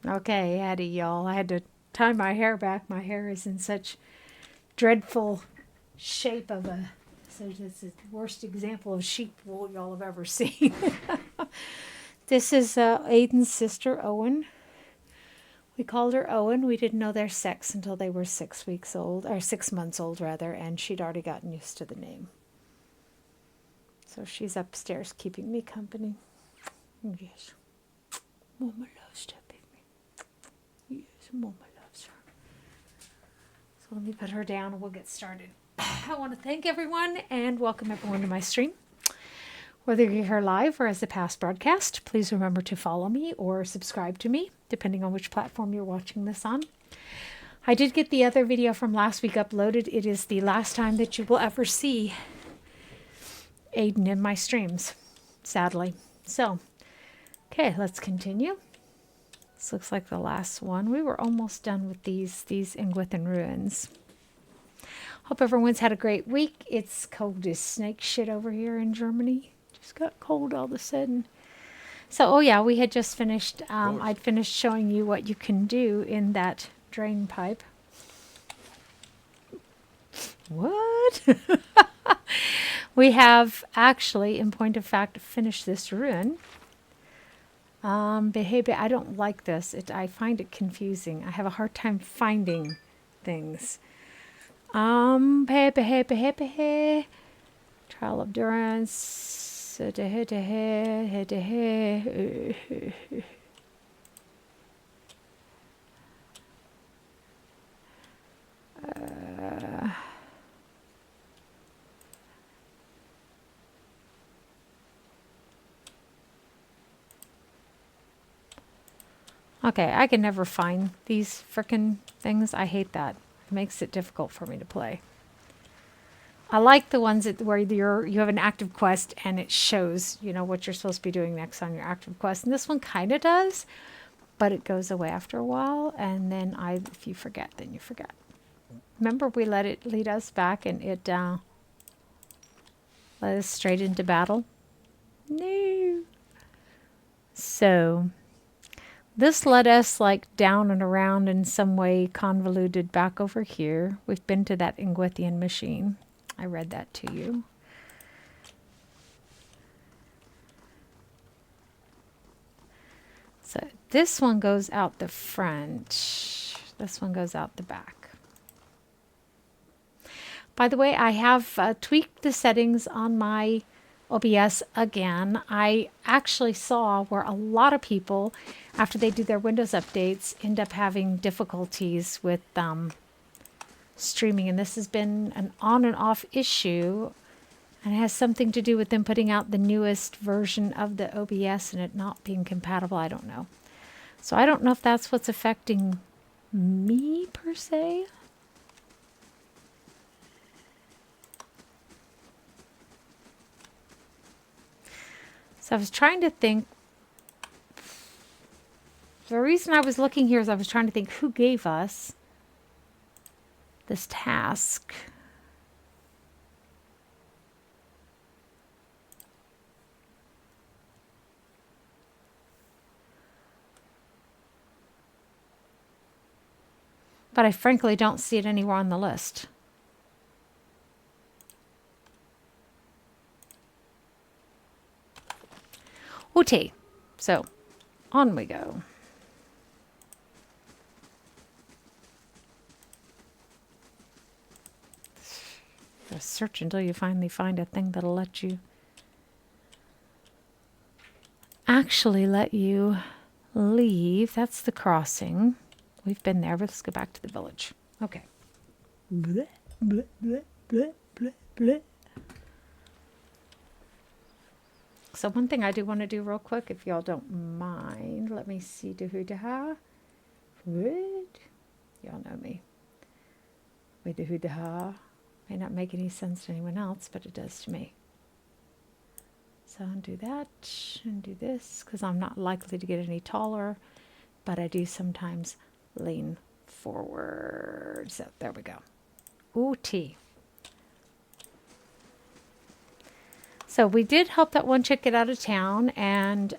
Okay, Addie, y'all. I had to tie my hair back. My hair is in such dreadful shape of a. So this is the worst example of sheep wool y'all have ever seen. This is Aiden's sister, Owen. We called her Owen. We didn't know their sex until they were 6 weeks old, or 6 months old rather, and she'd already gotten used to the name. So she's upstairs keeping me company. Yes. Mama loves that baby. Yes, Mama loves her. So let me put her down and we'll get started. I want to thank everyone and welcome everyone to my stream. Whether you're here live or as a past broadcast, please remember to follow me or subscribe to me, depending on which platform you're watching this on. I did get the other video from last week uploaded. It is the last time that you will ever see Aiden in my streams, sadly. So, okay, let's continue. This looks like the last one. We were almost done with these Engwithan ruins. Hope everyone's had a great week. It's cold as snake shit over here in Germany. Just got cold all of a sudden. So, oh yeah, we had just finished, I'd finished showing you what you can do in that drain pipe. What? We have actually, in point of fact, finished this ruin. Behavior, I don't like this. I find it confusing. I have a hard time finding things. Trial of Durance. Okay, I can never find these frickin' things. I hate that. It makes it difficult for me to play. I like the ones where you have an active quest and it shows, you know, what you're supposed to be doing next on your active quest. And this one kind of does, but it goes away after a while. And then if you forget, then you forget. Remember, we let it lead us back and it led us straight into battle. No. So this led us like down and around in some way convoluted back over here. We've been to that Engwithan machine. I read that to you. So this one goes out the front. This one goes out the back. By the way, I have tweaked the settings on my OBS again. I actually saw where a lot of people, after they do their Windows updates, end up having difficulties with streaming, and this has been an on and off issue, and it has something to do with them putting out the newest version of the OBS and it not being compatible. I don't know. So I don't know if that's what's affecting me per se. So I was trying to think. The reason I was looking here is I was trying to think who gave us this task. But I frankly don't see it anywhere on the list. Okay, so on we go. Search until you finally find a thing that'll let you actually let you leave. That's the crossing. We've been there, but let's go back to the village. Okay. Bleh, bleh, bleh, bleh, bleh, bleh. So one thing I do want to do real quick, if y'all don't mind, let me see. Y'all know me. May not make any sense to anyone else, but it does to me. So undo that and do this, because I'm not likely to get any taller, but I do sometimes lean forward. So there we go. Ooh, T. So we did help that one chick get out of town, and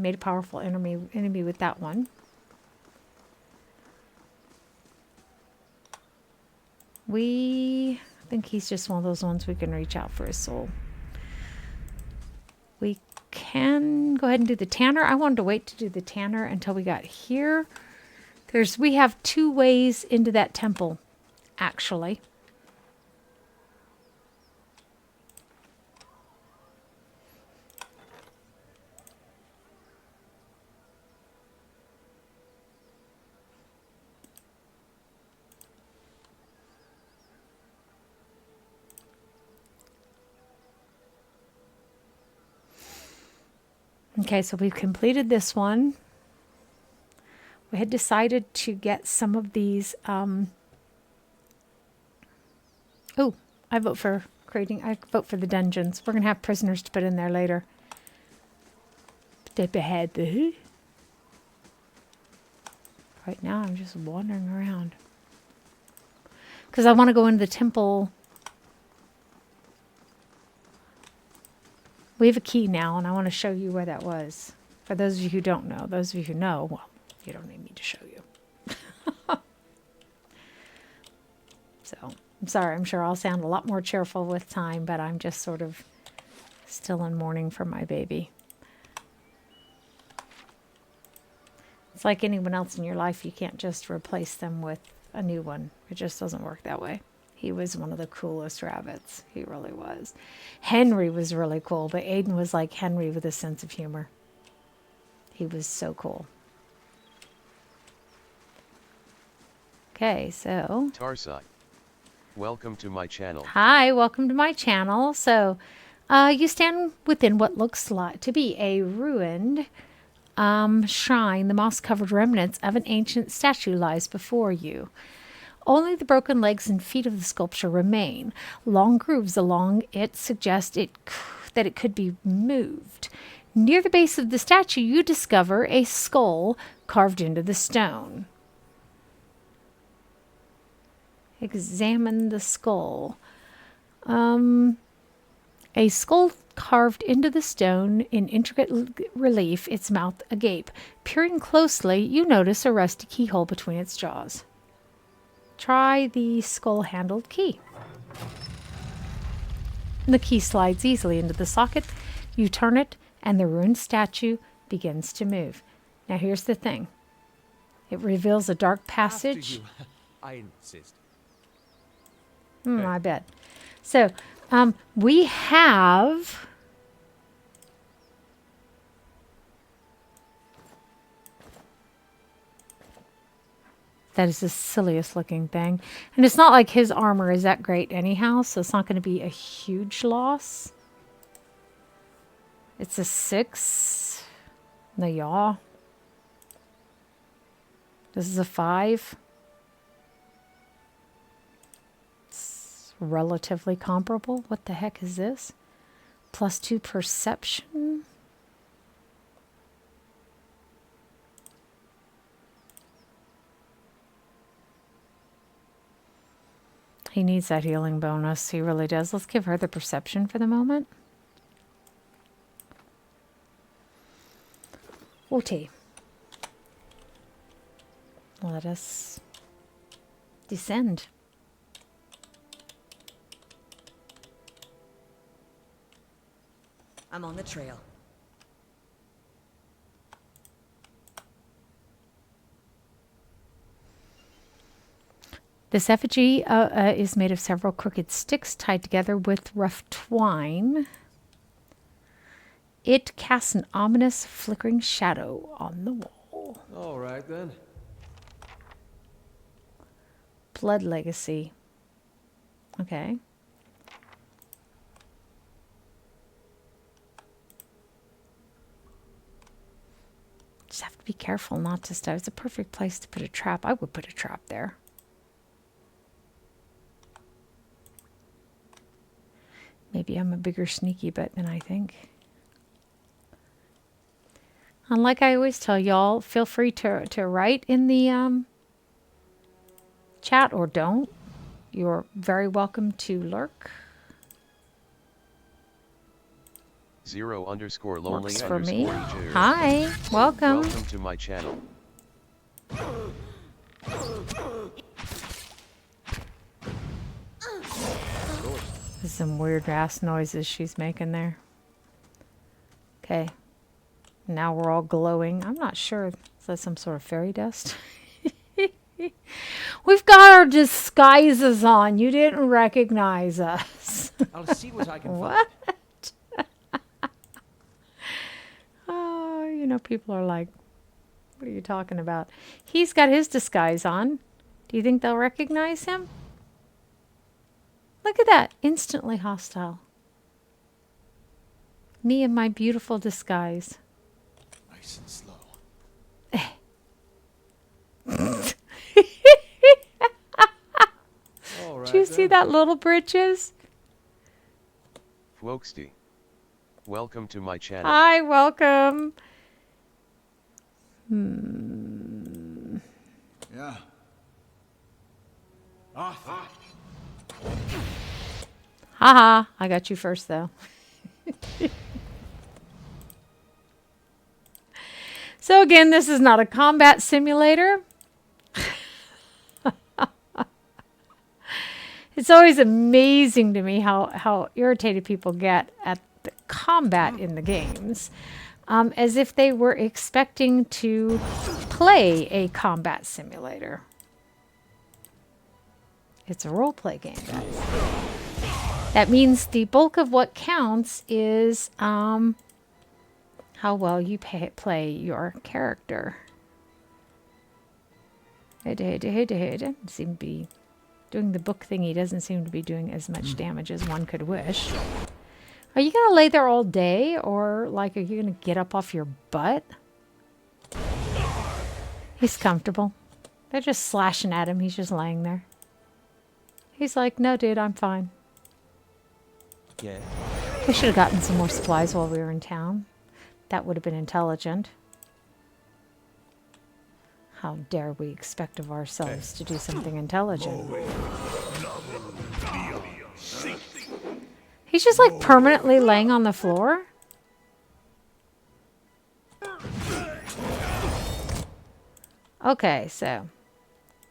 Made a powerful enemy with that one. I think he's just one of those ones we can reach out for his soul. We can go ahead and do the Tanner. I wanted to wait to do the Tanner until we got here. We have 2 ways into that temple, actually. Okay, so we've completed this one. We had decided to get some of these. I vote for the dungeons. We're going to have prisoners to put in there later. Right now, I'm just wandering around. Because I want to go into the temple. We have a key now, and I want to show you where that was. For those of you who don't know. Those of you who know, well, you don't need me to show you. So, I'm sorry. I'm sure I'll sound a lot more cheerful with time, but I'm just sort of still in mourning for my baby. It's like anyone else in your life. You can't just replace them with a new one. It just doesn't work that way. He was one of the coolest rabbits. He really was. Henry was really cool, but Aiden was like Henry with a sense of humor. He was so cool. Okay, so... Tarsai, welcome to my channel. Hi, welcome to my channel. So, you stand within what looks like to be a ruined shrine. The moss-covered remnants of an ancient statue lies before you. Only the broken legs and feet of the sculpture remain. Long grooves along it suggest that it could be moved. Near the base of the statue, you discover a skull carved into the stone. Examine the skull. A skull carved into the stone in intricate relief, its mouth agape. Peering closely, you notice a rusty keyhole between its jaws. Try the skull-handled key. The key slides easily into the socket. You turn it, and the ruined statue begins to move. Now, here's the thing. It reveals a dark passage. I insist. I bet. So, we have... That is the silliest looking thing. And it's not like his armor is that great anyhow, so it's not going to be a huge loss. It's a 6. The yaw. This is a 5. It's relatively comparable. What the heck is this? +2 perception. He needs that healing bonus. He really does. Let's give her the perception for the moment. OT. Let us descend. I'm on the trail. This effigy is made of several crooked sticks tied together with rough twine. It casts an ominous, flickering shadow on the wall. All right, then. Blood legacy. Okay. Just have to be careful not to step. It's a perfect place to put a trap. I would put a trap there. Maybe I'm a bigger sneaky bit than I think. And like I always tell y'all, feel free to write in the chat or don't. You're very welcome to lurk. 0_lonely_. Works for me. EJ. Hi, welcome. Welcome to my channel. There's some weird ass noises she's making there. Okay. Now we're all glowing. I'm not sure. Is that some sort of fairy dust? We've got our disguises on. You didn't recognize us. I'll see what I can What? Oh, you know, people are like, what are you talking about? He's got his disguise on. Do you think they'll recognize him? Look at that. Instantly hostile. Me and my beautiful disguise. find. Nice and slow. All right, Did you see then. that little britches? Fwoksty. Welcome to my channel. Hi, welcome. Yeah. Haha, I got you first though. So again, this is not a combat simulator. It's always amazing to me how irritated people get at the combat in the games. As if they were expecting to play a combat simulator. It's a role-play game, guys. That means the bulk of what counts is how well you play your character. Doesn't seem to be doing the book thingy. Doesn't seem to be doing as much damage as one could wish. Are you gonna lay there all day, or like, are you gonna get up off your butt? He's comfortable. They're just slashing at him. He's just laying there. He's like, no, dude, I'm fine. Yeah. We should have gotten some more supplies while we were in town. That would have been intelligent. How dare we expect of ourselves to do something intelligent? He's just like permanently laying on the floor. Okay, so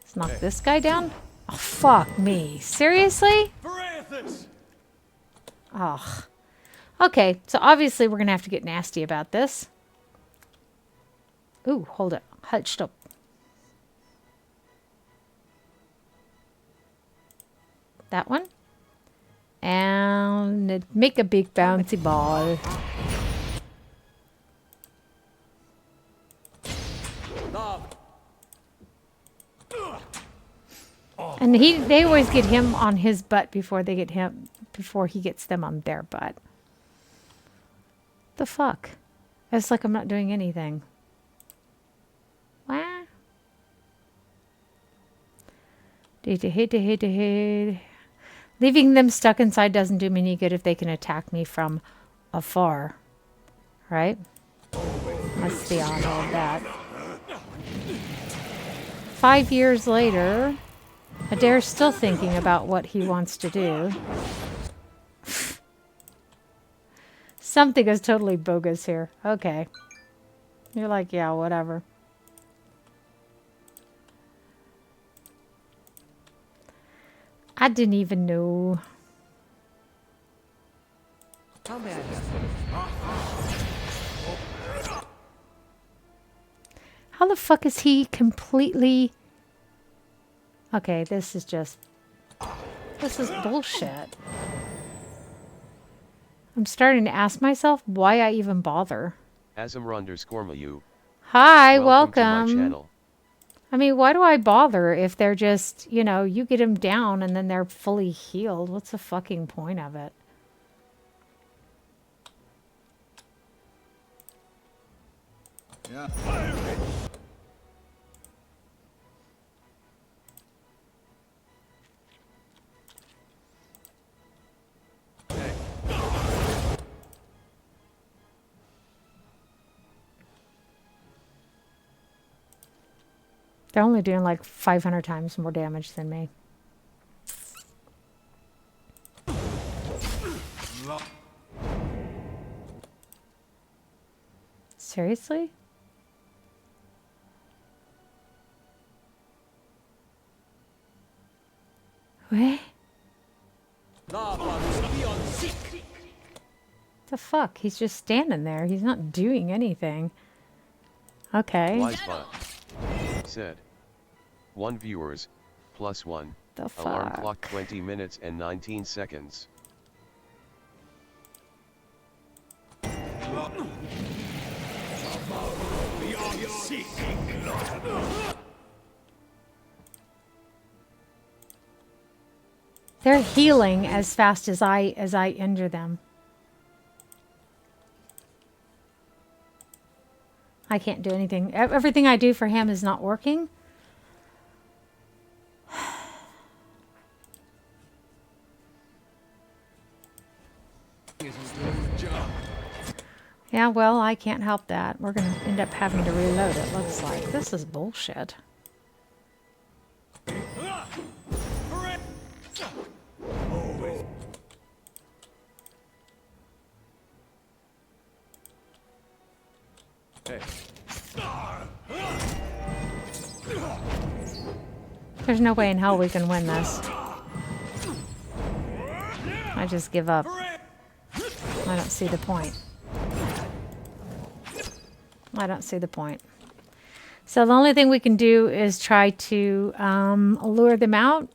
let's knock this guy down. Oh, fuck me. Seriously? Ugh. Okay, so obviously we're going to have to get nasty about this. Ooh, hold it. Hutched up. That one. And make a big bouncy ball. And they always get him on his butt before they get him, before he gets them on their butt. The fuck? It's like I'm not doing anything. Wah. Leaving them stuck inside doesn't do me any good if they can attack me from afar. Right? Must be on all of that. 5 years later, Adair's still thinking about what he wants to do. Something is totally bogus here. Okay. You're like, yeah, whatever. I didn't even know. How may I help? How the fuck is he completely... Okay, this is just... This is bullshit. I'm starting to ask myself why I even bother. Azamr_Mayu. Hi, Welcome to my welcome. channel. I mean, why do I bother if they're just, you know, you get them down and then they're fully healed? What's the fucking point of it? Yeah. They're only doing like 500 times more damage than me. Seriously? What? The fuck? He's just standing there. He's not doing anything. Okay. Wisebot said. 1 viewers, +1. The Alarm fuck? clock 20 minutes and 19 seconds. They're healing as fast as I injure them. I can't do anything. Everything I do for him is not working. Yeah, well, I can't help that. We're going to end up having to reload, it looks like. This is bullshit. Hey. There's no way in hell we can win this. I just give up. I don't see the point. I don't see the point. So the only thing we can do is try to lure them out.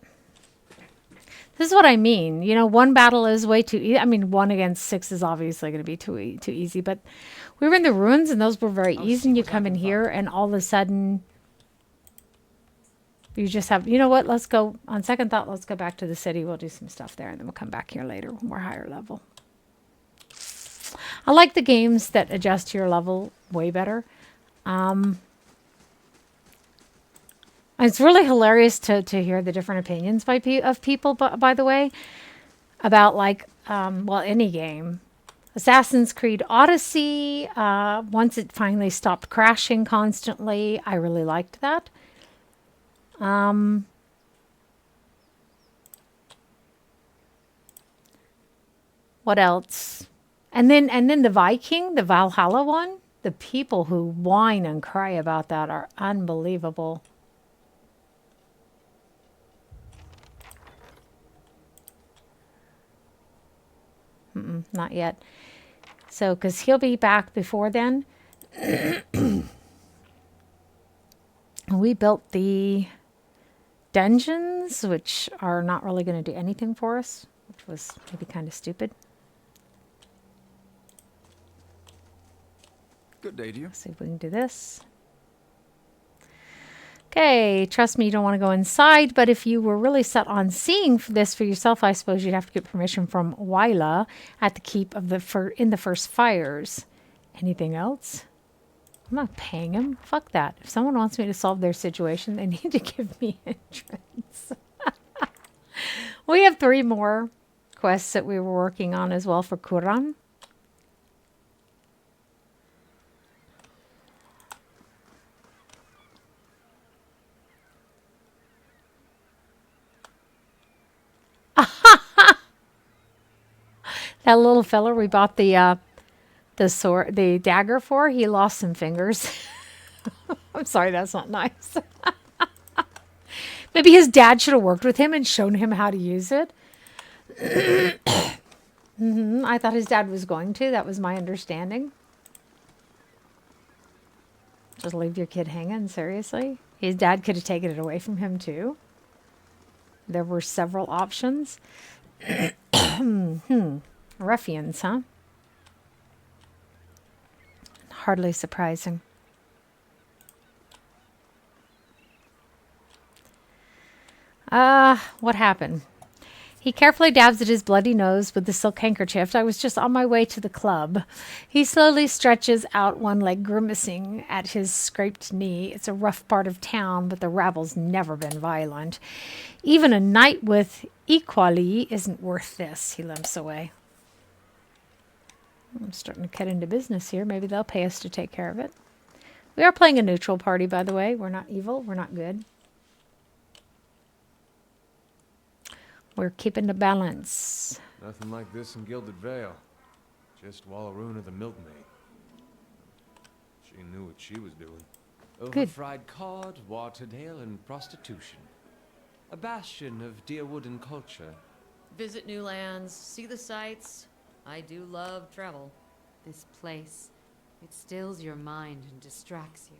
This is what I mean. You know, one battle is way too easy. I mean, 1 against 6 is obviously going to be too easy. But we were in the ruins, and those were very easy. And you come in here, and all of a sudden, you just have... You know what? Let's go... On second thought, let's go back to the city. We'll do some stuff there, and then we'll come back here later when we're higher level. I like the games that adjust to your level way better. It's really hilarious to hear the different opinions of people, by the way, about like, well, any game. Assassin's Creed Odyssey, once it finally stopped crashing constantly, I really liked that. What else? And then the Viking, the Valhalla one, the people who whine and cry about that are unbelievable. Not yet. So, because he'll be back before then. We built the dungeons, which are not really going to do anything for us, which was maybe kind of stupid. Good day to you. Let's see if we can do this. Okay, trust me, you don't want to go inside, but if you were really set on seeing this for yourself, I suppose you'd have to get permission from Wyla at the keep of in the first fires. Anything else? I'm not paying him. Fuck that. If someone wants me to solve their situation, they need to give me entrance. We have 3 more quests that we were working on as well for Kuran. That little fella we bought the sword, the dagger for, he lost some fingers. I'm sorry, that's not nice. Maybe his dad should have worked with him and shown him how to use it. I thought his dad was going to. That was my understanding. Just leave your kid hanging, seriously? His dad could have taken it away from him too. There were several options. Ruffians, huh? Hardly surprising. What happened? He carefully dabs at his bloody nose with the silk handkerchief. I was just on my way to the club. He slowly stretches out one leg, grimacing at his scraped knee. It's a rough part of town, but the rabble's never been violent. Even a night with Equali isn't worth this. He limps away. I'm starting to cut into business here. Maybe they'll pay us to take care of it. We are playing a neutral party, by the way. We're not evil. We're not good. We're keeping the balance. Nothing like this in Gilded Vale. Just Wallarune of the Milkmaid. She knew what she was doing. Good. Overfried cod, watered ale, and prostitution. A bastion of Deerwooden culture. Visit new lands, see the sights. I do love travel. This place, it stills your mind and distracts you.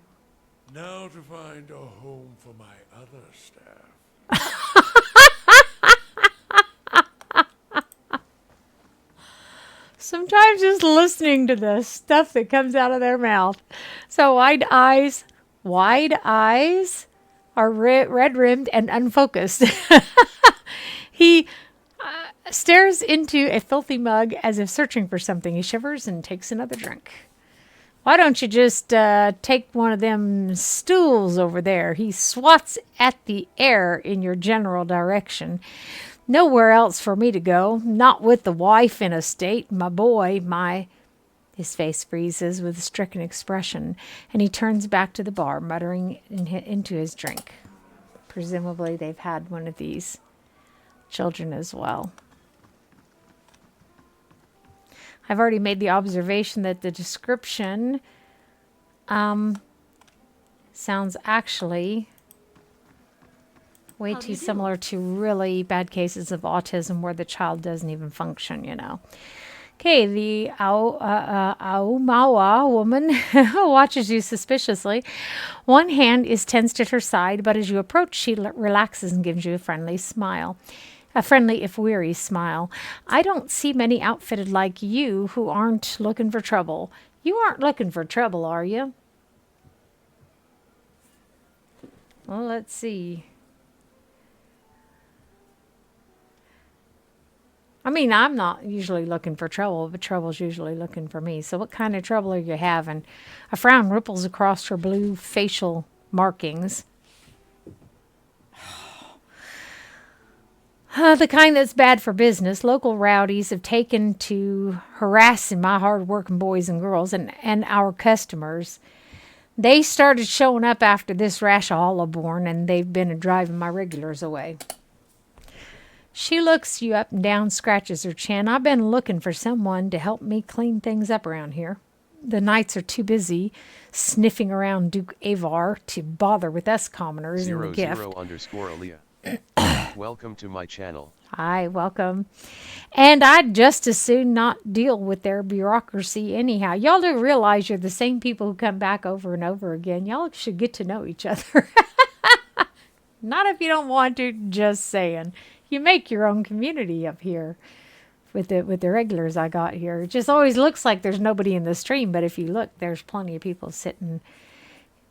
Now to find a home for my other staff. Sometimes just listening to the stuff that comes out of their mouth. So wide eyes are red rimmed and unfocused. He stares into a filthy mug as if searching for something. He shivers and takes another drink. Why don't you just take one of them stools over there? He swats at the air in your general direction. Nowhere else for me to go. Not with the wife in a state. My boy, His face freezes with a stricken expression, and he turns back to the bar, muttering into his drink. Presumably they've had one of these children as well. I've already made the observation that the description sounds actually way too similar to really bad cases of autism where the child doesn't even function, you know. Okay, the Aumawa woman watches you suspiciously. One hand is tensed at her side, but as you approach, she relaxes and gives you a friendly smile. A friendly, if weary, smile. I don't see many outfitted like you who aren't looking for trouble. You aren't looking for trouble, are you? Well, let's see. I mean, I'm not usually looking for trouble, but trouble's usually looking for me. So what kind of trouble are you having? A frown ripples across her blue facial markings. The kind that's bad for business. Local rowdies have taken to harassing my hard-working boys and girls and our customers. They started showing up after this rash of Hollowborn, and they've been driving my regulars away. She looks you up and down, scratches her chin. I've been looking for someone to help me clean things up around here. The knights are too busy sniffing around Duke Avar to bother with us commoners in the gift. 00_Aaliyah. Welcome to my channel. Hi, welcome. And I'd just as soon not deal with their bureaucracy anyhow. Y'all do realize you're the same people who come back over and over again. Y'all should get to know each other. Not if you don't want to, just saying. You make your own community up here with the regulars I got here. It just always looks like there's nobody in the stream, but if you look, there's plenty of people sitting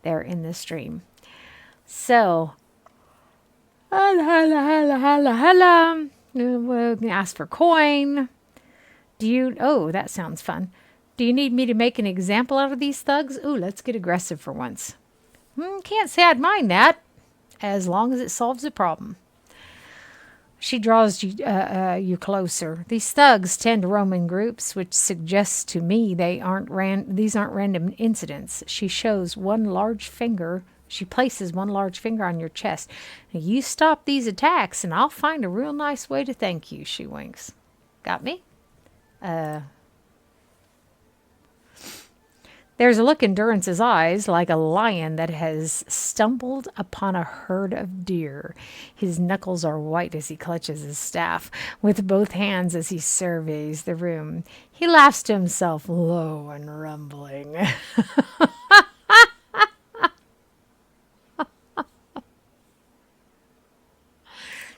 there in the stream. So, holla. We'll ask for coin. Oh, that sounds fun. Do you need me to make an example out of these thugs? Ooh, let's get aggressive for once. Can't say I'd mind that, as long as it solves the problem. She draws you closer. These thugs tend to roam in groups, which suggests to me these aren't random incidents. She places one large finger on your chest. Now, you stop these attacks, and I'll find a real nice way to thank you, she winks. Got me? There's a look in Durance's eyes like a lion that has stumbled upon a herd of deer. His knuckles are white as he clutches his staff with both hands as he surveys the room. He laughs to himself, low and rumbling.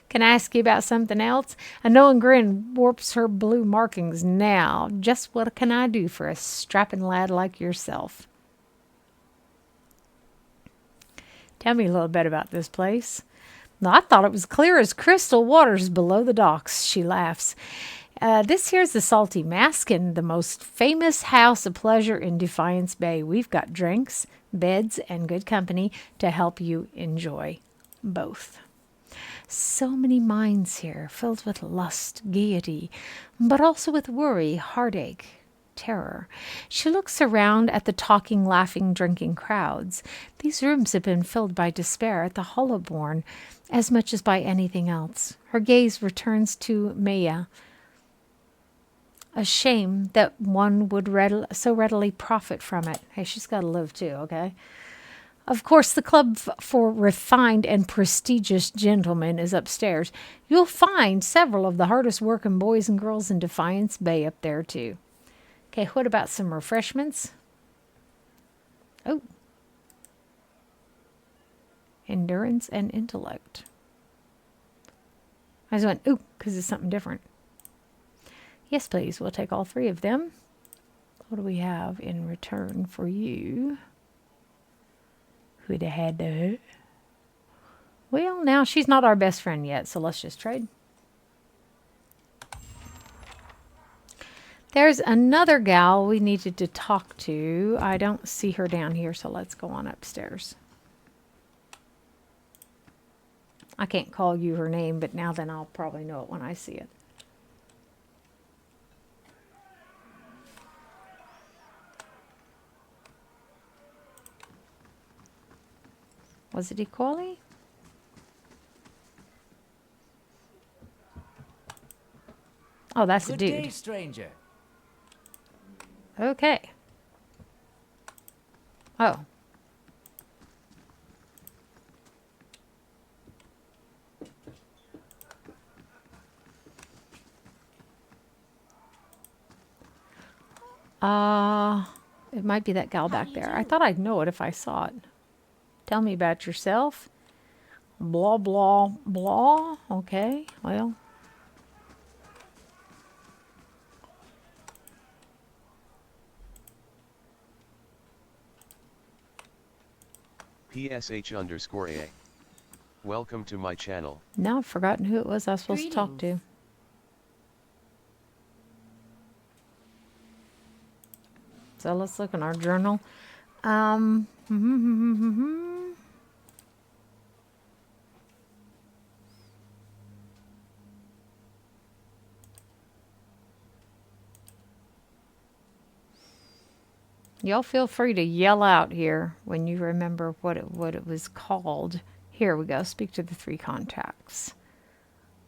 Can I ask you about something else? A knowing grin warps her blue markings. Now, just what can I do for a strapping lad like yourself? Tell me a little bit about this place. No, I thought it was clear as crystal waters below the docks, she laughs. This here's the Salty Maskin, the most famous house of pleasure in Defiance Bay. We've got drinks, beds, and good company to help you enjoy both. So many minds here, filled with lust, gaiety, but also with worry, heartache, terror. She looks around at the talking, laughing, drinking crowds. These rooms have been filled by despair at the Hollowborn as much as by anything else. Her gaze returns to Maya. A shame that one would so readily profit from it. Hey, she's got to live too, okay? Of course, the club for refined and prestigious gentlemen is upstairs. You'll find several of the hardest working boys and girls in Defiance Bay up there too. Okay, what about some refreshments? Oh. Endurance and intellect. I just went, ooh, because it's something different. Yes, please. We'll take all 3 of them. What do we have in return for you? Who'd have had that? Well, now she's not our best friend yet, so let's just trade. There's another gal we needed to talk to. I don't see her down here, so let's go on upstairs. I can't call you her name, but now then I'll probably know it when I see it. Was it Equally? Oh, that's a dude. Good day, stranger. Okay. Oh. It might be that gal back there. I thought I'd know it if I saw it. Tell me about yourself. Blah, blah, blah. Okay, well. PSH_A. Welcome to my channel. Now I've forgotten who it was I was supposed to talk to. So let's look in our journal. Y'all feel free to yell out here when you remember what it was called. Here we go. Speak to the 3 contacts.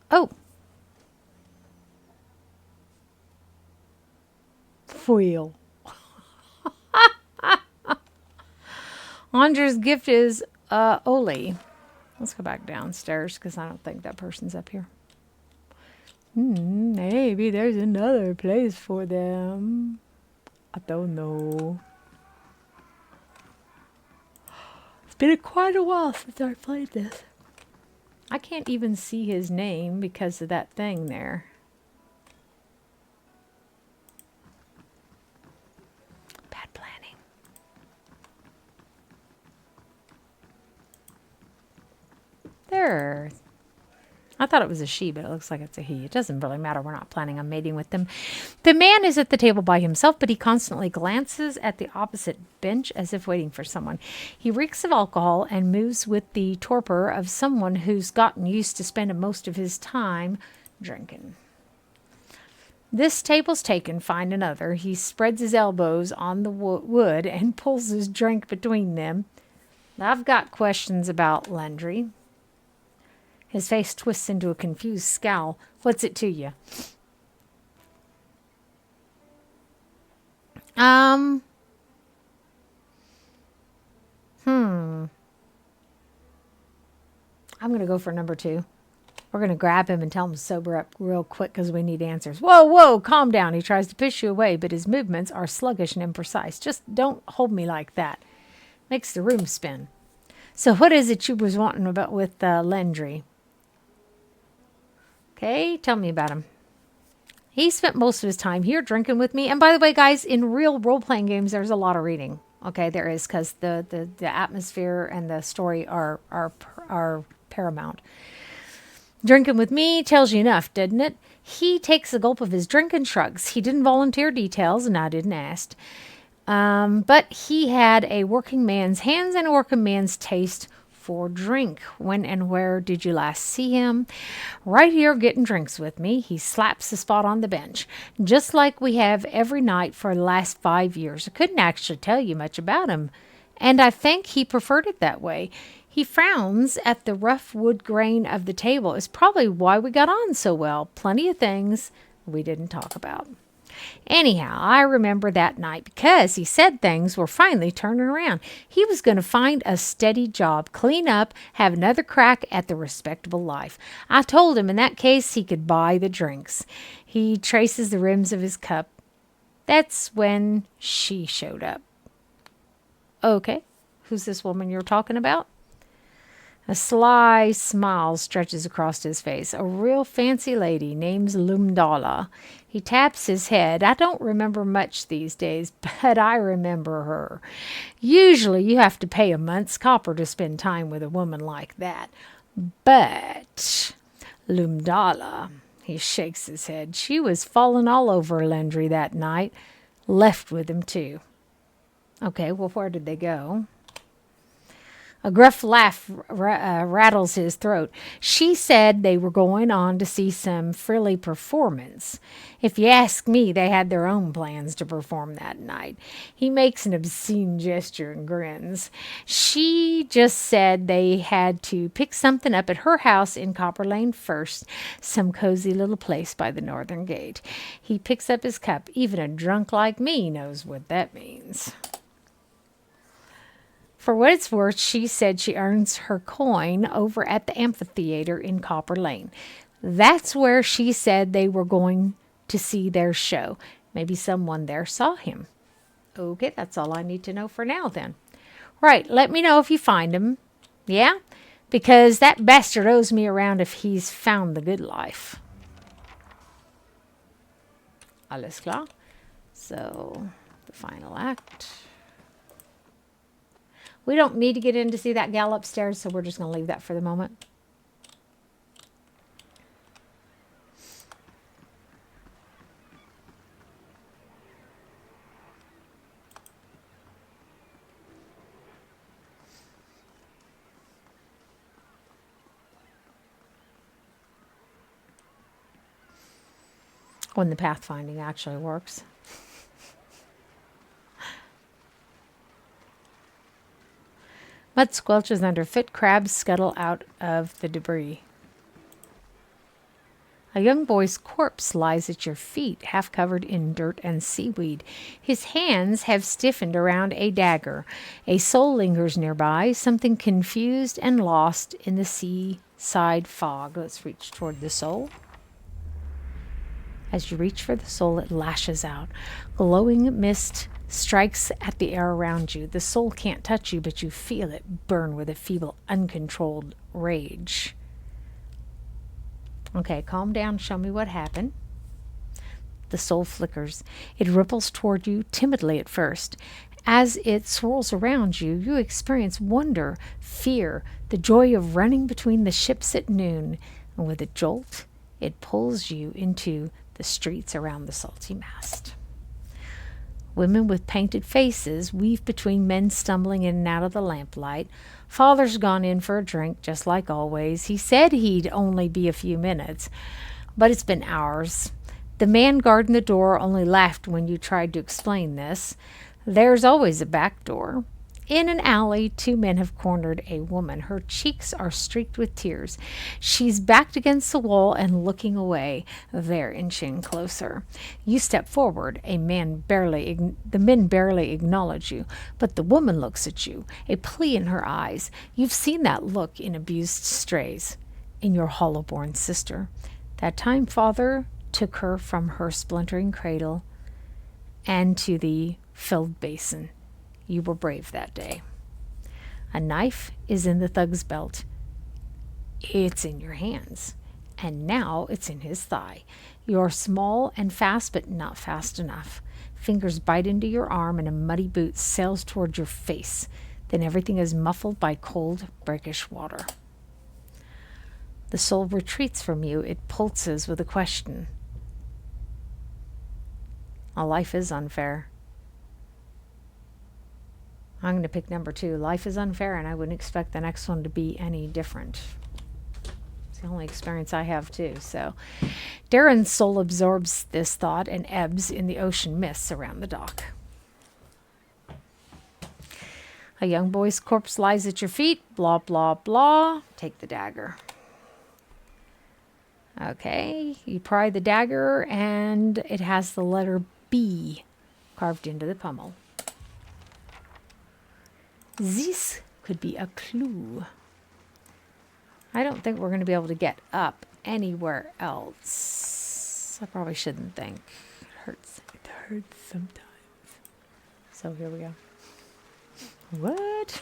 Oh. Foil. Ondra's gift is Oli. Let's go back downstairs because I don't think that person's up here. Maybe there's another place for them. I don't know. It's been quite a while since I played this. I can't even see his name because of that thing there. Bad planning. There. I thought it was a she, but it looks like it's a he. It doesn't really matter. We're not planning on mating with them. The man is at the table by himself, but he constantly glances at the opposite bench as if waiting for someone. He reeks of alcohol and moves with the torpor of someone who's gotten used to spending most of his time drinking. This table's taken, find another. He spreads his elbows on the wood and pulls his drink between them. I've got questions about Landry. His face twists into a confused scowl. What's it to you? I'm going to go for number 2. We're going to grab him and tell him to sober up real quick because we need answers. Whoa, whoa, calm down. He tries to push you away, but his movements are sluggish and imprecise. Just don't hold me like that. Makes the room spin. So what is it you was wanting about with Landry? Okay, tell me about him. He spent most of his time here drinking with me. And by the way, guys, in real role-playing games, there's a lot of reading. Okay, there is, because the atmosphere and the story are paramount. Drinking with me tells you enough, didn't it? He takes a gulp of his drink and shrugs. He didn't volunteer details, and I didn't ask. But he had a working man's hands and a working man's taste for drink. When and where did you last see him? Right here getting drinks with me. He slaps the spot on the bench, just like we have every night for the last 5 years. I couldn't actually tell you much about him, and I think he preferred it that way. He frowns at the rough wood grain of the table. It's probably why we got on so well. Plenty of things we didn't talk about. Anyhow, I remember that night because he said things were finally turning around. He was going to find a steady job, clean up, have another crack at the respectable life. I told him in that case he could buy the drinks. He traces the rims of his cup. That's when she showed up. Okay, who's this woman you're talking about? A sly smile stretches across his face. A real fancy lady named Lumdala. He taps his head. I don't remember much these days, but I remember her. Usually you have to pay a month's copper to spend time with a woman like that. But Lumdala, he shakes his head. She was falling all over Lendry that night. Left with him, too. Okay, well, where did they go? A gruff laugh rattles his throat. She said they were going on to see some frilly performance. If you ask me, they had their own plans to perform that night. He makes an obscene gesture and grins. She just said they had to pick something up at her house in Copper Lane first, some cozy little place by the northern gate. He picks up his cup. Even a drunk like me knows what that means. For what it's worth, she said she earns her coin over at the amphitheater in Copper Lane. That's where she said they were going to see their show. Maybe someone there saw him. Okay, that's all I need to know for now then. Right, let me know if you find him. Yeah? Because that bastard owes me a round if he's found the good life. Alles klar. So, the final act. We don't need to get in to see that gal upstairs, so we're just going to leave that for the moment. When the pathfinding actually works. Mud squelches underfoot, crabs scuttle out of the debris. A young boy's corpse lies at your feet, half covered in dirt and seaweed. His hands have stiffened around a dagger. A soul lingers nearby, something confused and lost in the seaside fog. Let's reach toward the soul. As you reach for the soul, it lashes out. Glowing mist strikes at the air around you. The soul can't touch you, but you feel it burn with a feeble, uncontrolled rage. Okay, calm down. Show me what happened. The soul flickers. It ripples toward you timidly at first. As it swirls around you, you experience wonder, fear, the joy of running between the ships at noon. And with a jolt, it pulls you into the streets around the salty mast. Women with painted faces weave between men stumbling in and out of the lamplight. Father's gone in for a drink, just like always. He said he'd only be a few minutes, but it's been hours. The man guarding the door only laughed when you tried to explain this. There's always a back door. In an alley, two men have cornered a woman. Her cheeks are streaked with tears. She's backed against the wall and looking away. They're inching closer. You step forward. The men barely acknowledge you, but the woman looks at you, a plea in her eyes. You've seen that look in abused strays, in your hollow-born sister. That time Father took her from her splintering cradle and to the filled basin. You were brave that day. A knife is in the thug's belt. It's in your hands. And now it's in his thigh. You're small and fast, but not fast enough. Fingers bite into your arm and a muddy boot sails toward your face. Then everything is muffled by cold, brackish water. The soul retreats from you. It pulses with a question. A life is unfair. I'm going to pick number 2. Life is unfair, and I wouldn't expect the next one to be any different. It's the only experience I have, too. So, Darren's soul absorbs this thought and ebbs in the ocean mists around the dock. A young boy's corpse lies at your feet. Blah, blah, blah. Take the dagger. Okay, you pry the dagger and it has the letter B carved into the pommel. This could be a clue. I don't think we're going to be able to get up anywhere else. I probably shouldn't think. It hurts. It hurts sometimes. So here we go. What?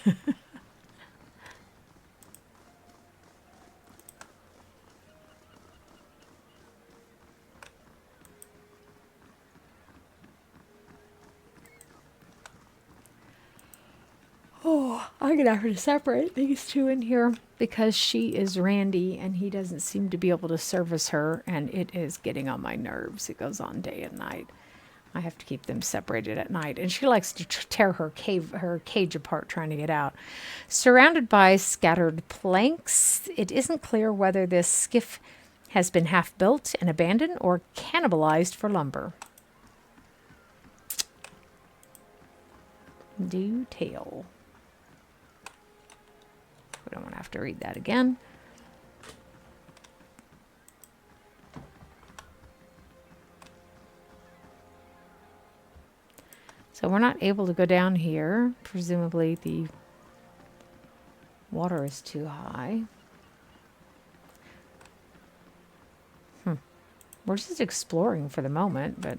Oh, I'm gonna have to separate these two in here because she is Randy and he doesn't seem to be able to service her, and it is getting on my nerves. It goes on day and night. I have to keep them separated at night, and she likes to tear her cage apart trying to get out. Surrounded by scattered planks, it isn't clear whether this skiff has been half built and abandoned or cannibalized for lumber. Do tell. We don't want to have to read that again. So we're not able to go down here. Presumably the water is too high. We're just exploring for the moment, but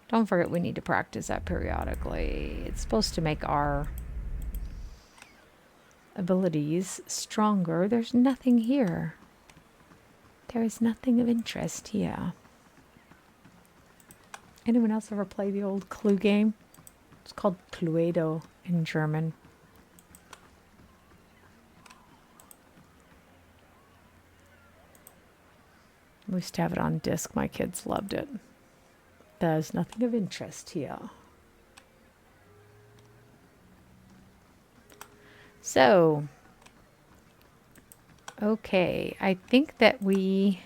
don't forget we need to practice that periodically. It's supposed to make our abilities stronger. There's nothing here. There is nothing of interest here. Anyone else ever play the old Clue game? It's called Cluedo in German. We used to have it on disc. My kids loved it. There's nothing of interest here. So, okay, I think that we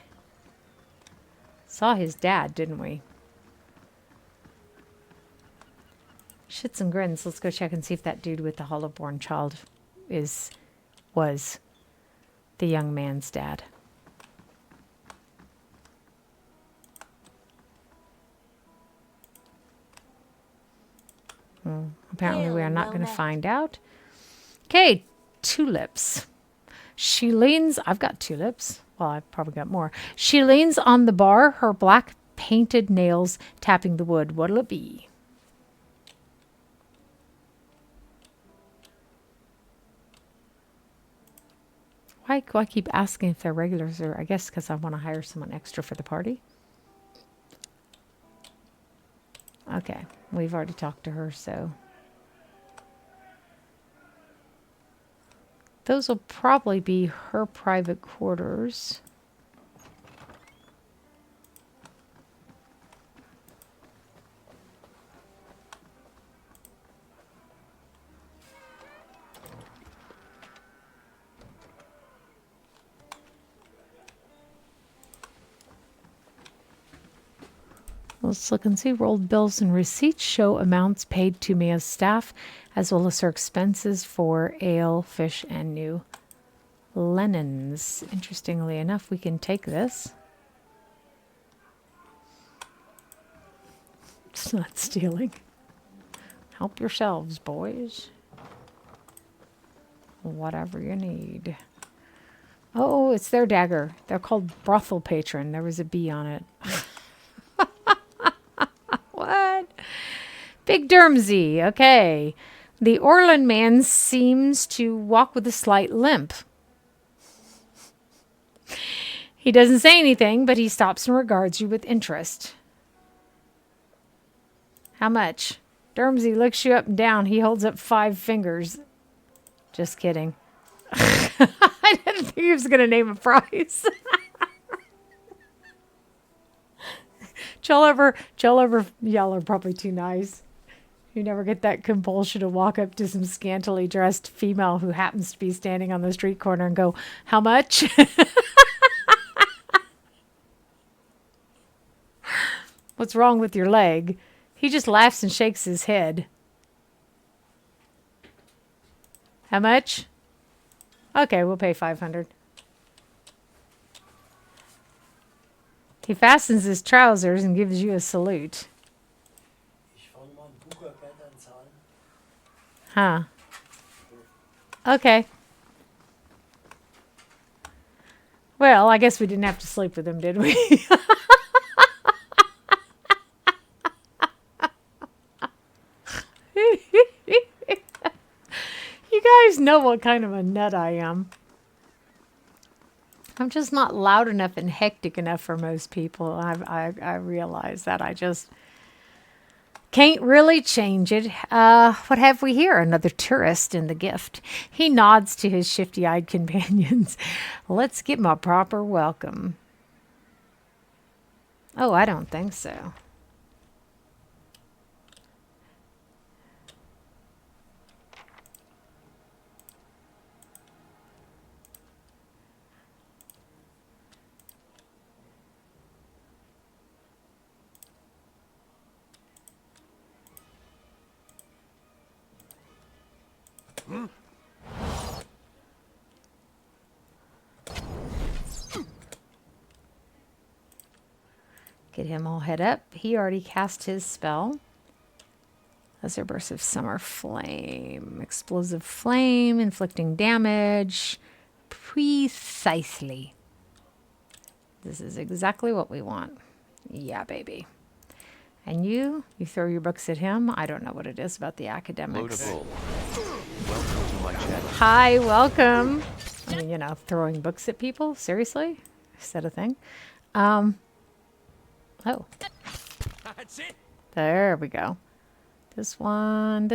saw his dad, didn't we? Shits and grins. Let's go check and see if that dude with the hollow-born child was the young man's dad. Apparently we are not going to find out. Okay, tulips. She leans... I've got tulips. Well, I've probably got more. She leans on the bar, her black painted nails tapping the wood. What'll it be? Why do I keep asking if they're regulars? Or I guess because I want to hire someone extra for the party. Okay, we've already talked to her, so... Those will probably be her private quarters. Let's look and see. Rolled bills and receipts show amounts paid to Mia's staff, as well as her expenses for ale, fish, and new linens. Interestingly enough, we can take this. It's not stealing. Help yourselves, boys. Whatever you need. Oh, it's their dagger. They're called brothel patron. There was a B on it. What? Big Dermsey. Okay. The Orland man seems to walk with a slight limp. He doesn't say anything, but he stops and regards you with interest. How much? Dermsey looks you up and down. He holds up 5 fingers. Just kidding. I didn't think he was going to name a price. Y'all are probably too nice. You never get that compulsion to walk up to some scantily dressed female who happens to be standing on the street corner and go, how much? What's wrong with your leg? He just laughs and shakes his head. How much? Okay, we'll pay 500. He fastens his trousers and gives you a salute. Huh. Okay. Well, I guess we didn't have to sleep with him, did we? You guys know what kind of a nut I am. I'm just not loud enough and hectic enough for most people. I realize that. I just can't really change it. What have we here? Another tourist in the gift. He nods to his shifty-eyed companions. Let's give him a proper welcome. Oh, I don't think so. Get him all head up. He already cast his spell. Lesser burst of summer flame. Explosive flame, inflicting damage. Precisely. This is exactly what we want. Yeah, baby. And you throw your books at him. I don't know what it is about the academics. Loadable. Welcome to my channel. Hi, welcome. You know, throwing books at people? Seriously? Is that a thing? Oh. That's it. There we go. This one.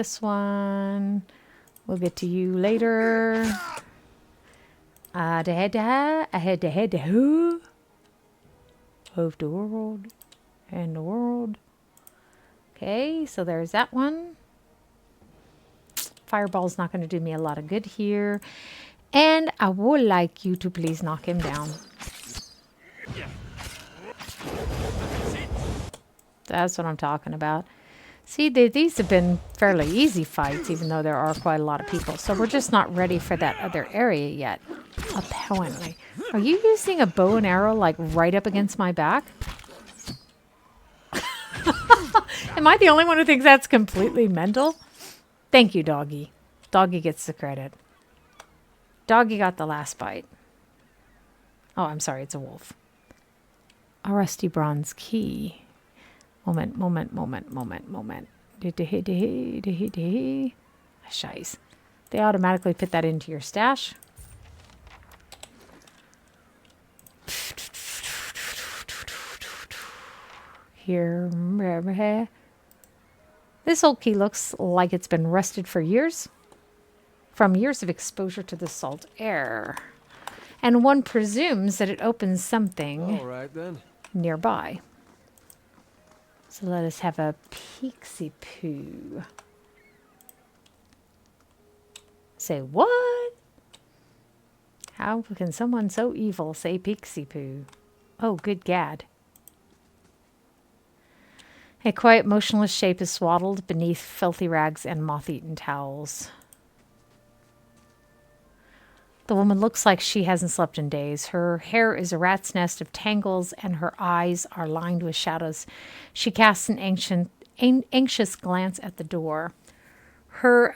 We'll get to you later. Ahead, who? Of the world. And the world. Okay, so there's that one. Fireball's not going to do me a lot of good here. And I would like you to please knock him down. That's what I'm talking about. See, these have been fairly easy fights, even though there are quite a lot of people. So we're just not ready for that other area yet, apparently. Are you using a bow and arrow, like, right up against my back? Am I the only one who thinks that's completely mental? Thank you, doggy. Doggy gets the credit. Doggy got the last bite. Oh, I'm sorry, it's a wolf. A rusty bronze key. Moment. Shice. They automatically put that into your stash. Here. This old key looks like it's been rusted for years. From years of exposure to the salt air. And one presumes that it opens something All right then. nearby. So let us have a peeksy-poo. Say what? How can someone so evil say peeksy-poo? Oh, good gad. A quiet, motionless shape is swaddled beneath filthy rags and moth-eaten towels. The woman looks like she hasn't slept in days. Her hair is a rat's nest of tangles, and her eyes are lined with shadows. She casts an anxious glance at the door. Her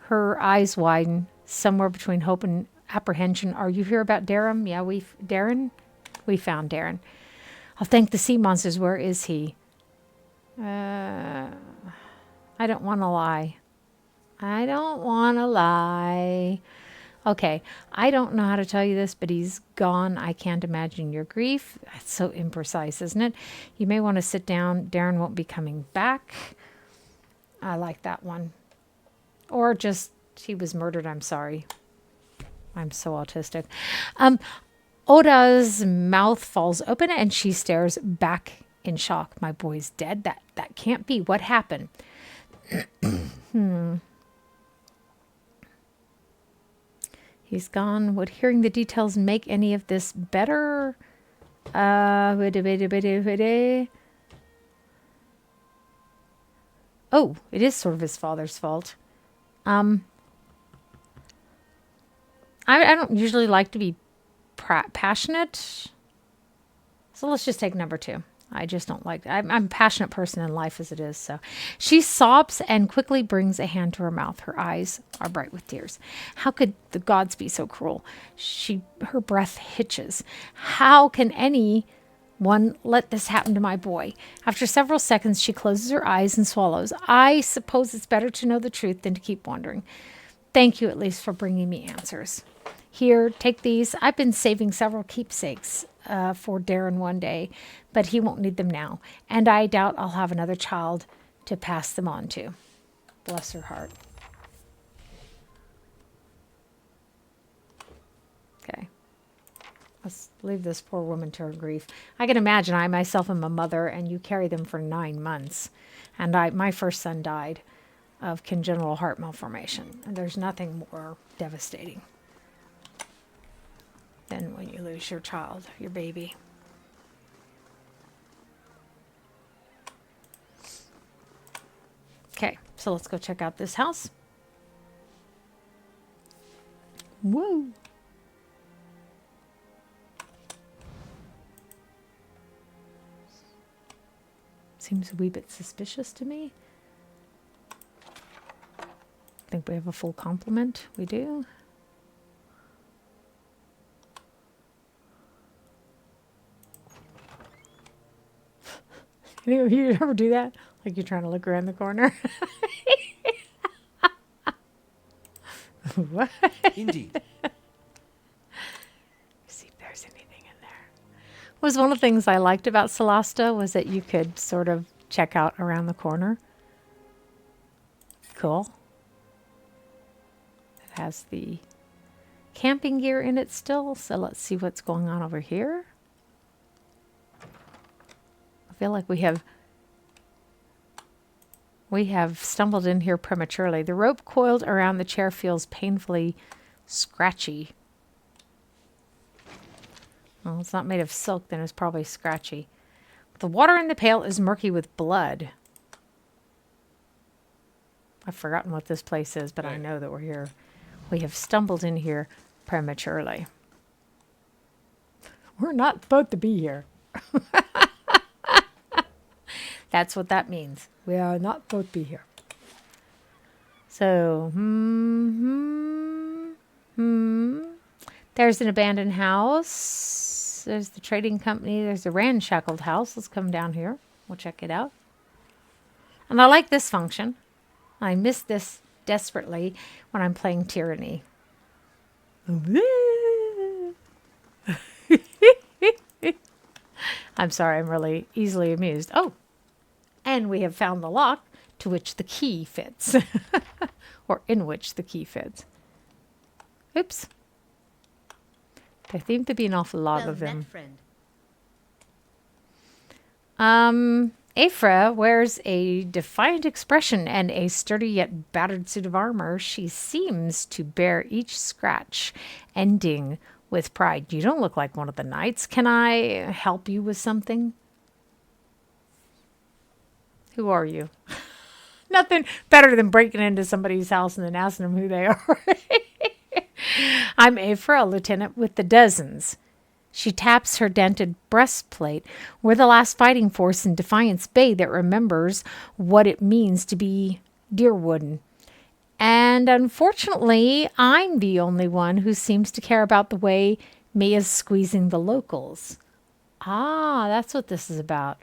eyes widen, somewhere between hope and apprehension. Are you here about Darren? Yeah, Darren? We found Darren. I'll thank the sea monsters. Where is he? I don't want to lie. Okay, I don't know how to tell you this, but he's gone. I can't imagine your grief. That's so imprecise, isn't it? You may want to sit down. Darren won't be coming back. I like that one. Or just, he was murdered. I'm sorry. I'm so autistic. Oda's mouth falls open and she stares back in shock. My boy's dead? That can't be. What happened? He's gone. Would hearing the details make any of this better? Oh, it is sort of his father's fault. I don't usually like to be passionate. So let's just take number 2. I just don't like that. I'm a passionate person in life as it is. So she sobs and quickly brings a hand to her mouth. Her eyes are bright with tears. How could the gods be so cruel? Her breath hitches. How can anyone let this happen to my boy? After several seconds, she closes her eyes and swallows. I suppose it's better to know the truth than to keep wondering. Thank you at least for bringing me answers. Here, take these. I've been saving several keepsakes for Darren one day, but he won't need them now. And I doubt I'll have another child to pass them on to. Bless her heart. Okay. Let's leave this poor woman to her grief. I can imagine I myself am a mother, and you carry them for 9 months. And my first son died of congenital heart malformation. And there's nothing more devastating than when you lose your child, your baby. Okay, so let's go check out this house. Woo! Seems a wee bit suspicious to me. I think we have a full complement. We do. Any of you ever do that? Like you're trying to look around the corner? What? Indeed. See if there's anything in there. Was one of the things I liked about Solasta was that you could sort of check out around the corner. Cool. It has the camping gear in it still, so let's see what's going on over here. I feel like we have stumbled in here prematurely. The rope coiled around the chair feels painfully scratchy. Well, it's not made of silk, then it's probably scratchy. The water in the pail is murky with blood. I've forgotten what this place is, but I know that we're here. We have stumbled in here prematurely. We're not supposed to be here. That's what that means. We are not supposed to be here. So, there's an abandoned house. There's the trading company. There's the ramshackled house. Let's come down here. We'll check it out. And I like this function. I miss this desperately when I'm playing Tyranny. I'm sorry, I'm really easily amused. Oh, and we have found the lock to which the key fits. Or in which the key fits. Oops. There seem to be an awful lot of them. Aphra wears a defiant expression and a sturdy yet battered suit of armor. She seems to bear each scratch, ending with pride. You don't look like one of the knights. Can I help you with something? Who are you? Nothing better than breaking into somebody's house and then asking them who they are. I'm Aphra, a lieutenant with the Dozens. She taps her dented breastplate. We're the last fighting force in Defiance Bay that remembers what it means to be Dyrwooden. And unfortunately, I'm the only one who seems to care about the way Mia's squeezing the locals. Ah, that's what this is about.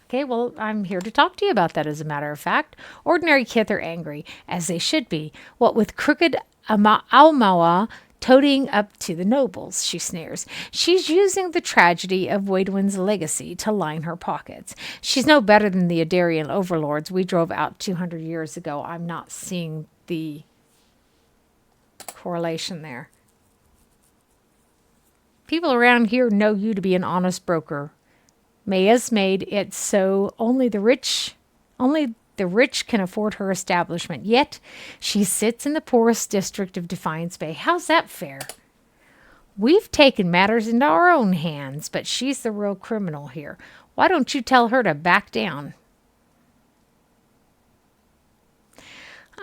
Okay, well, I'm here to talk to you about that, as a matter of fact. Ordinary kith are angry, as they should be. What with crooked Almawa toting up to the nobles, she sneers. She's using the tragedy of Waidwin's legacy to line her pockets. She's no better than the Adarian overlords we drove out 200 years ago. I'm not seeing the correlation there. People around here know you to be an honest broker. Maya's made it so only the rich can afford her establishment. Yet she sits in the poorest district of Defiance Bay. How's that fair? We've taken matters into our own hands, but she's the real criminal here. Why don't you tell her to back down?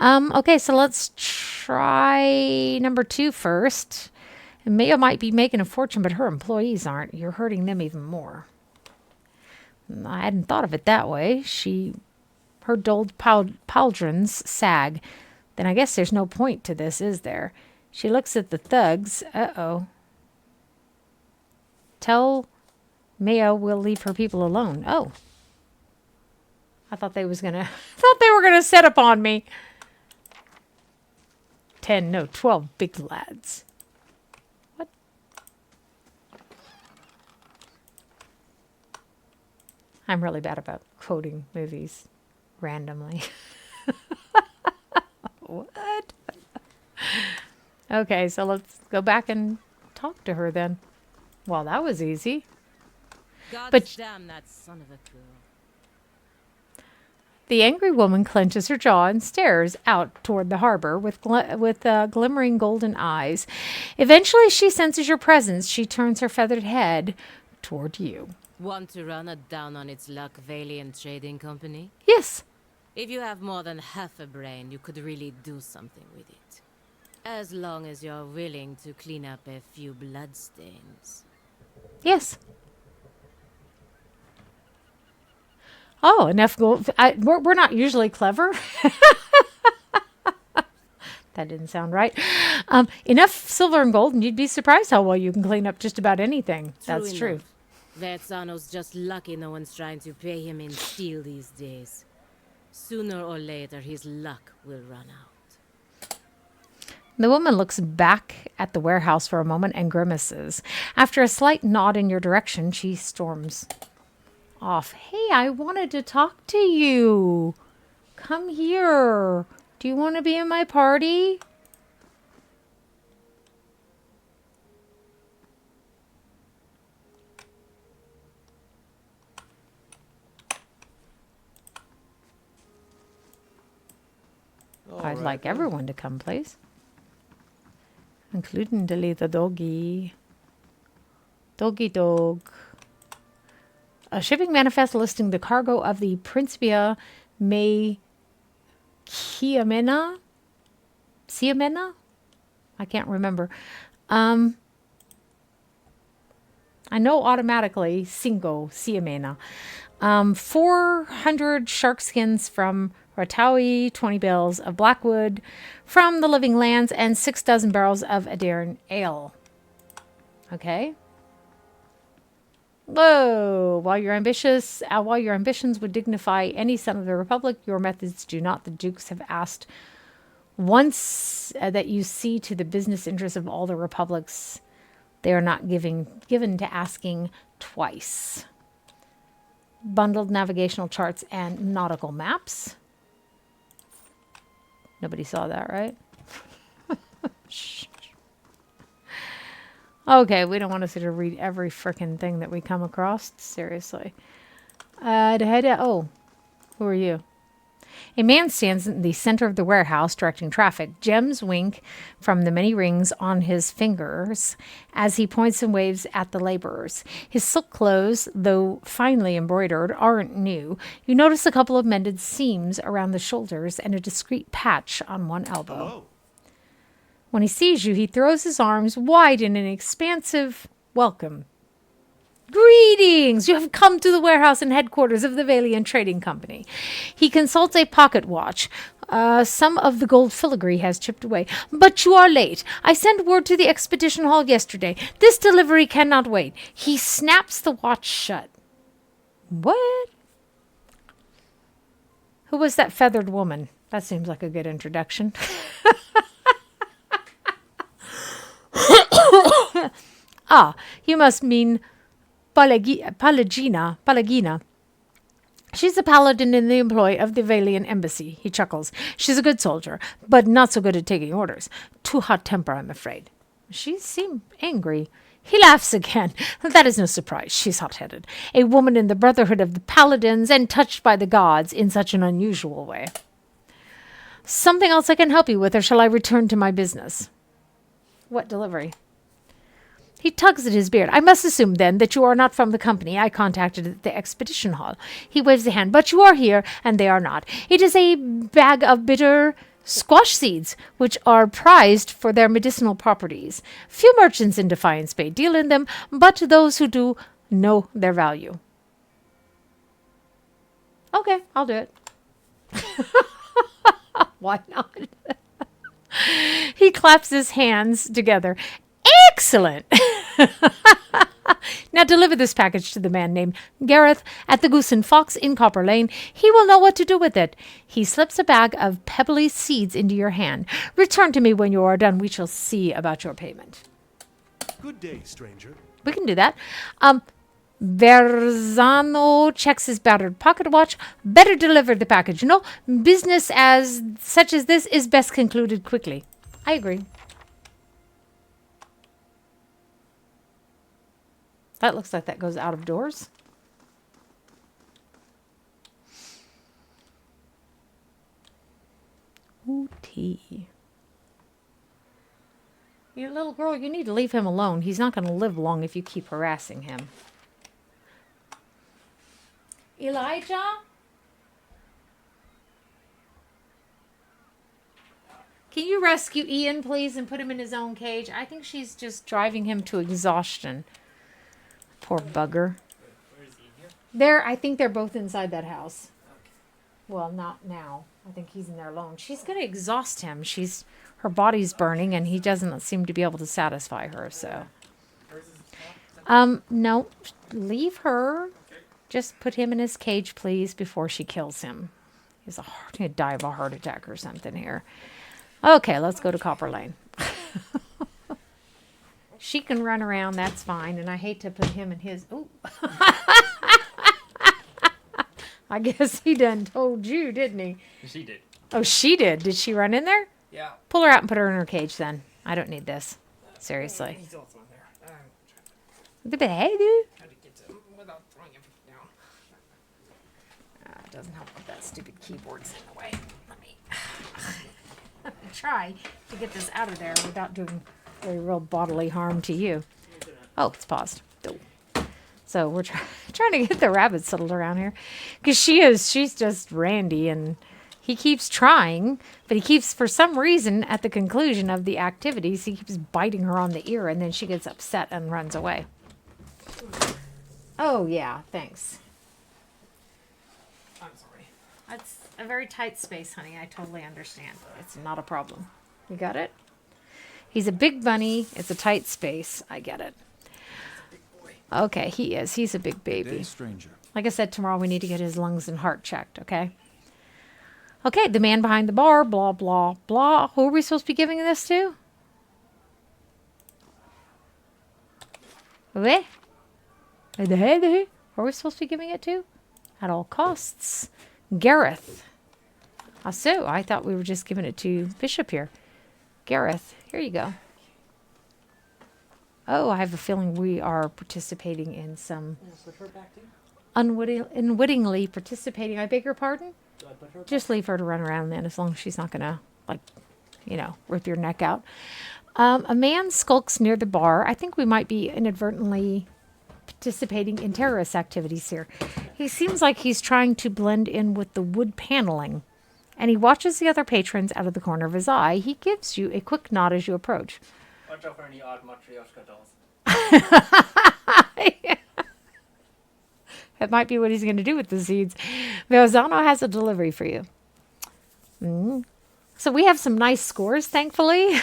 Okay, so let's try number 2 first. And Maya might be making a fortune, but her employees aren't. You're hurting them even more. I hadn't thought of it that way. Her dulled pauldrons sag. Then I guess there's no point to this, is there? She looks at the thugs. Uh-oh. Tell Maya we'll leave her people alone. Oh. I thought they were gonna set upon me. 10, no, 12 big lads. What? I'm really bad about quoting movies randomly. What? Okay, so let's go back and talk to her then. Well, that was easy. God damn that son of a girl. The angry woman clenches her jaw and stares out toward the harbor with glimmering golden eyes. Eventually, she senses your presence. She turns her feathered head toward you. Want to run it down on its luck, Valiant Trading Company? Yes. If you have more than half a brain, you could really do something with it. As long as you're willing to clean up a few bloodstains. Yes. Oh, enough gold. We're not usually clever. That didn't sound right. Enough silver and gold, and you'd be surprised how well you can clean up just about anything. That's true. Verzano's just lucky no one's trying to pay him in steel these days. Sooner or later, his luck will run out. The woman looks back at the warehouse for a moment and grimaces. After a slight nod in your direction, she storms off. Hey, I wanted to talk to you. Come here. Do you want to be in my party? I'd like everyone to come, please. Including the little doggy. Doggy dog. A shipping manifest listing the cargo of the Principia May Siamena? I can't remember. I know automatically Cinco Siamena. 400 shark skins from Ratawi, 20 bales of blackwood from the living lands, and 6 dozen barrels of Adaran ale. Okay. Whoa! While your ambitions would dignify any son of the Republic, your methods do not. The Dukes have asked once that you see to the business interests of all the republics. They are not given to asking twice. Bundled navigational charts and nautical maps. Nobody saw that, right? Shh. Okay, we don't want to sit here read every frickin' thing that we come across. Seriously. Oh, who are you? A man stands in the center of the warehouse directing traffic. Gems wink from the many rings on his fingers as he points and waves at the laborers. His silk clothes, though finely embroidered, aren't new. You notice a couple of mended seams around the shoulders and a discreet patch on one elbow. Hello. When he sees you, he throws his arms wide in an expansive welcome. Greetings! You have come to the warehouse and headquarters of the Valiant Trading Company. He consults a pocket watch. Some of the gold filigree has chipped away. But you are late. I sent word to the expedition hall yesterday. This delivery cannot wait. He snaps the watch shut. What? Who was that feathered woman? That seems like a good introduction. Ah, you must mean Pallegina. She's a paladin in the employ of the Valiant Embassy. He chuckles. She's a good soldier, but not so good at taking orders. Too hot temper, I'm afraid. She seemed angry. He laughs again. That is no surprise. She's hot-headed. A woman in the brotherhood of the paladins and touched by the gods in such an unusual way. Something else I can help you with, or shall I return to my business? What delivery? He tugs at his beard. I must assume, then, that you are not from the company I contacted at the expedition hall. He waves a hand. But you are here, and they are not. It is a bag of bitter squash seeds, which are prized for their medicinal properties. Few merchants in Defiance Bay deal in them, but those who do know their value. Okay, I'll do it. Why not? He claps his hands together. Excellent! Now deliver this package to the man named Gareth at the Goose and Fox in Copper Lane. He will know what to do with it. He slips a bag of pebbly seeds into your hand. Return to me when you are done. We shall see about your payment. Good day, stranger. We can do that. Verzano checks his battered pocket watch. Better deliver the package. No, business as such as this is best concluded quickly. I agree. That looks like that goes out of doors. Ooh, tea. You little girl, you need to leave him alone. He's not going to live long if you keep harassing him. Elijah? Can you rescue Ian, please, and put him in his own cage? I think she's just driving him to exhaustion. Poor bugger. I think they're both inside that house. Well, not now. I think he's in there alone. She's going to exhaust him. Her body's burning, and he doesn't seem to be able to satisfy her, so. No. Leave her. Just put him in his cage, please, before she kills him. He's going to die of a heart attack or something here. Okay, let's go to Copper Lane. She can run around, that's fine, and I hate to put him in his... Ooh. I guess he done told you, didn't he? She did. Oh, she did? Did she run in there? Yeah. Pull her out and put her in her cage then. I don't need this. Seriously. He's also in there. Hey, dude. Try to get to him without throwing him down. It doesn't help with that stupid keyboard's in the way. Let me try to get this out of there without doing very real bodily harm to you. Oh, it's paused. So we're trying to get the rabbit settled around here. Because she's just randy, and he keeps trying, but he keeps, for some reason, at the conclusion of the activities, he keeps biting her on the ear, and then she gets upset and runs away. Oh, yeah, thanks. I'm sorry. That's a very tight space, honey. I totally understand. It's not a problem. You got it? He's a big bunny. It's a tight space. I get it. Okay, he is. He's a big baby. Good day, stranger. Like I said, tomorrow we need to get his lungs and heart checked, okay? Okay, the man behind the bar, blah, blah, blah. Who are we supposed to be giving this to? Who are we supposed to be giving it to? At all costs. Gareth. So I thought we were just giving it to Bishop here. Gareth, here you go. Oh, I have a feeling we are participating in some unwittingly participating. I beg your pardon? Just leave her to run around then, as long as she's not going to, rip your neck out. A man skulks near the bar. I think we might be inadvertently participating in terrorist activities here. He seems like he's trying to blend in with the wood paneling, and he watches the other patrons out of the corner of his eye. He gives you a quick nod as you approach. Watch out for any odd Matryoshka dolls. That might be what he's going to do with the seeds. Verzano has a delivery for you. So we have some nice scores, thankfully.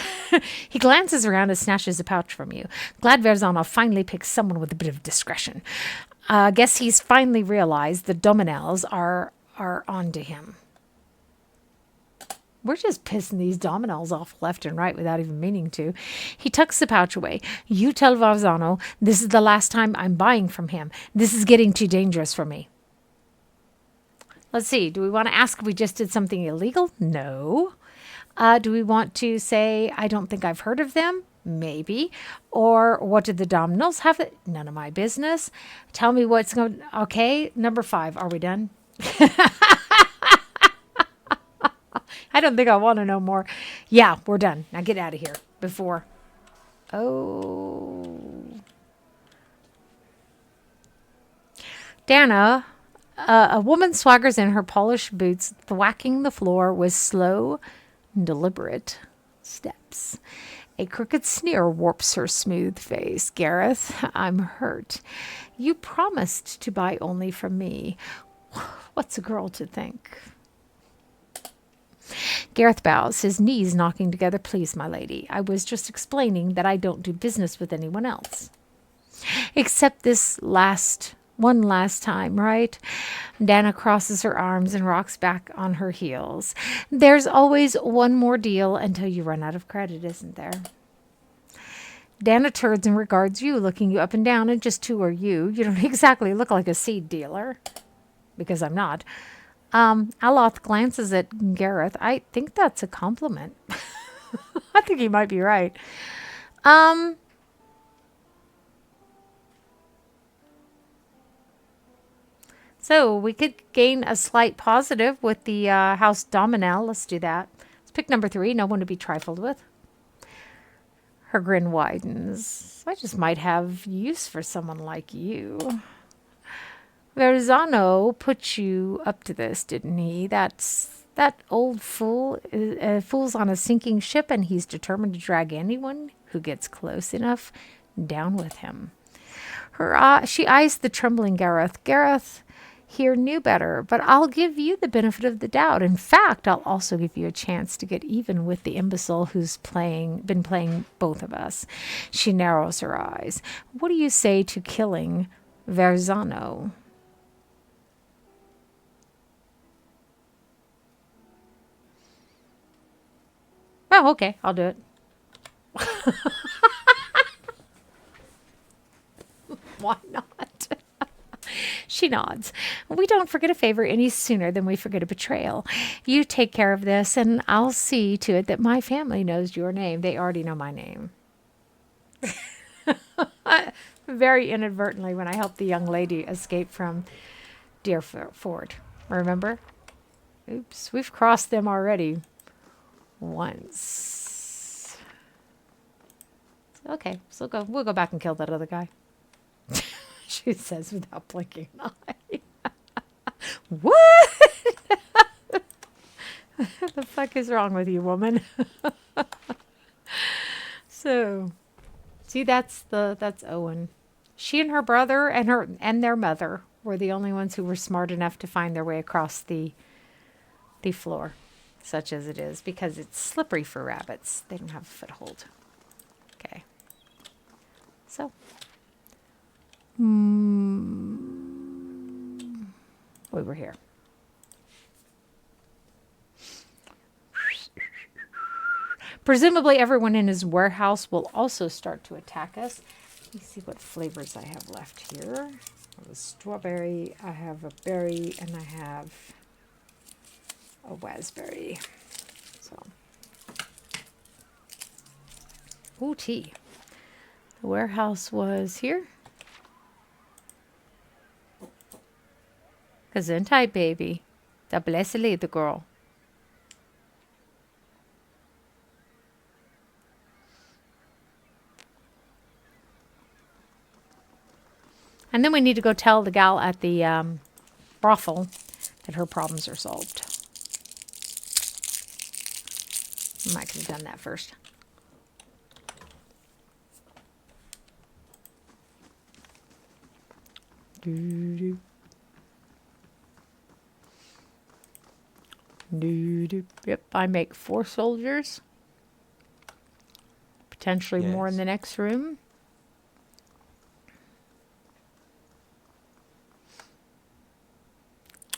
He glances around and snatches a pouch from you. Glad Verzano finally picks someone with a bit of discretion. Guess he's finally realized the Doemenels are onto him. We're just pissing these Doemenels off left and right without even meaning to. He tucks the pouch away. You tell Verzano this is the last time I'm buying from him. This is getting too dangerous for me. Let's see. Do we want to ask if we just did something illegal? No. Do we want to say, I don't think I've heard of them? Maybe. Or what did the Doemenels have? None of my business. Tell me what's going... Okay, number 5. Are we done? I don't think I want to know more. Yeah, we're done. Now get out of here before. Oh. Dana, a woman swaggers in her polished boots, thwacking the floor with slow, deliberate steps. A crooked sneer warps her smooth face. Gareth, I'm hurt. You promised to buy only from me. What's a girl to think? Gareth bows, his knees knocking together. Please, my lady, I was just explaining that I don't do business with anyone else. Except this one last time, right? Dana crosses her arms and rocks back on her heels. There's always one more deal until you run out of credit, isn't there? Dana turns and regards you, looking you up and down, and just who are you? You don't exactly look like a seed dealer, because I'm not. Aloth glances at Gareth. I think that's a compliment. I think he might be right. So we could gain a slight positive with the House Doemenel. Let's do that. Let's pick number 3. No one to be trifled with. Her grin widens. I just might have use for someone like you. Verzano put you up to this, didn't he? That old fool. Fool's on a sinking ship, and he's determined to drag anyone who gets close enough down with him. She eyes the trembling Gareth. Gareth here knew better, but I'll give you the benefit of the doubt. In fact, I'll also give you a chance to get even with the imbecile who's been playing both of us. She narrows her eyes. What do you say to killing Verzano? Oh, okay, I'll do it. Why not? She nods. We don't forget a favor any sooner than we forget a betrayal. You take care of this, and I'll see to it that my family knows your name. They already know my name. Very inadvertently when I helped the young lady escape from Dyrford. Remember? Oops, we've crossed them already. Once. Okay, so we'll go back and kill that other guy. She says without blinking an eye. What? The fuck is wrong with you, woman? So, see, that's Owen. She and her brother and their mother were the only ones who were smart enough to find their way across the floor, such as it is, because it's slippery for rabbits. They don't have a foothold. Okay. So. We were here. Presumably everyone in his warehouse will also start to attack us. Let me see what flavors I have left here. I have a strawberry, I have a berry, and I have a raspberry. So, ooh, tea. The warehouse was here. Gesundheit, baby. Da bless you, the girl. And then we need to go tell the gal at the brothel that her problems are solved. I might have done that first. Doo-doo. Yep, I make 4 soldiers. Potentially more in the next room.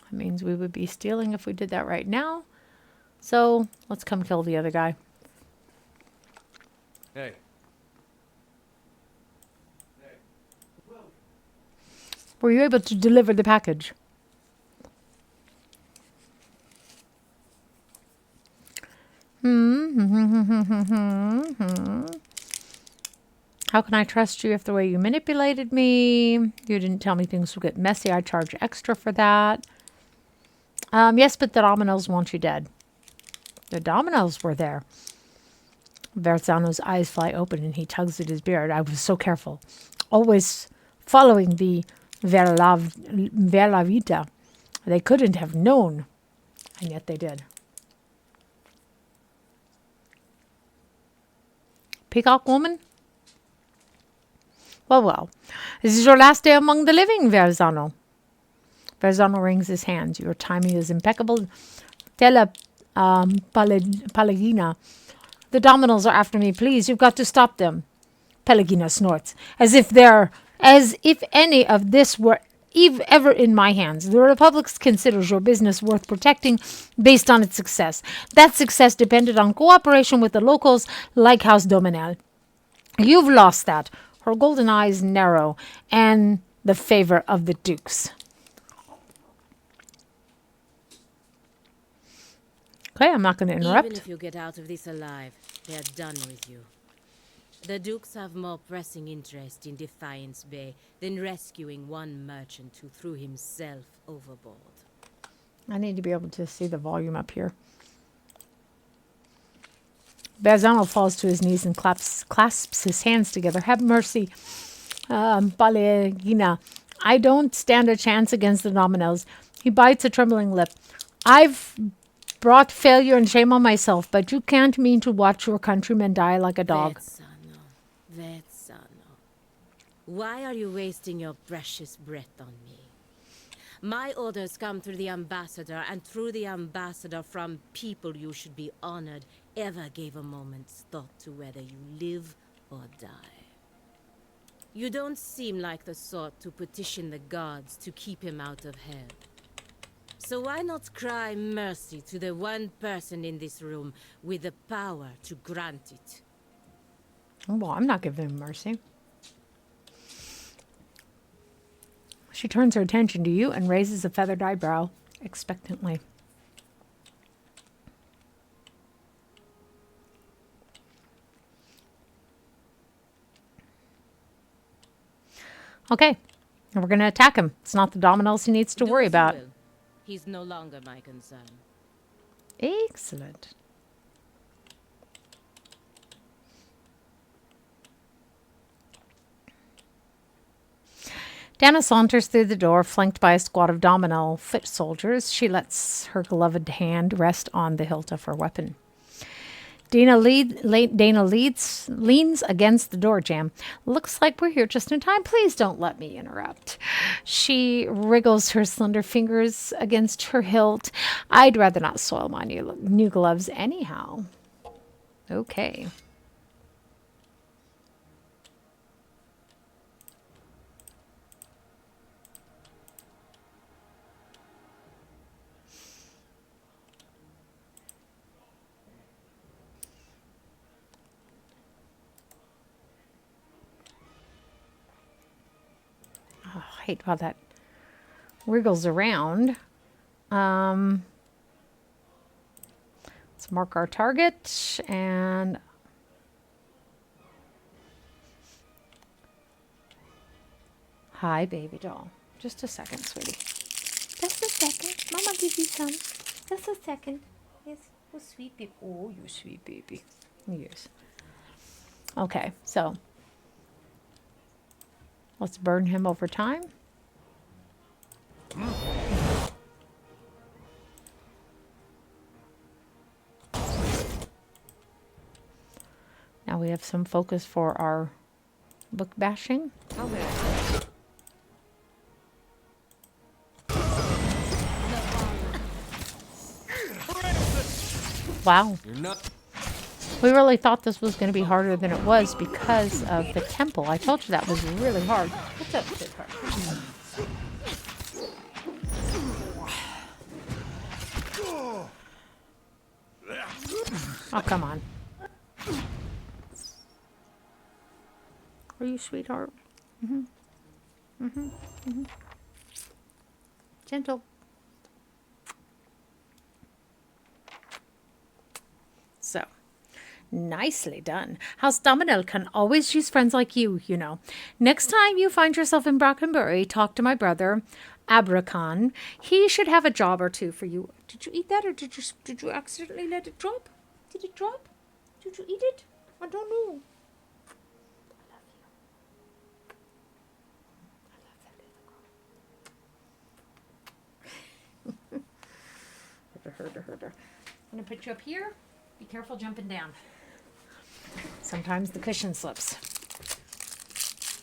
That means we would be stealing if we did that right now. So let's come kill the other guy. Hey. Were you able to deliver the package? How can I trust you if the way you manipulated me? You didn't tell me things would get messy. I charge extra for that. Yes, but the Doemenels want you dead. The Doemenels were there. Verzano's eyes fly open and he tugs at his beard. I was so careful. Always following the vers la vida. They couldn't have known. And yet they did. Peacock woman? Well, well. This is your last day among the living, Verzano. Verzano wrings his hands. Your timing is impeccable. Tell Pallegina. The Doemenels are after me. Please, you've got to stop them. Pallegina snorts. As if any of this were ever in my hands. The Republic considers your business worth protecting based on its success. That success depended on cooperation with the locals like House Doemenel. You've lost that. Her golden eyes narrow, and the favor of the dukes. Okay, I'm not going to interrupt. Even if you get out of this alive, they're done with you. The Dukes have more pressing interest in Defiance Bay than rescuing one merchant who threw himself overboard. I need to be able to see the volume up here. Verzano falls to his knees and clasps his hands together. Have mercy, Pallegina. I don't stand a chance against the Doemenels. He bites a trembling lip. I've brought failure and shame on myself, but you can't mean to watch your countrymen die like a dog. Verzano. Why are you wasting your precious breath on me? My orders come through the ambassador, and through the ambassador from people you should be honored ever gave a moment's thought to whether you live or die. You don't seem like the sort to petition the gods to keep him out of hell. So why not cry mercy to the one person in this room with the power to grant it? Well, I'm not giving him mercy. She turns her attention to you and raises a feathered eyebrow expectantly. Okay, and we're going to attack him. It's not the Doemenels he needs to worry about. He's no longer my concern. Excellent. Dana saunters through the door, flanked by a squad of Doemenel foot soldiers. She lets her gloved hand rest on the hilt of her weapon. Dana leans against the door jamb. Looks like we're here just in time. Please don't let me interrupt. She wriggles her slender fingers against her hilt. I'd rather not soil my new gloves anyhow. Okay. Oh, I hate how that wriggles around. Let's mark our target and hi, baby doll. Just a second, sweetie. Just a second. Mama give you some. Just a second. Yes. Oh, sweet baby. Oh, you sweet baby. Yes. Okay, so let's burn him over time. Now we have some focus for our book bashing. Okay. Wow. You're not. We really thought this was going to be harder than it was because of the temple. I told you that was really hard. What's up, sweetheart? Oh, come on. Are you, sweetheart? Gentle. So, nicely done. House Doemenel can always use friends like you, you know. Next time you find yourself in Brackenbury, talk to my brother, Abrakan. He should have a job or two for you. Did you eat that, or did you accidentally let it drop? Did it drop? Did you eat it? I don't know. Herder. I'm going to put you up here. Be careful jumping down. Sometimes the cushion slips.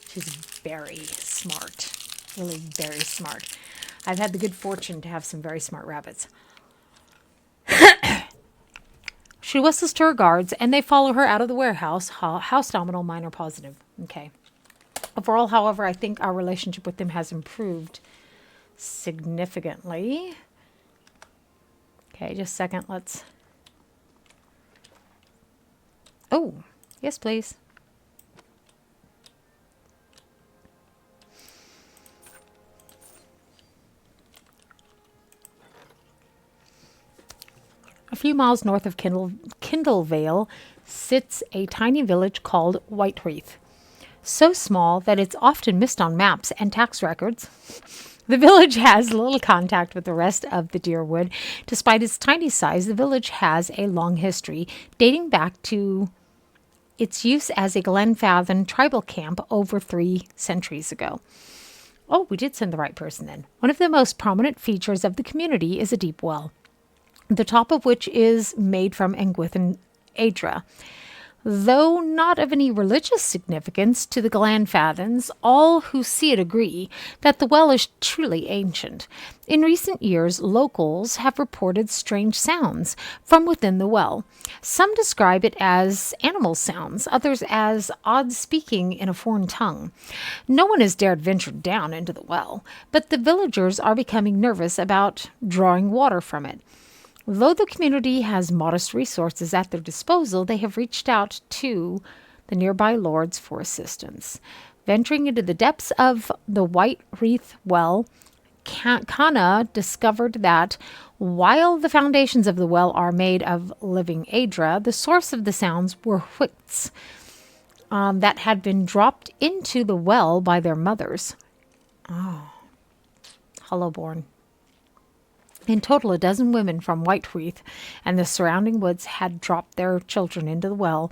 She's very smart. Really very smart. I've had the good fortune to have some very smart rabbits. She whistles to her guards, and they follow her out of the warehouse. House Doemenel, minor positive. Okay. Overall, however, I think our relationship with them has improved significantly. Okay, just a second. Let's... Oh, yes, please. A few miles north of Kindlevale sits a tiny village called Whitereath. So small that it's often missed on maps and tax records. The village has little contact with the rest of the Dyrwood. Despite its tiny size, the village has a long history, dating back to its use as a Glenfathan tribal camp over 3 centuries ago. Oh, we did send the right person then. One of the most prominent features of the community is a deep well, the top of which is made from Engwithan Ondra. Though not of any religious significance to the Glenfathans, all who see it agree that the well is truly ancient. In recent years, locals have reported strange sounds from within the well. Some describe it as animal sounds, others as odd speaking in a foreign tongue. No one has dared venture down into the well, but the villagers are becoming nervous about drawing water from it. Though the community has modest resources at their disposal, they have reached out to the nearby lords for assistance. Venturing into the depths of the Whitereath well, Kana discovered that while the foundations of the well are made of living Ondra, the source of the sounds were whits that had been dropped into the well by their mothers. Oh, Hollowborn. In total, a dozen women from Whitereath and the surrounding woods had dropped their children into the well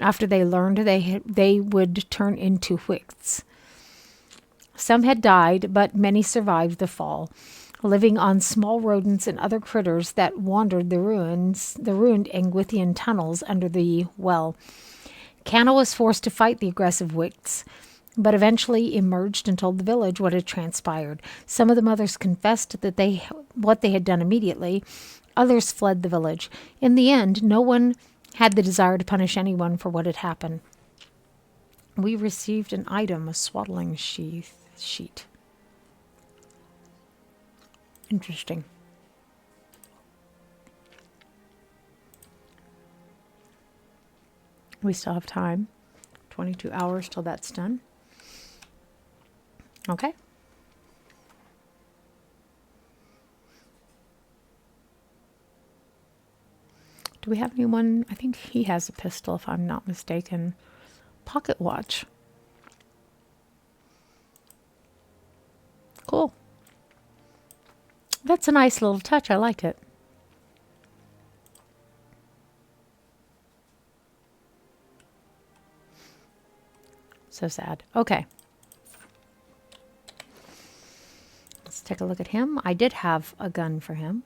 after they learned they would turn into whits. Some had died, but many survived the fall, living on small rodents and other critters that wandered the ruined Engwithan tunnels under the well. Canna was forced to fight the aggressive Wicts, but eventually emerged and told the village what had transpired. Some of the mothers confessed that what they had done immediately. Others fled the village. In the end, no one had the desire to punish anyone for what had happened. We received an item, a swaddling sheet. Interesting. We still have time. 22 hours till that's done. Okay. Do we have anyone? I think he has a pistol, if I'm not mistaken. Pocket watch. Cool. That's a nice little touch. I like it. So sad. Okay. Let's take a look at him. I did have a gun for him.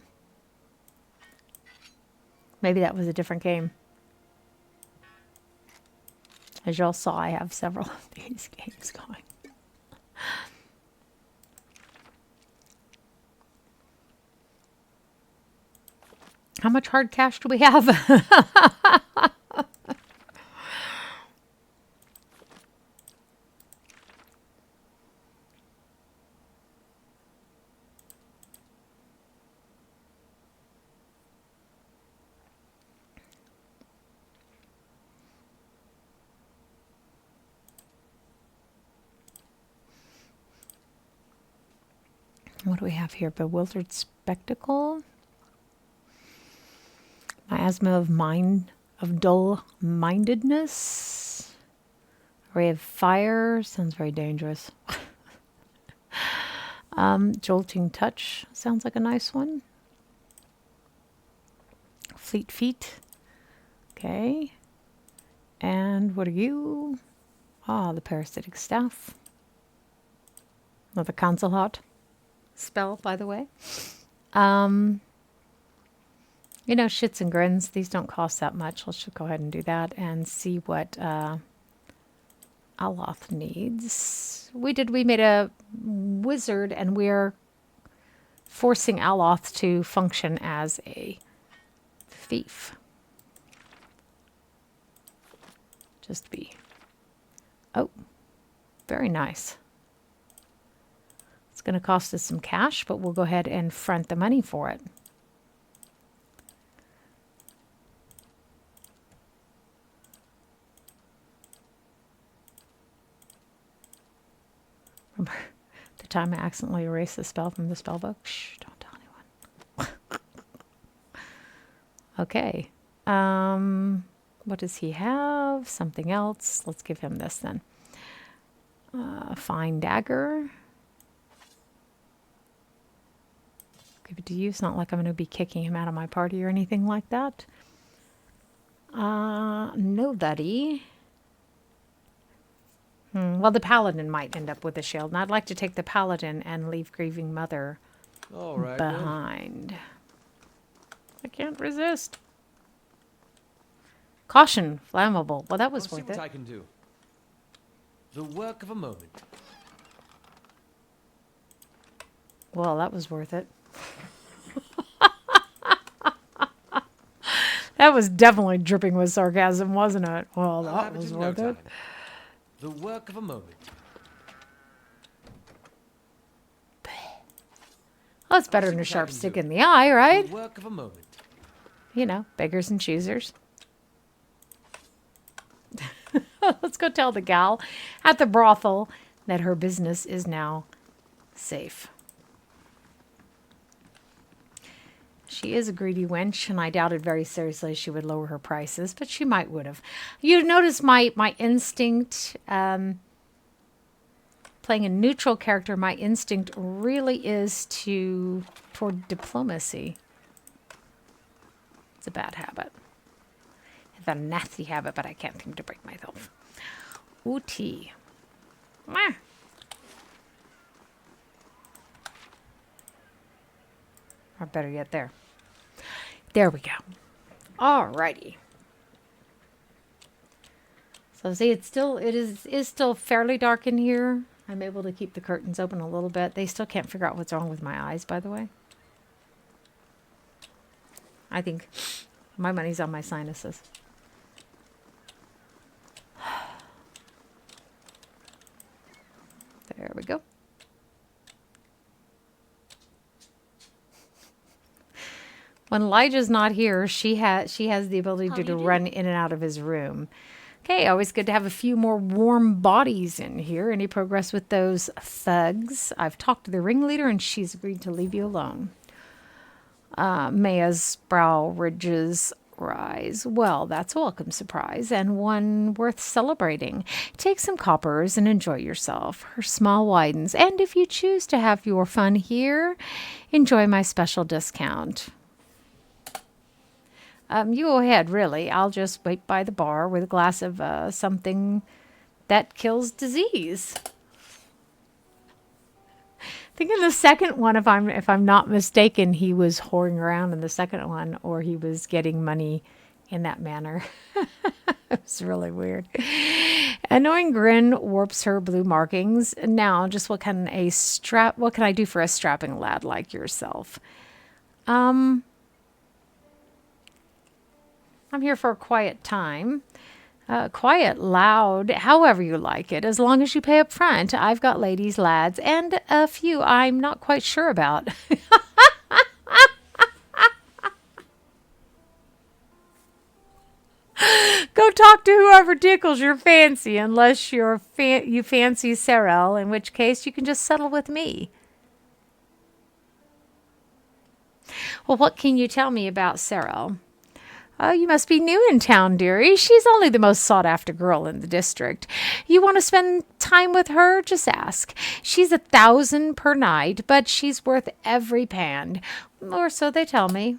Maybe that was a different game. As y'all saw, I have several of these games going. How much hard cash do we have? What do we have here? Bewildered spectacle. Miasma of dull-mindedness. Ray of fire. Sounds very dangerous. Jolting touch. Sounds like a nice one. Fleet feet. Okay. And what are you? Ah, the parasitic staff. Another council hot spell, by the way. You know, shits and grins. These don't cost that much. Let's just go ahead and do that and see what Aloth needs. We made a wizard, and we're forcing Aloth to function as a thief. Just be. Oh, very nice. It's going to cost us some cash, but we'll go ahead and front the money for it. Remember the time I accidentally erased the spell from the spell book? Shh, don't tell anyone. Okay. What does he have? Something else. Let's give him this then. Fine dagger. Give it to you. It's not like I'm going to be kicking him out of my party or anything like that. Nobody. Well, the paladin might end up with a shield, and I'd like to take the paladin and leave Grieving Mother All right. behind. I can't resist. Caution, flammable. Well, that was I'll see worth what it. I can do. The work of a moment. Well, that was worth it. That was definitely dripping with sarcasm, wasn't it? Well, I'll that have it was in worth no it. time. The work of a moment. Well, it's better see than a what I sharp can stick do. in the eye, right? The work of a moment. You know, beggars and choosers. Let's go tell the gal at the brothel that her business is now safe. She is a greedy wench, and I doubted very seriously she would lower her prices, but she would have. You notice my instinct, playing a neutral character, my instinct really is toward diplomacy. It's a bad habit. It's a nasty habit, but I can't seem to break myself. Ooh, tea. Mwah. Or better yet, there. There we go. Alrighty. So see, it is still fairly dark in here. I'm able to keep the curtains open a little bit. They still can't figure out what's wrong with my eyes, by the way. I think my money's on my sinuses. There we go. When Elijah's not here, she has the ability to run in and out of his room. Okay, always good to have a few more warm bodies in here. Any progress with those thugs? I've talked to the ringleader, and she's agreed to leave you alone. Maya's brow ridges rise. Well, that's a welcome surprise, and one worth celebrating. Take some coppers and enjoy yourself. Her smile widens, and if you choose to have your fun here, enjoy my special discount. You go ahead, really. I'll just wait by the bar with a glass of something that kills disease. I think in the second one, if I'm not mistaken, he was whoring around in the second one, or he was getting money in that manner. It was really weird. A knowing grin warps her blue markings. Now, just what can I do for a strapping lad like yourself? I'm here for a quiet time. Quiet, loud, however you like it, as long as you pay up front. I've got ladies, lads, and a few I'm not quite sure about. Go talk to whoever tickles your fancy, unless you fancy Serel, in which case you can just settle with me. Well, what can you tell me about Serel? Oh, you must be new in town, dearie. She's only the most sought-after girl in the district. You want to spend time with her? Just ask. She's 1,000 per night, but she's worth every pound. Or so they tell me.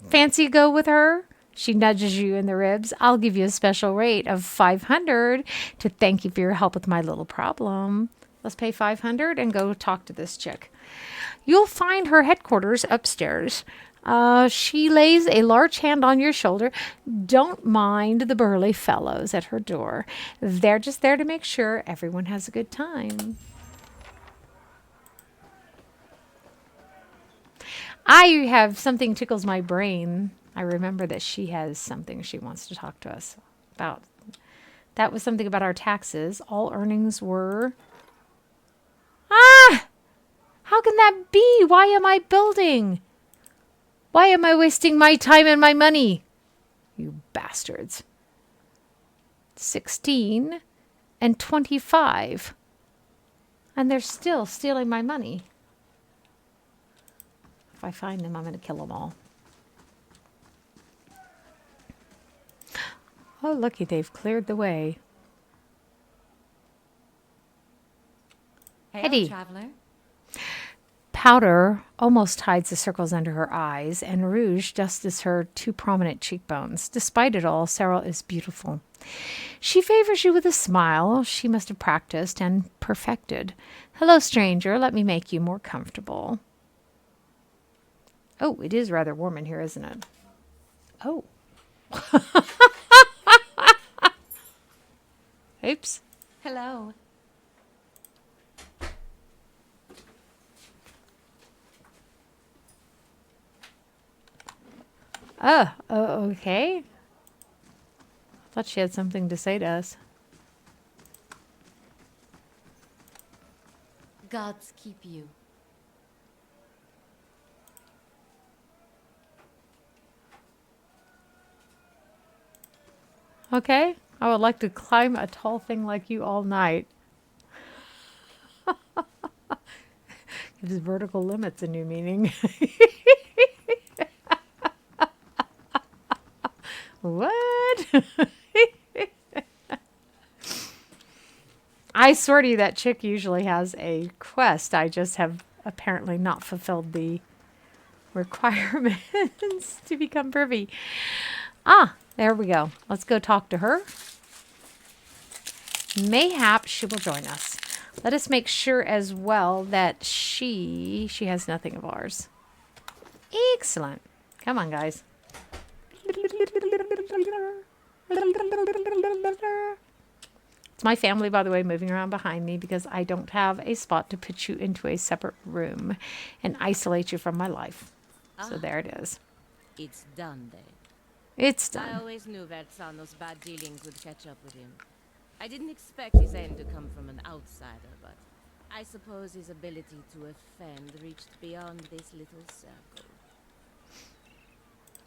Fancy go with her? She nudges you in the ribs. I'll give you a special rate of 500 to thank you for your help with my little problem. Let's pay 500 and go talk to this chick. You'll find her headquarters upstairs. She lays a large hand on your shoulder. Don't mind the burly fellows at her door. They're just there to make sure everyone has a good time. I have something tickles my brain. I remember that she has something she wants to talk to us about. That was something about our taxes. All earnings were... Ah! How can that be? Why am I building? Why am I wasting my time and my money? You bastards. 16 and 25. And they're still stealing my money. If I find them, I'm going to kill them all. Oh, looky, they've cleared the way. Hey, Hetty. traveler. Powder almost hides the circles under her eyes, and rouge dusts her two prominent cheekbones. Despite it all, Sarah is beautiful. She favors you with a smile she must have practiced and perfected. Hello, stranger. Let me make you more comfortable. Oh, it is rather warm in here, isn't it? Oh. Oops. Hello. Oh, okay. Thought she had something to say to us. Gods keep you. Okay. I would like to climb a tall thing like you all night. Gives vertical limits a new meaning. What? I swear to you, that chick usually has a quest. I just have apparently not fulfilled the requirements to become privy. Ah, there we go. Let's go talk to her. Mayhap she will join us. Let us make sure as well that she has nothing of ours. Excellent. Come on, guys. It's my family, by the way, moving around behind me because I don't have a spot to put you into a separate room and isolate you from my life. So there it is. It's done then. It's I done. always knew Verzano's bad dealings would catch up with him. I didn't expect his end to come from an outsider, but I suppose his ability to offend reached beyond this little circle.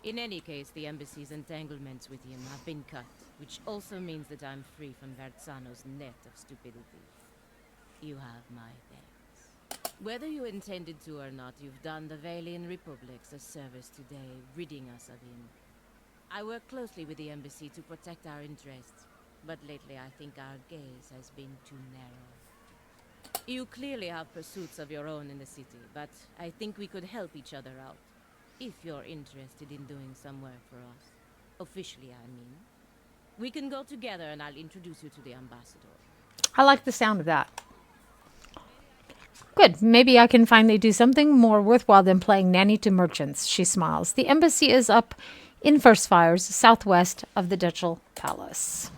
In any case, the embassy's entanglements with him have been cut, which also means that I'm free from Verzano's net of stupidity. You have my thanks. Whether you intended to or not, you've done the Valian Republics a service today, ridding us of him. I work closely with the embassy to protect our interests, but lately I think our gaze has been too narrow. You clearly have pursuits of your own in the city, but I think we could help each other out. If you're interested in doing some work for us. Officially, I mean. We can go together and I'll introduce you to the ambassador. I like the sound of that. Good. Maybe I can finally do something more worthwhile than playing nanny to merchants. She smiles. The embassy is up in First Fires, southwest of the Ducal Palace.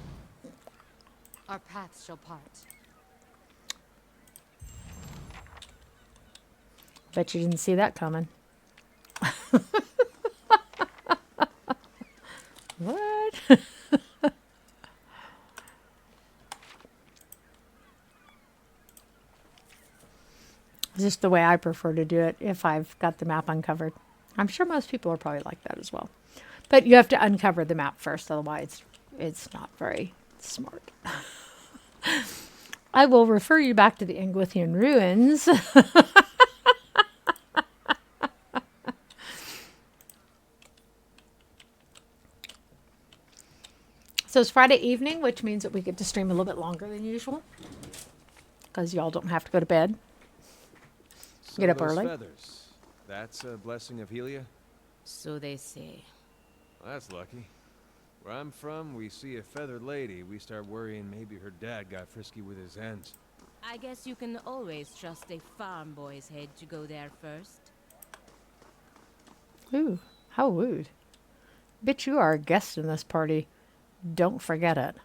Our paths shall part. Bet you didn't see that coming. What? It's just the way I prefer to do it if I've got the map uncovered. I'm sure most people are probably like that as well. But you have to uncover the map first, otherwise it's not very smart. I will refer you back to the Engwithan ruins. So it's Friday evening, which means that we get to stream a little bit longer than usual. Because y'all don't have to go to bed. So Get up those early. Feathers. That's a blessing of Helia? So they say. Well, that's lucky. Where I'm from, we see a feathered lady, we start worrying maybe her dad got frisky with his hens. I guess you can always trust a farm boy's head to go there first. Ooh, how rude. Bitch, you are a guest in this party. Don't forget it.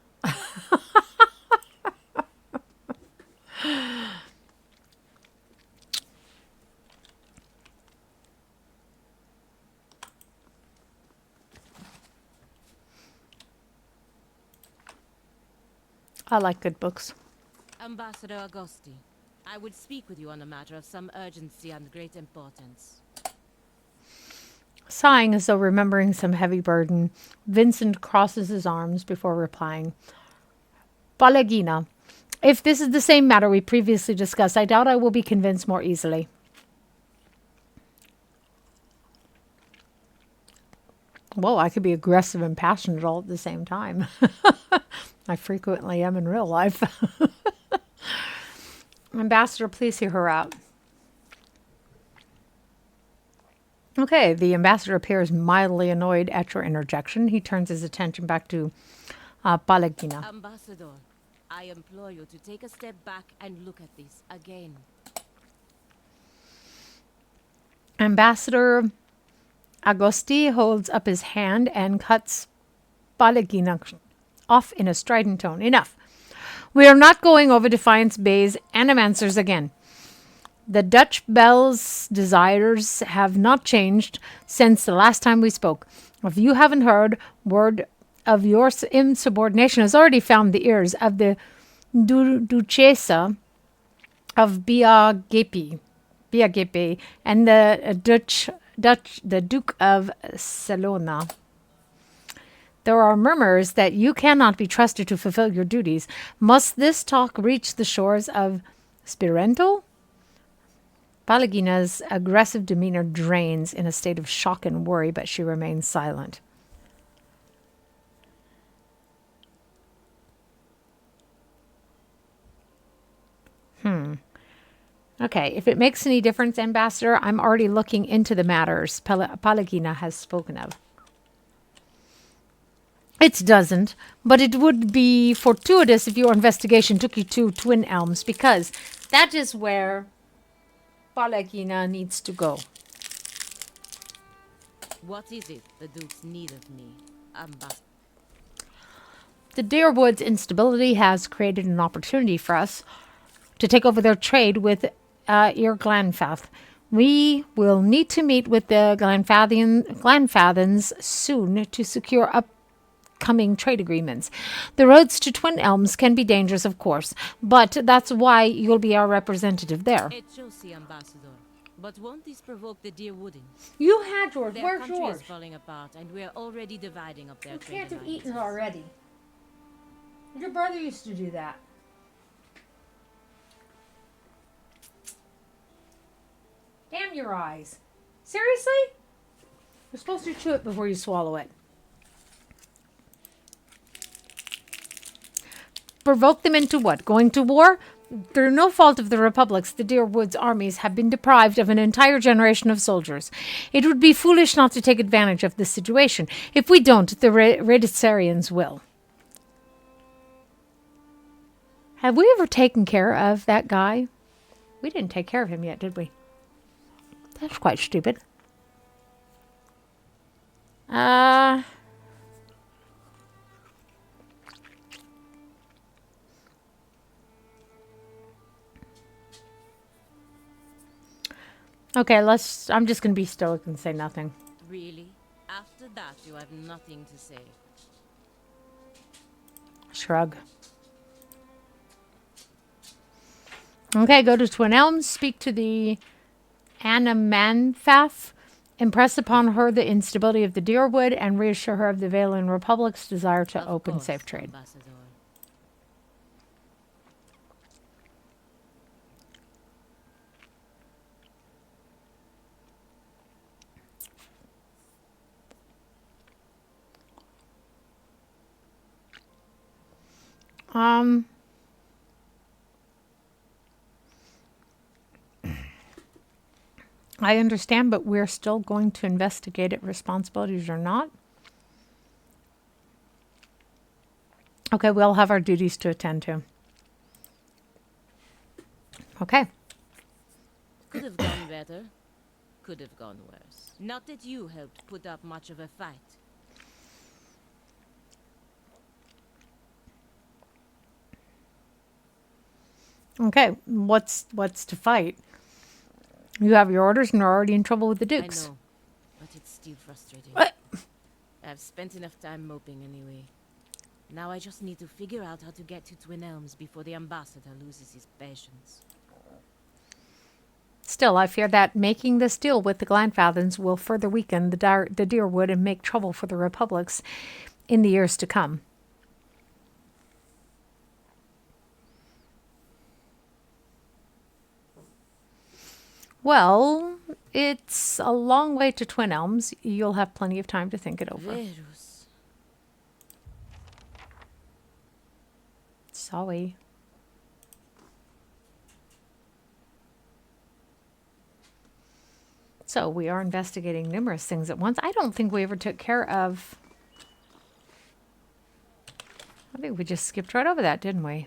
I like good books. Ambassador Augusti, I would speak with you on a matter of some urgency and great importance. Sighing as though remembering some heavy burden, Vincent crosses his arms before replying. Pallegina, if this is the same matter we previously discussed, I doubt I will be convinced more easily. Well, I could be aggressive and passionate all at the same time. I frequently am in real life. Ambassador, please hear her out. Okay, the ambassador appears mildly annoyed at your interjection. He turns his attention back to Pallegina. Ambassador, I implore you to take a step back and look at this again. Ambassador Agosti holds up his hand and cuts Pallegina off in a strident tone. Enough. We are not going over Defiance Bay's animancers again. The Dutch belle's desires have not changed since the last time we spoke. If you haven't heard, word of your insubordination has already found the ears of the Duchessa of Biagepi and the Duke of Salona. There are murmurs that you cannot be trusted to fulfill your duties. Must this talk reach the shores of Spirento? Pallegina's aggressive demeanor drains in a state of shock and worry, but she remains silent. Okay, if it makes any difference, Ambassador, I'm already looking into the matters Pallegina has spoken of. It doesn't, but it would be fortuitous if your investigation took you to Twin Elms, because that is where Pallegina needs to go. What is it the Dukes need of me, Ambassador? The Deerwood's instability has created an opportunity for us to take over their trade with Glanfath. We will need to meet with the Glanfathans soon to secure upcoming trade agreements. The roads to Twin Elms can be dangerous, of course, but that's why you'll be our representative there. It shall see, Ambassador. But won't this provoke the Deerwoodins? You had yours. Their Where's country yours? is falling apart, and we're already dividing up their You trade can't have alliances. eaten already. Your brother used to do that. Damn your eyes. Seriously? You're supposed to chew it before you swallow it. Provoke them into what? Going to war? Through no fault of the Republic's, the Deerwood's armies have been deprived of an entire generation of soldiers. It would be foolish not to take advantage of this situation. If we don't, the Raedricians will. Have we ever taken care of that guy? We didn't take care of him yet, did we? That's quite stupid. Okay, I'm just going to be stoic and say nothing. Really? After that, you have nothing to say. Shrug. Okay, go to Twin Elms, speak to the Animanthath, impress upon her the instability of the Deerwood, and reassure her of the Valen Republic's desire to Of open course, safe trade. Ambassador. I understand, but we're still going to investigate it, responsibilities or not. Okay, we all have our duties to attend to. Okay. Could have done better. could have gone worse. Not that you helped put up much of a fight. Okay, what's to fight? You have your orders and are already in trouble with the I dukes. know, but it's still frustrating. What? I've spent enough time moping anyway. Now I just need to figure out how to get to Twin Elms before the ambassador loses his patience. Still, I fear that making this deal with the Glanfathens will further weaken the Deerwood and make trouble for the Republics in the years to come. Well, it's a long way to Twin Elms. You'll have plenty of time to think it over. Verus. Sorry. So we are investigating numerous things at once. I don't think we ever took care of... I think we just skipped right over that, didn't we?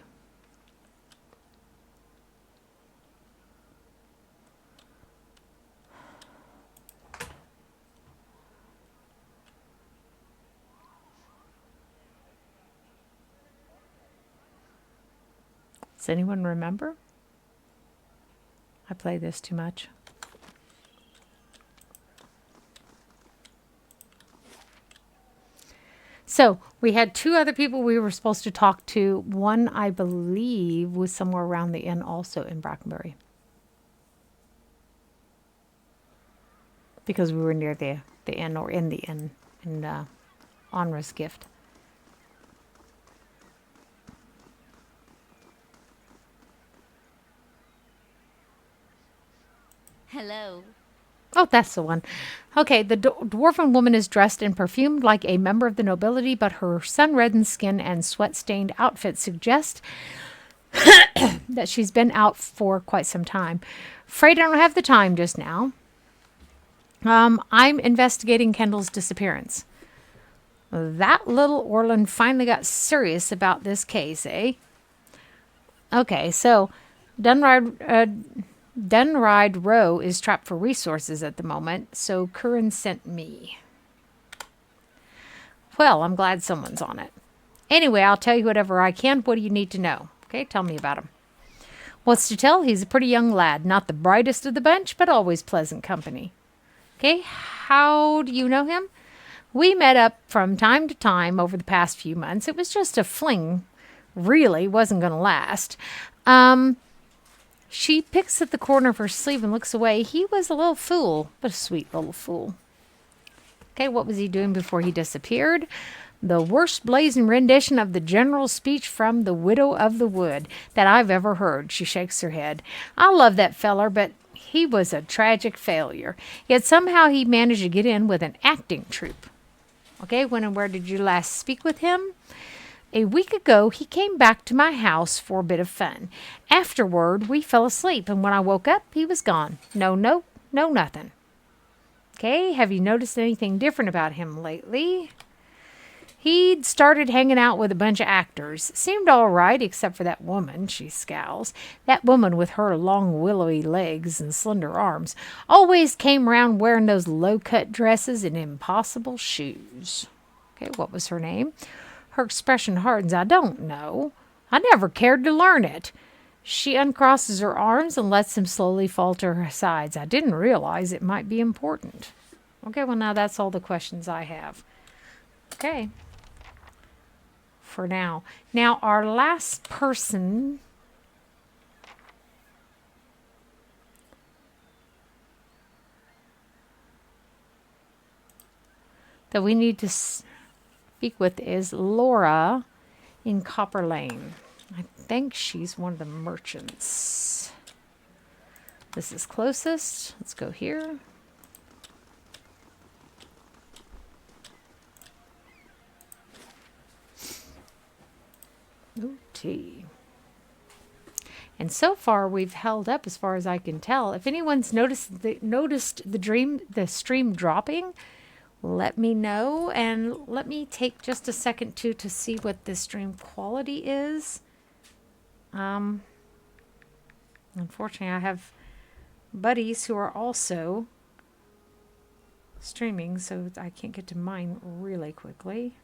Does anyone remember? I play this too much. So we had two other people we were supposed to talk to. One, I believe, was somewhere around the inn, also in Brackenbury, because we were near the inn, or in the inn, in Onra's gift. Hello. Oh, that's the one. Okay, the dwarven woman is dressed and perfumed like a member of the nobility, but her sun-reddened skin and sweat-stained outfit suggest that she's been out for quite some time. Afraid I don't have the time just now. I'm investigating Kendall's disappearance. That little Orland finally got serious about this case, eh? Okay, so Dunride Row is trapped for resources at the moment, so Curran sent me. Well, I'm glad someone's on it. Anyway, I'll tell you whatever I can. What do you need to know? Okay, tell me about him. What's to tell? He's a pretty young lad. Not the brightest of the bunch, but always pleasant company. Okay, how do you know him? We met up from time to time over the past few months. It was just a fling. Really wasn't going to last. She picks at the corner of her sleeve and looks away. He was a little fool, but a sweet little fool. Okay, what was he doing before he disappeared? The worst blazing rendition of the general speech from the Widow of the Wood that I've ever heard. She shakes her head. I love that feller, but he was a tragic failure. Yet somehow he managed to get in with an acting troupe. Okay, when and where did you last speak with him? A week ago, he came back to my house for a bit of fun. Afterward, we fell asleep, and when I woke up, he was gone. No nothing. Okay, have you noticed anything different about him lately? He'd started hanging out with a bunch of actors. Seemed all right, except for that woman, she scowls. That woman with her long willowy legs and slender arms always came around wearing those low-cut dresses and impossible shoes. Okay, what was her name? Her expression hardens. I don't know. I never cared to learn it. She uncrosses her arms and lets them slowly fall to her sides. I didn't realize it might be important. Okay, well, now that's all the questions I have. Okay. For now. Now, our last person... that we need to speak with is Laura in Copper Lane. I think she's one of the merchants. This is closest. Let's go here. Ooh, tea. And so far we've held up as far as I can tell. If anyone's noticed the stream dropping, let me know, and let me take just a second to see what the stream quality is. Unfortunately, I have buddies who are also streaming, so I can't get to mine really quickly.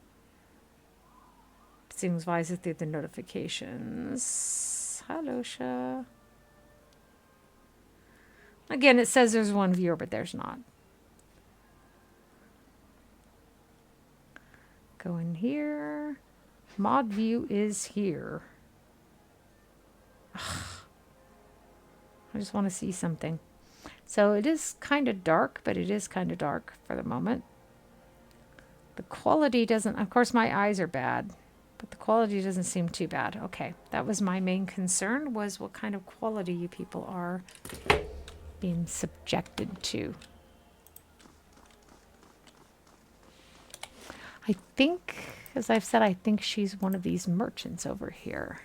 Seems wise through the notifications. Hello, Sha. Again, it says there's one viewer, but there's not. Go in here. Mod view is here. Ugh. I just want to see something. So it is kind of dark, but it is kind of dark for the moment. The quality doesn't, of course my eyes are bad, but the quality doesn't seem too bad. Okay, that was my main concern, was what kind of quality you people are being subjected to. I think, as I've said, I think she's one of these merchants over here.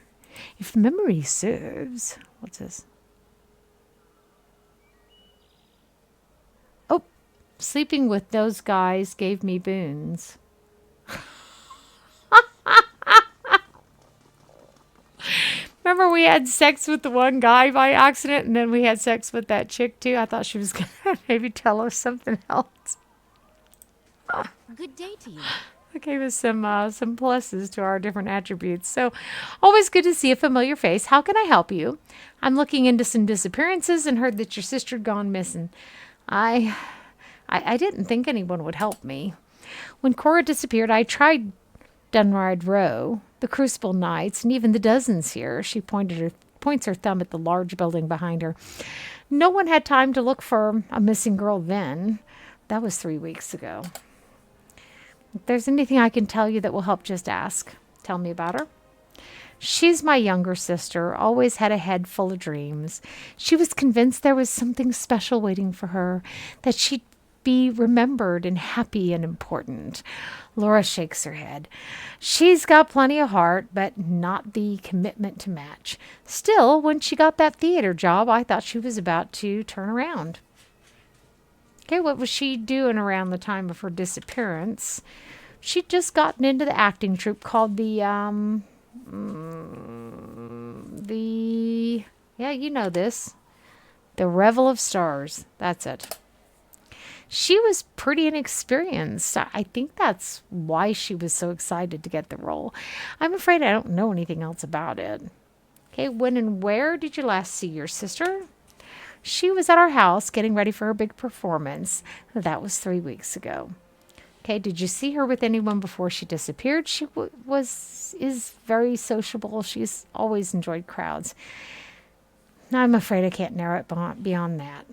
If memory serves, what's this? Oh, sleeping with those guys gave me boons. Remember we had sex with the one guy by accident, and then we had sex with that chick too? I thought she was going to maybe tell us something else. Good day to you. That gave us some pluses to our different attributes. So always good to see a familiar face. How can I help you? I'm looking into some disappearances and heard that your sister had gone missing. I didn't think anyone would help me. When Cora disappeared, I tried Dunride Row, the Crucible Knights, and even the dozens here. She points her thumb at the large building behind her. No one had time to look for a missing girl then. That was 3 weeks ago. If there's anything I can tell you that will help, just ask. Tell me about her. She's my younger sister, always had a head full of dreams. She was convinced there was something special waiting for her, that she'd be remembered and happy and important. Laura shakes her head. She's got plenty of heart, but not the commitment to match. Still, when she got that theater job, I thought she was about to turn around. Okay, what was she doing around the time of her disappearance? She'd just gotten into the acting troupe called yeah, you know this. The Revel of Stars. That's it. She was pretty inexperienced. I think that's why she was so excited to get the role. I'm afraid I don't know anything else about it. Okay, when and where did you last see your sister? She was at our house getting ready for her big performance. That was 3 weeks ago. Okay, did you see her with anyone before she disappeared? She is very sociable. She's always enjoyed crowds. I'm afraid I can't narrow it beyond that.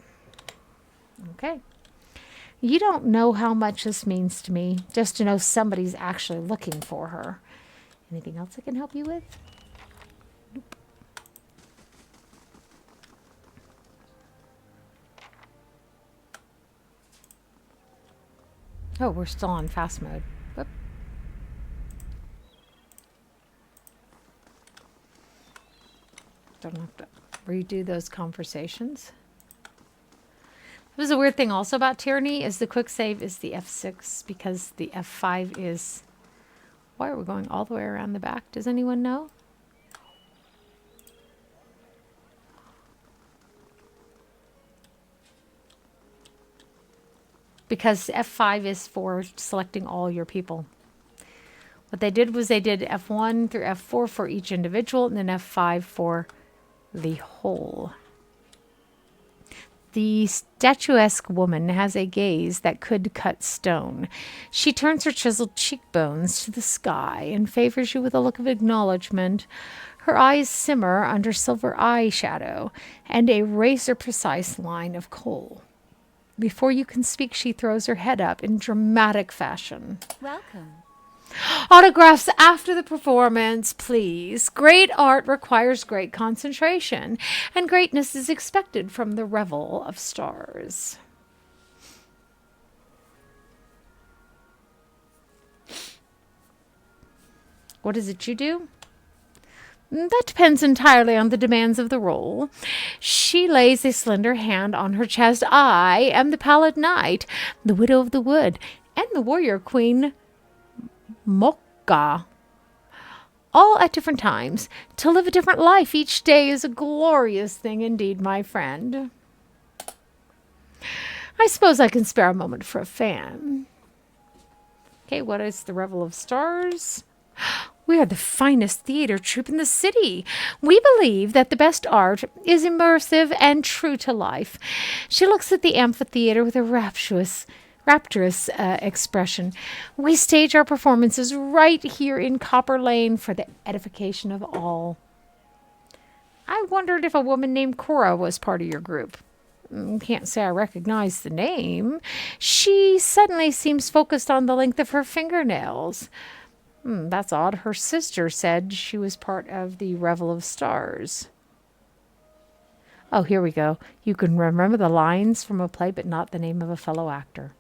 Okay. You don't know how much this means to me, just to know somebody's actually looking for her. Anything else I can help you with? Nope. Oh, we're still on fast mode. Whoop. Don't have to redo those conversations. It was a weird thing also about Tyranny is the quick save is the F6 because the F5 is... Why are we going all the way around the back? Does anyone know? Because F5 is for selecting all your people. What they did was they did F1 through F4 for each individual and then F5 for the whole. The statuesque woman has a gaze that could cut stone. She turns her chiseled cheekbones to the sky and favors you with a look of acknowledgement. Her eyes simmer under silver eyeshadow and a razor-precise line of kohl. Before you can speak, she throws her head up in dramatic fashion. Welcome. Autographs after the performance, please. Great art requires great concentration, and greatness is expected from the Revel of Stars. What is it you do? That depends entirely on the demands of the role. She lays a slender hand on her chest. I am the Pallid Knight, the Widow of the Wood, and the Warrior Queen Mokka. All at different times. To live a different life each day is a glorious thing indeed, my friend. I suppose I can spare a moment for a fan. Okay, what is the Revel of Stars? We are the finest theater troupe in the city. We believe that the best art is immersive and true to life. She looks at the amphitheater with a rapturous expression. We stage our performances right here in Copper Lane for the edification of all. I wondered if a woman named Cora was part of your group. Can't say I recognize the name. She suddenly seems focused on the length of her fingernails. That's odd. Her sister said she was part of the Revel of Stars. Oh, here we go. You can remember the lines from a play, but not the name of a fellow actor.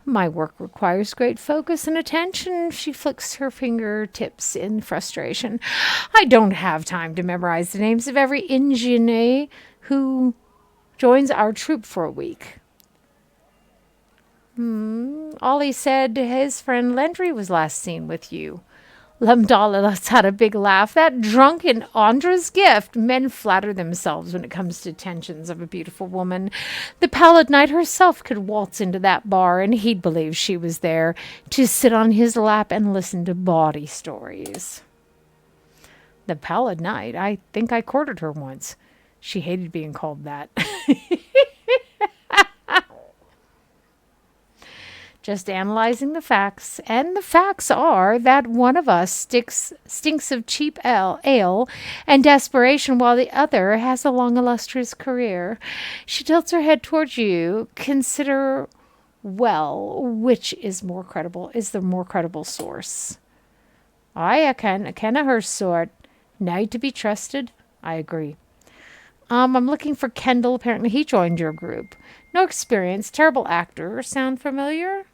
My work requires great focus and attention. She flicks her fingertips in frustration. I don't have time to memorize the names of every ingénue who joins our troupe for a week. Ollie said his friend Landry was last seen with you. Lumdala lets out a big laugh. That drunken Ondra's gift. Men flatter themselves when it comes to attentions of a beautiful woman. The Pallid Knight herself could waltz into that bar, and he'd believe she was there to sit on his lap and listen to bawdy stories. The Pallid Knight? I think I courted her once. She hated being called that. Just analyzing the facts, and the facts are that one of us stinks of cheap ale and desperation, while the other has a long, illustrious career. She tilts her head towards you. Consider well which is the more credible source. I ken her sort. Knight to be trusted. I agree. I'm looking for Kendall. Apparently he joined your group. No experience. Terrible actor. Sound familiar?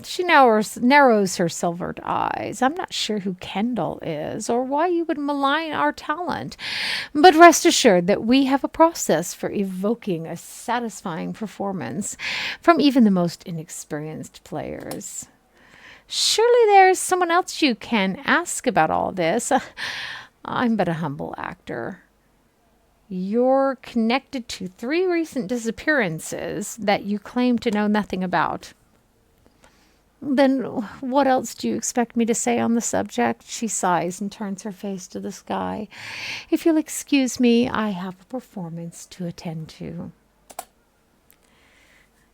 She narrows her silvered eyes. I'm not sure who Kendall is or why you would malign our talent. But rest assured that we have a process for evoking a satisfying performance from even the most inexperienced players. Surely there's someone else you can ask about all this. I'm but a humble actor. You're connected to 3 recent disappearances that you claim to know nothing about. Then what else do you expect me to say on the subject? She sighs and turns her face to the sky. If you'll excuse me, I have a performance to attend to.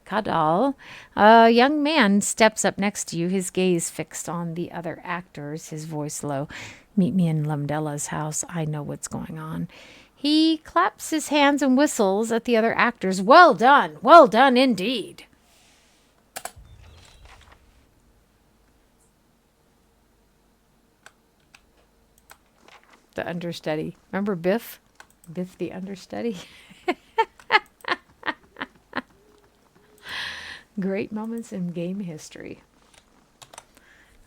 Kadal, a young man steps up next to you, his gaze fixed on the other actors, his voice low. Meet me in Lumdella's house. I know what's going on. He claps his hands and whistles at the other actors. Well done indeed. The understudy. Remember Biff? Biff the understudy? Great moments in game history.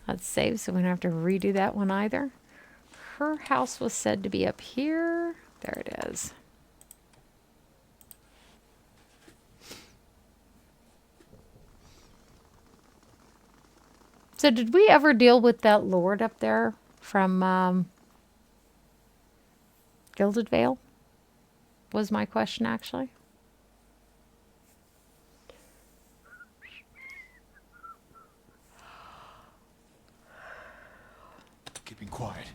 Let's save so we don't have to redo that one either. Her house was said to be up here. There it is. So did we ever deal with that lord up there from Gilded Vale? Was my question actually. Keeping quiet.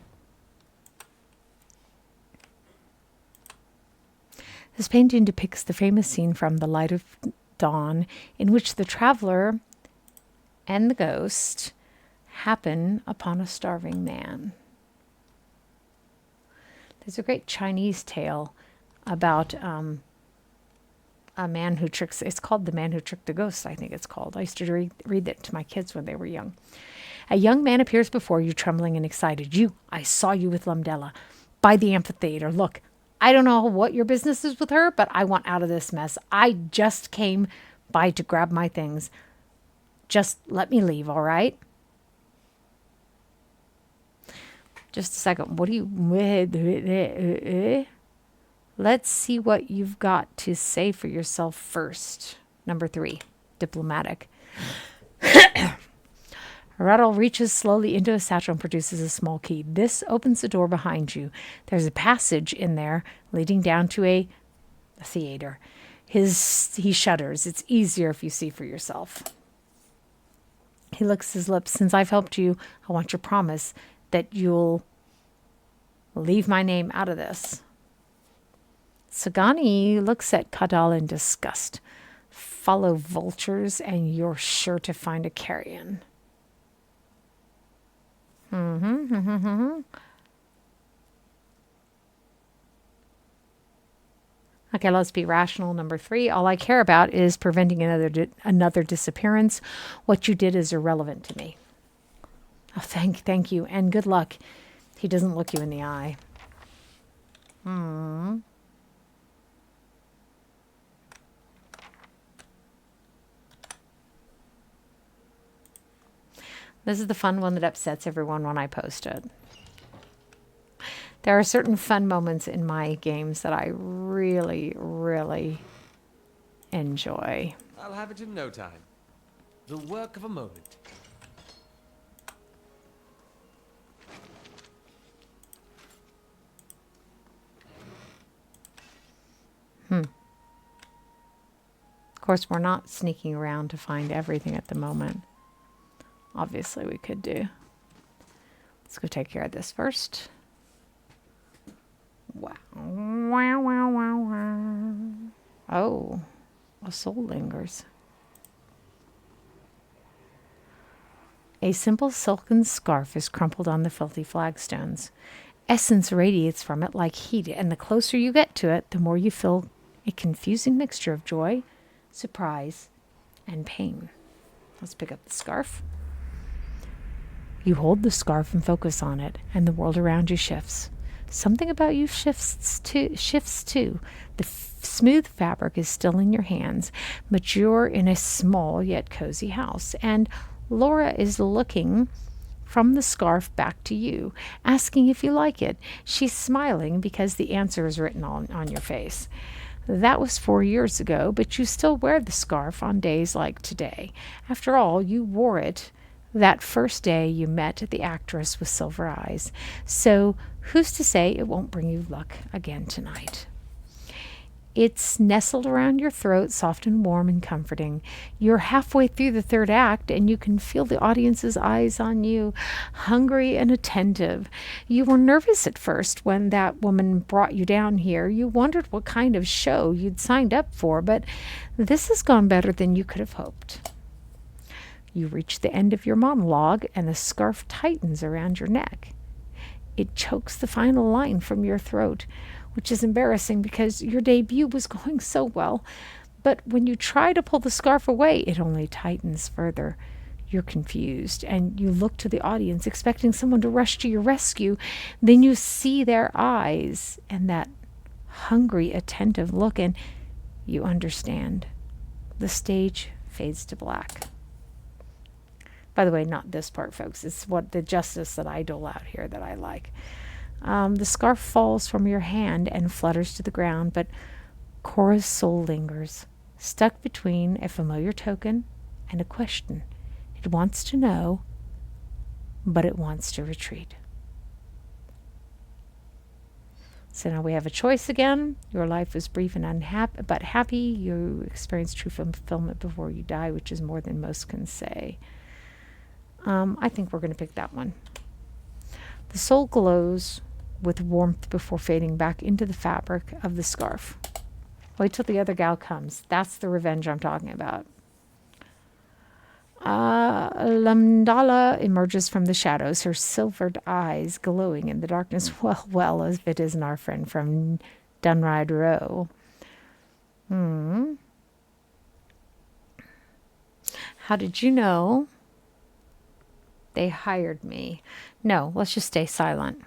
This painting depicts the famous scene from The Light of Dawn, in which the traveler and the ghost happen upon a starving man. There's a great Chinese tale about a man who tricks. It's called The Man Who Tricked the Ghost, I think it's called. I used to read that to my kids when they were young. A young man appears before you, trembling and excited. I saw you with Lumdella by the amphitheater. Look, I don't know what your business is with her, but I want out of this mess. I just came by to grab my things. Just let me leave, all right? Just a second. What do you... Let's see what you've got to say for yourself first. Number 3, diplomatic. Rattle reaches slowly into a satchel and produces a small key. This opens the door behind you. There's a passage in there leading down to a theater. He shudders. It's easier if you see for yourself. He licks his lips. Since I've helped you, I want your promise that you'll leave my name out of this. Sagani looks at Kadal in disgust. Follow vultures and you're sure to find a carrion. Okay, let's be rational. Number 3, all I care about is preventing another disappearance. What you did is irrelevant to me. Oh, thank you, and good luck. He doesn't look you in the eye. This is the fun one that upsets everyone when I post it. There are certain fun moments in my games that I really, really enjoy. I'll have it in no time. The work of a moment. Of course, we're not sneaking around to find everything at the moment. Obviously, we could do. Let's go take care of this first. Wow. Oh, a soul lingers. A simple silken scarf is crumpled on the filthy flagstones. Essence radiates from it like heat, and the closer you get to it, the more you feel a confusing mixture of joy, surprise, and pain. Let's pick up the scarf. You hold the scarf and focus on it, and the world around you shifts. Something about you shifts too. The smooth fabric is still in your hands, but you're in a small yet cozy house, and Laura is looking from the scarf back to you, asking if you like it. She's smiling because the answer is written on your face. That was 4 years ago, but you still wear the scarf on days like today. After all, you wore it that first day you met the actress with silver eyes. So who's to say it won't bring you luck again tonight? It's nestled around your throat, soft and warm and comforting. You're halfway through the third act, and you can feel the audience's eyes on you, hungry and attentive. You were nervous at first when that woman brought you down here. You wondered what kind of show you'd signed up for, but this has gone better than you could have hoped. You reach the end of your monologue, and the scarf tightens around your neck. It chokes the final line from your throat, which is embarrassing because your debut was going so well. But when you try to pull the scarf away, it only tightens further. You're confused, and you look to the audience, expecting someone to rush to your rescue. Then you see their eyes and that hungry, attentive look, and you understand. The stage fades to black. By the way, not this part, folks. It's what the justice that I dole out here that I like. The scarf falls from your hand and flutters to the ground, but Cora's soul lingers, stuck between a familiar token and a question. It wants to know, but it wants to retreat. So now we have a choice again. Your life was brief and unhappy, but happy. You experienced true fulfillment before you die, which is more than most can say. I think we're going to pick that one. The soul glows with warmth before fading back into the fabric of the scarf. Wait till the other gal comes. That's the revenge I'm talking about. Lamdala emerges from the shadows, her silvered eyes glowing in the darkness. Well, as if it isn't our friend from Dunride Row. How did you know they hired me? No, let's just stay silent.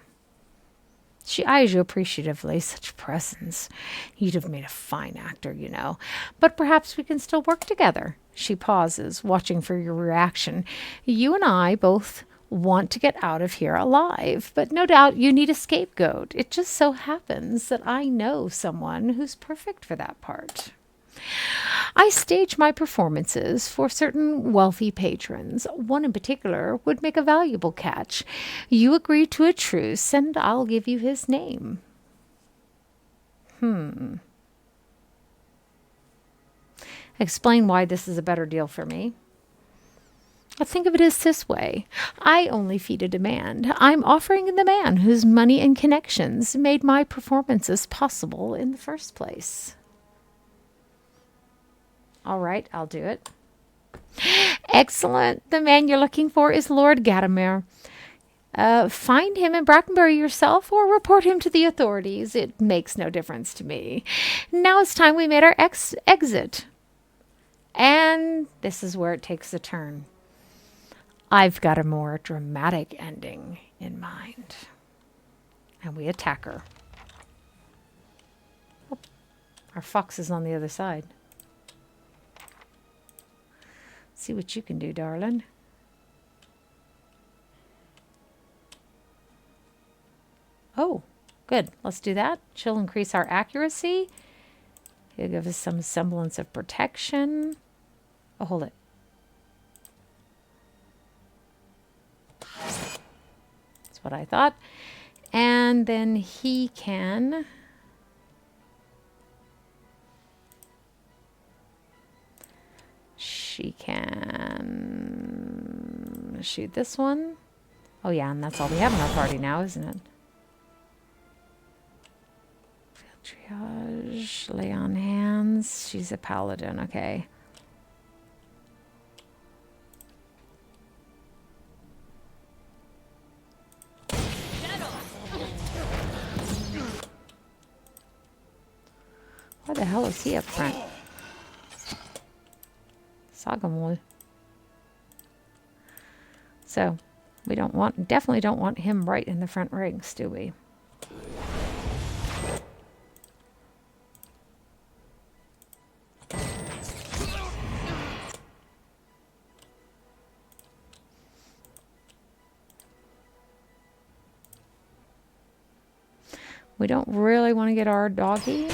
She eyes you appreciatively. Such presence. You'd have made a fine actor, you know. But perhaps we can still work together. She pauses, watching for your reaction. You and I both want to get out of here alive, but no doubt you need a scapegoat. It just so happens that I know someone who's perfect for that part. I stage my performances for certain wealthy patrons. One in particular would make a valuable catch. You agree to a truce, and I'll give you his name. Explain why this is a better deal for me. Think of it as this way. I only feed a demand. I'm offering the man whose money and connections made my performances possible in the first place. All right, I'll do it. Excellent. The man you're looking for is Lord Raedric. Find him in Brackenbury yourself or report him to the authorities. It makes no difference to me. Now it's time we made our exit. And this is where it takes a turn. I've got a more dramatic ending in mind. And we attack her. Oh, our fox is on the other side. See what you can do, darling. Oh, good. Let's do that. She'll increase our accuracy. He'll give us some semblance of protection. Oh, hold it. That's what I thought. And then he can... She can shoot this one. Oh yeah, and that's all we have in our party now, isn't it? Field triage, lay on hands. She's a paladin, okay. Why the hell is he up front? Sagamol. So, we definitely don't want him right in the front ranks, do we? We don't really want to get our doggy.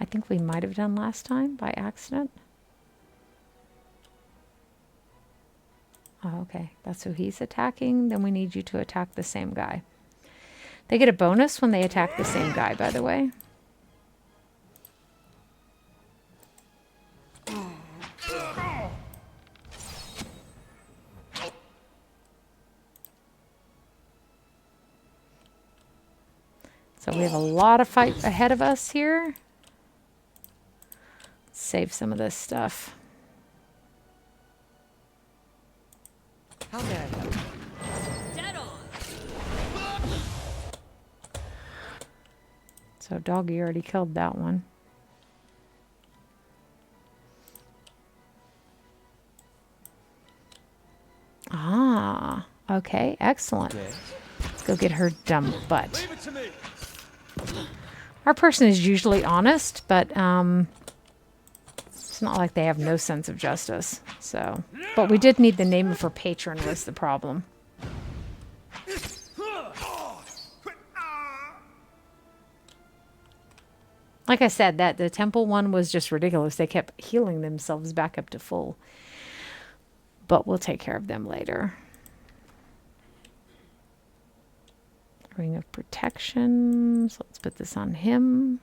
I think we might have done last time by accident. Oh, okay. That's who he's attacking. Then we need you to attack the same guy. They get a bonus when they attack the same guy, by the way. So we have a lot of fight ahead of us here. Save some of this stuff. How may I help? So doggy already killed that one. Ah, okay, excellent. Let's go get her dumb butt. Leave it to me. Our person is usually honest, but it's not like they have no sense of justice. So, but we did need the name of her patron was the problem. Like I said, that the temple one was just ridiculous. They kept healing themselves back up to full. But we'll take care of them later. Ring of protection. So let's put this on him.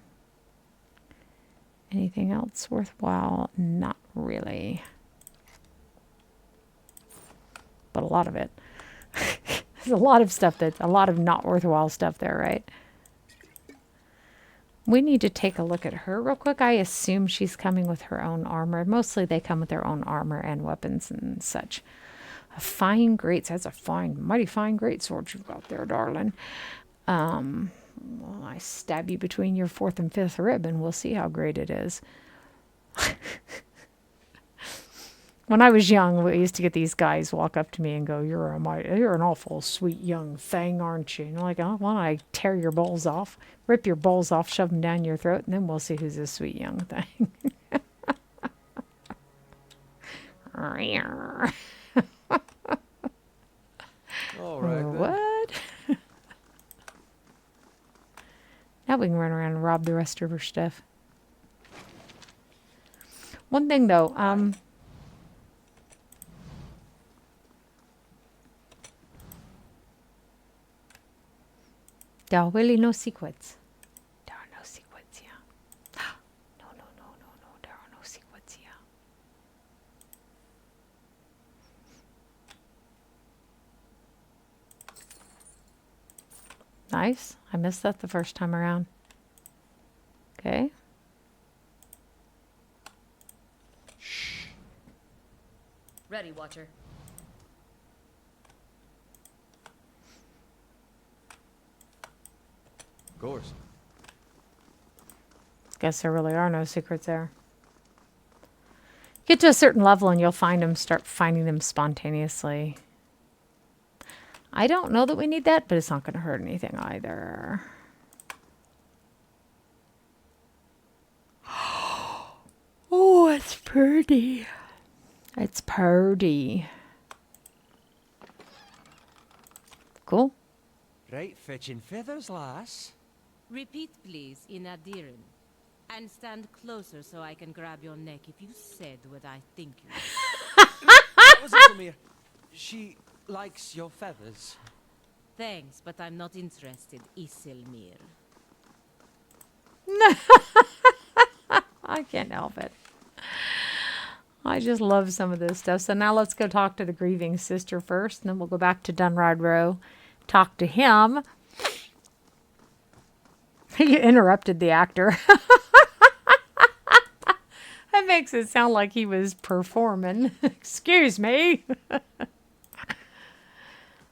Anything else worthwhile? Not really. But a lot of it. There's a lot of stuff a lot of not worthwhile stuff there, right? We need to take a look at her real quick. I assume she's coming with her own armor. Mostly they come with their own armor and weapons and such. A fine great, that's a fine, mighty fine great sword you've got there, darling. Well, I stab you between your fourth and fifth rib and we'll see how great it is. When I was young, we used to get these guys walk up to me and go, you're an awful sweet young thing, aren't you? And I'm like, oh, why don't I tear your balls off, rip your balls off, shove them down your throat, and then we'll see who's a sweet young thing. All right, then. What? Now we can run around and rob the rest of her stuff. One thing though, there are really no secrets. There are no secrets here. No, no, no, no, no. There are no secrets here. Nice. I missed that the first time around. Okay. Ready, Watcher. Of course. Guess there really are no secrets there. Get to a certain level and you'll start finding them spontaneously. I don't know that we need that, but it's not going to hurt anything either. Oh, it's pretty. It's pretty. Cool. Right fetching feathers, lass. Repeat, please, in Adiran. And stand closer so I can grab your neck if you said what I think you said. That was Isilmir. She likes your feathers. Thanks, but I'm not interested, Isilmir. I can't help it. I just love some of this stuff. So now let's go talk to the grieving sister first, and then we'll go back to Dunrod Row, talk to him. You interrupted the actor. That makes it sound like he was performing. Excuse me.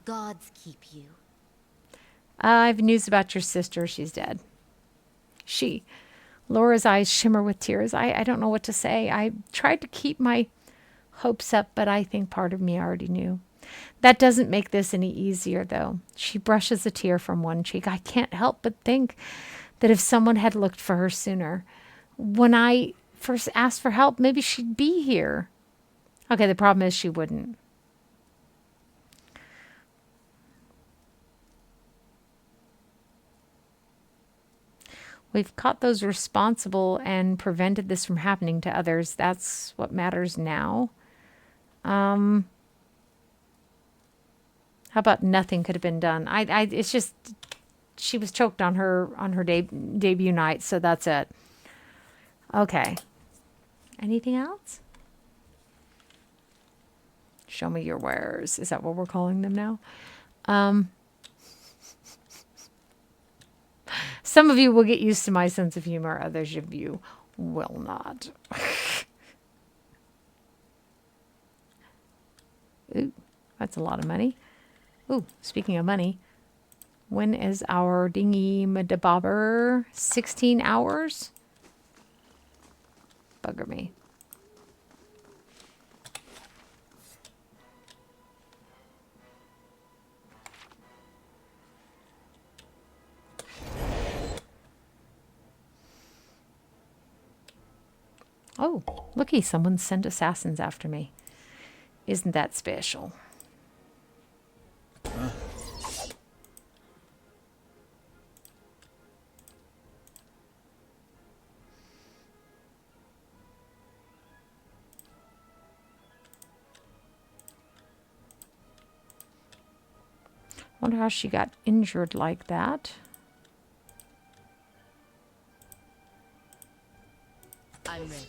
Gods keep you. I have news about your sister. She's dead. Laura's eyes shimmer with tears. I don't know what to say. I tried to keep my hopes up, but I think part of me already knew. That doesn't make this any easier, though. She brushes a tear from one cheek. I can't help but think that if someone had looked for her sooner, when I first asked for help, maybe she'd be here. Okay, the problem is she wouldn't. We've caught those responsible and prevented this from happening to others. That's what matters now. How about nothing could have been done? It's just she was choked on her debut night, so that's it. Okay. Anything else? Show me your wares. Is that what we're calling them now? Some of you will get used to my sense of humor. Others of you will not. Ooh, that's a lot of money. Ooh, speaking of money, when is our dingy madabobber? 16 hours? Bugger me. Oh, looky, someone sent assassins after me. Isn't that special? Wonder how she got injured like that. I'm ready.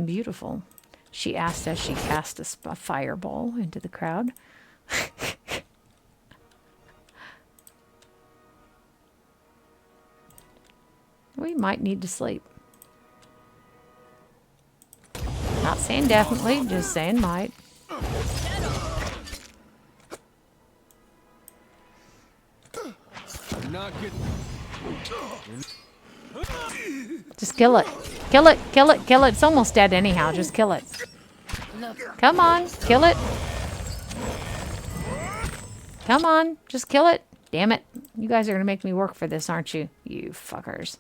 Beautiful, she asked as she cast a fireball into the crowd. We might need to sleep. Not saying definitely, just saying might. Not good. Just kill it. Kill it, kill it, kill it. It's almost dead anyhow. Just kill it. Come on, kill it. Come on, just kill it. Damn it. You guys are going to make me work for this, aren't you? You fuckers.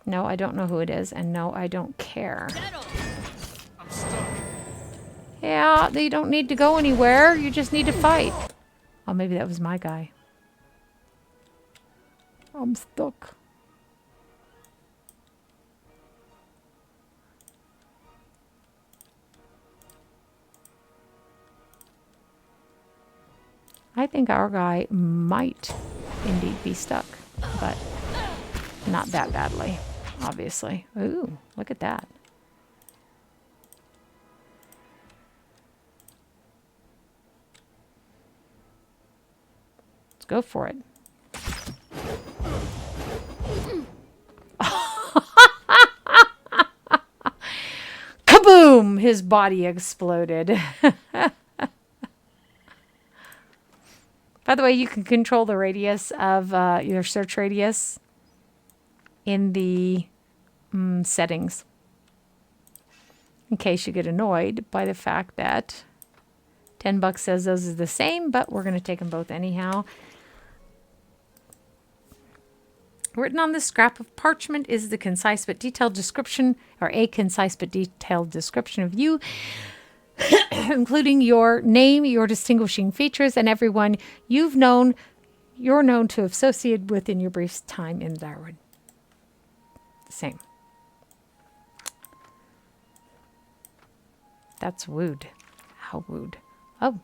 No, I don't know who it is, and no, I don't care. I'm stuck. Yeah, you don't need to go anywhere. You just need to fight. Oh, maybe that was my guy. I'm stuck. I think our guy might indeed be stuck, but not that badly, obviously. Ooh, look at that. Let's go for it. Kaboom! His body exploded. By the way, you can control the radius of your search radius in the settings. In case you get annoyed by the fact that $10 says those are the same, but we're going to take them both anyhow. Written on this scrap of parchment is the concise but detailed description, or a concise but detailed description of you, including your name, your distinguishing features, and everyone you're known to have associated with in your brief time in Dyrford. Same. That's wooed. How wooed. Oh.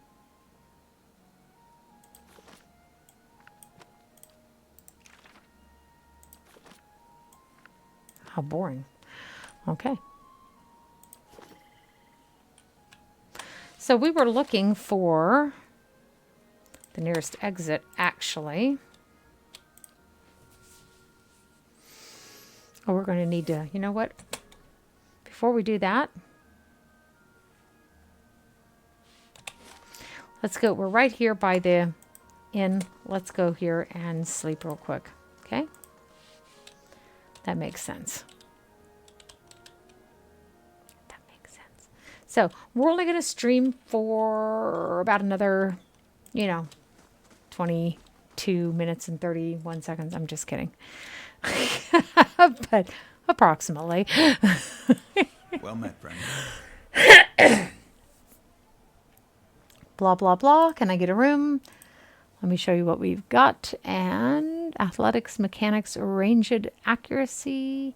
How boring. Okay. So we were looking for the nearest exit, actually. Oh, we're going to need to, you know what? Before we do that, let's go. We're right here by the inn. Let's go here and sleep real quick. Okay? That makes sense. That makes sense. So we're only going to stream for about another, 22 minutes and 31 seconds. I'm just kidding. But approximately. Well met, friend. Blah, blah, blah. Can I get a room? Let me show you what we've got. And athletics, mechanics, ranged accuracy,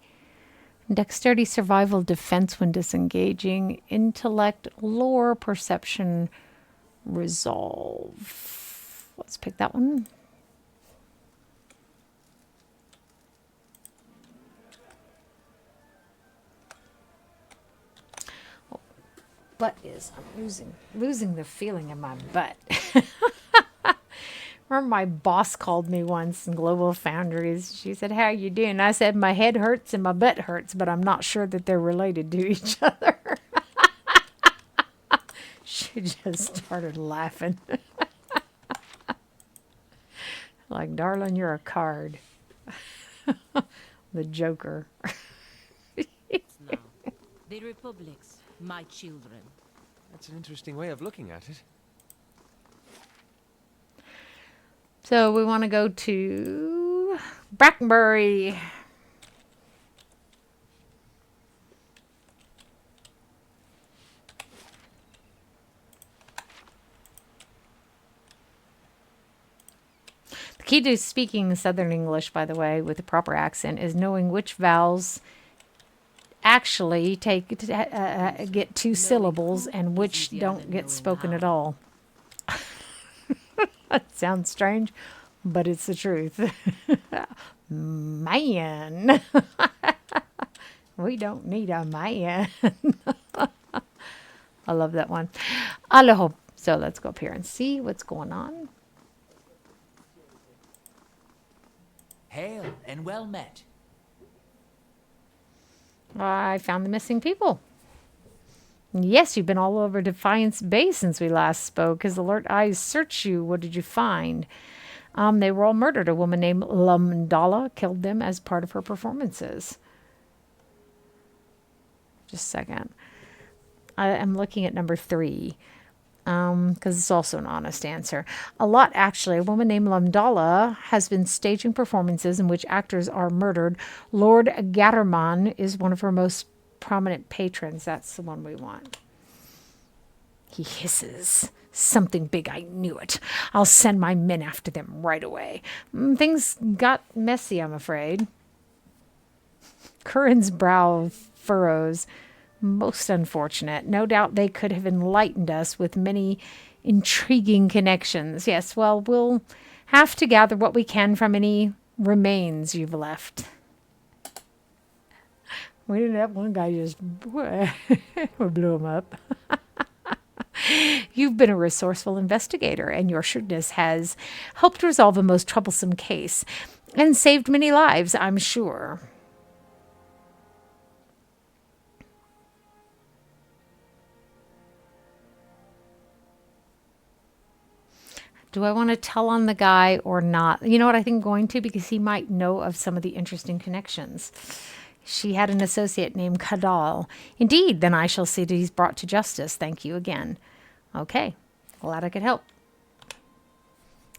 dexterity, survival, defense when disengaging, intellect, lore, perception, resolve. Let's pick that one. Butt is, I'm losing the feeling in my butt. Remember my boss called me once in Global Foundries. She said, "How you doing?" I said, "My head hurts and my butt hurts, but I'm not sure that they're related to each other." She just started laughing. Like, "Darling, you're a card." The Joker. Now, the Republic's my children. That's an interesting way of looking at it. So we want to go to Brackenbury. The key to speaking Southern English, by the way, with a proper accent is knowing which vowels actually get two syllables and which don't get spoken at all. That sounds strange, but it's the truth. Man. We don't need a man. I love that one. Aloha. So let's go up here and see what's going on. Hail and well met. I found the missing people. Yes, you've been all over Defiance Bay since we last spoke. His alert eyes search you. What did you find? They were all murdered. A woman named Lumdala killed them as part of her performances. Just a second. I'm looking at number 3. Because it's also an honest answer. A lot, actually. A woman named Lumdala has been staging performances in which actors are murdered. Lord Raedric is one of her most prominent patrons. That's the one we want. He hisses. Something big, I knew it. I'll send my men after them right away. Things got messy, I'm afraid. Curran's brow furrows. Most unfortunate. No doubt they could have enlightened us with many intriguing connections. Yes, well, we'll have to gather what we can from any remains you've left. We didn't have one guy just we blew him up. You've been a resourceful investigator, and your shrewdness has helped resolve a most troublesome case and saved many lives, I'm sure. Do I want to tell on the guy or not? You know what, I think I'm going to, because he might know of some of the interesting connections. She had an associate named Kadal. Indeed, then I shall see that he's brought to justice. Thank you again. Okay, glad I could help.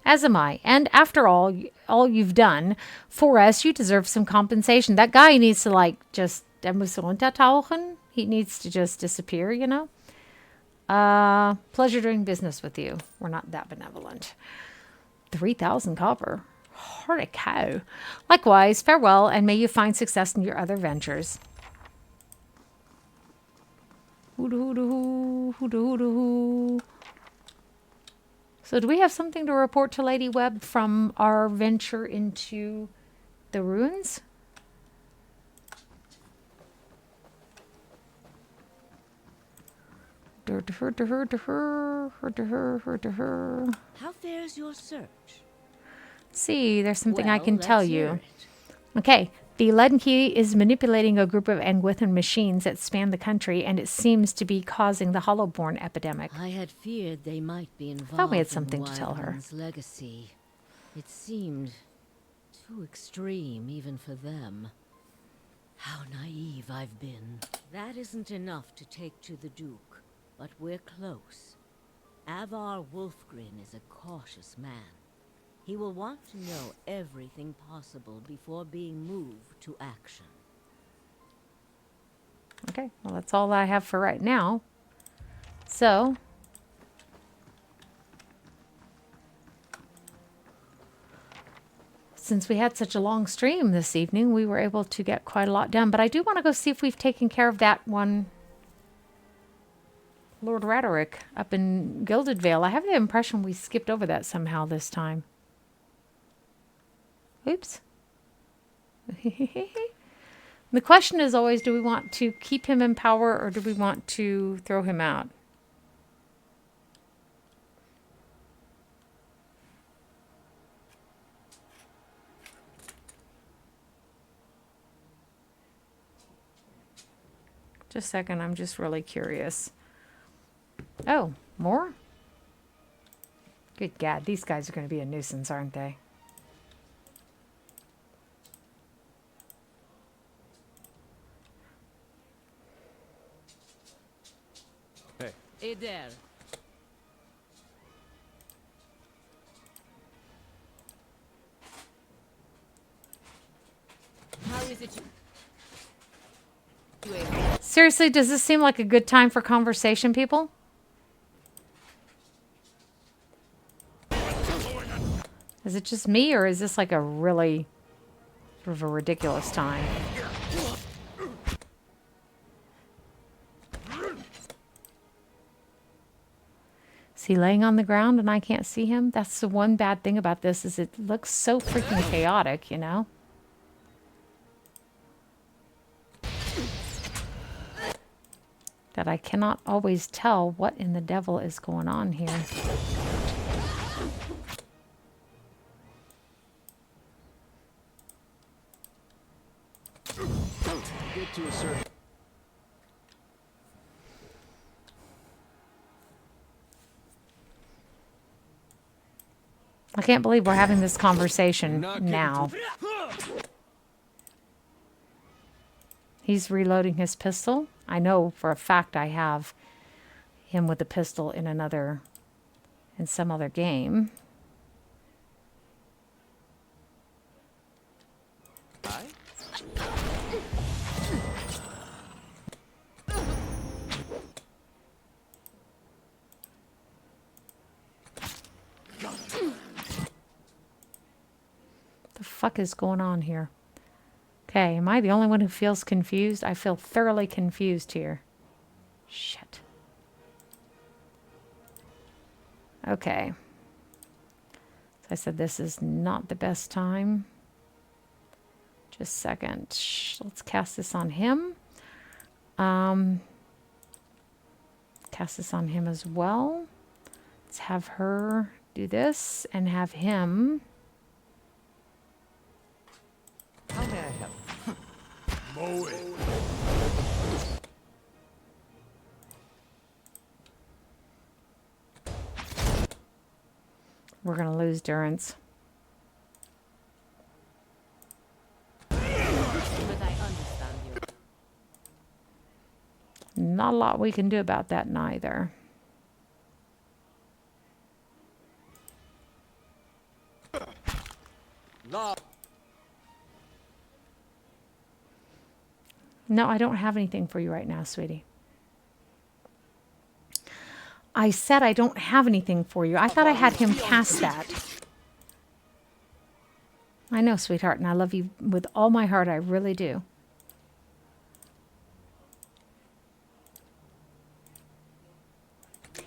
As am I. And after all you've done for us, you deserve some compensation. That guy needs to just, he needs to just disappear, you know? Pleasure doing business with you. We're not that benevolent. 3,000 copper. Holy cow. Likewise, farewell, and may you find success in your other ventures. Hoo-doo-hoo-doo-hoo, hoo-doo-hoo-doo-hoo. So do we have something to report to Lady Webb from our venture into the ruins? How fares your search? See, there's something I Well, can tell let's hear you. it. Okay, the Lednkey is manipulating a group of Engwithan machines that span the country, and it seems to be causing the Hollowborn epidemic. I had feared they might be involved thought we had in something to tell her. Wyvern's legacy. It seemed too extreme even for them. How naive I've been. That isn't enough to take to the Duke, but we're close. Avar Wolfgren is a cautious man. He will want to know everything possible before being moved to action. Okay, well, that's all I have for right now. So, since we had such a long stream this evening, we were able to get quite a lot done. But I do want to go see if we've taken care of that one Lord Raedric up in Gilded Vale. I have the impression we skipped over that somehow this time. Oops. The question is always, do we want to keep him in power or do we want to throw him out? Just a second, I'm just really curious. Oh, more? Good God, these guys are going to be a nuisance, aren't they? Hey there. How is it you Seriously, does this seem like a good time for conversation, people? Is it just me, or is this like a really sort of a ridiculous time? Is he laying on the ground and I can't see him? That's the one bad thing about this, is it looks so freaking chaotic, you know? That I cannot always tell what in the devil is going on here. Get to a certain... I can't believe we're having this conversation now. He's reloading his pistol. I know for a fact I have him with a pistol in some other game. fuck is going on here? Okay, am I the only one who feels confused? I feel thoroughly confused here. Shit. Okay. So I said this is not the best time. Just a second. Let's cast this on him. Cast this on him as well. Let's have her do this and have him. How may I help? Mow it. We're going to lose Durance. But I understand you. Not a lot we can do about that neither. No, I don't have anything for you right now, sweetie. I said I don't have anything for you. I thought I had him cast that. I know, sweetheart, and I love you with all my heart. I really do.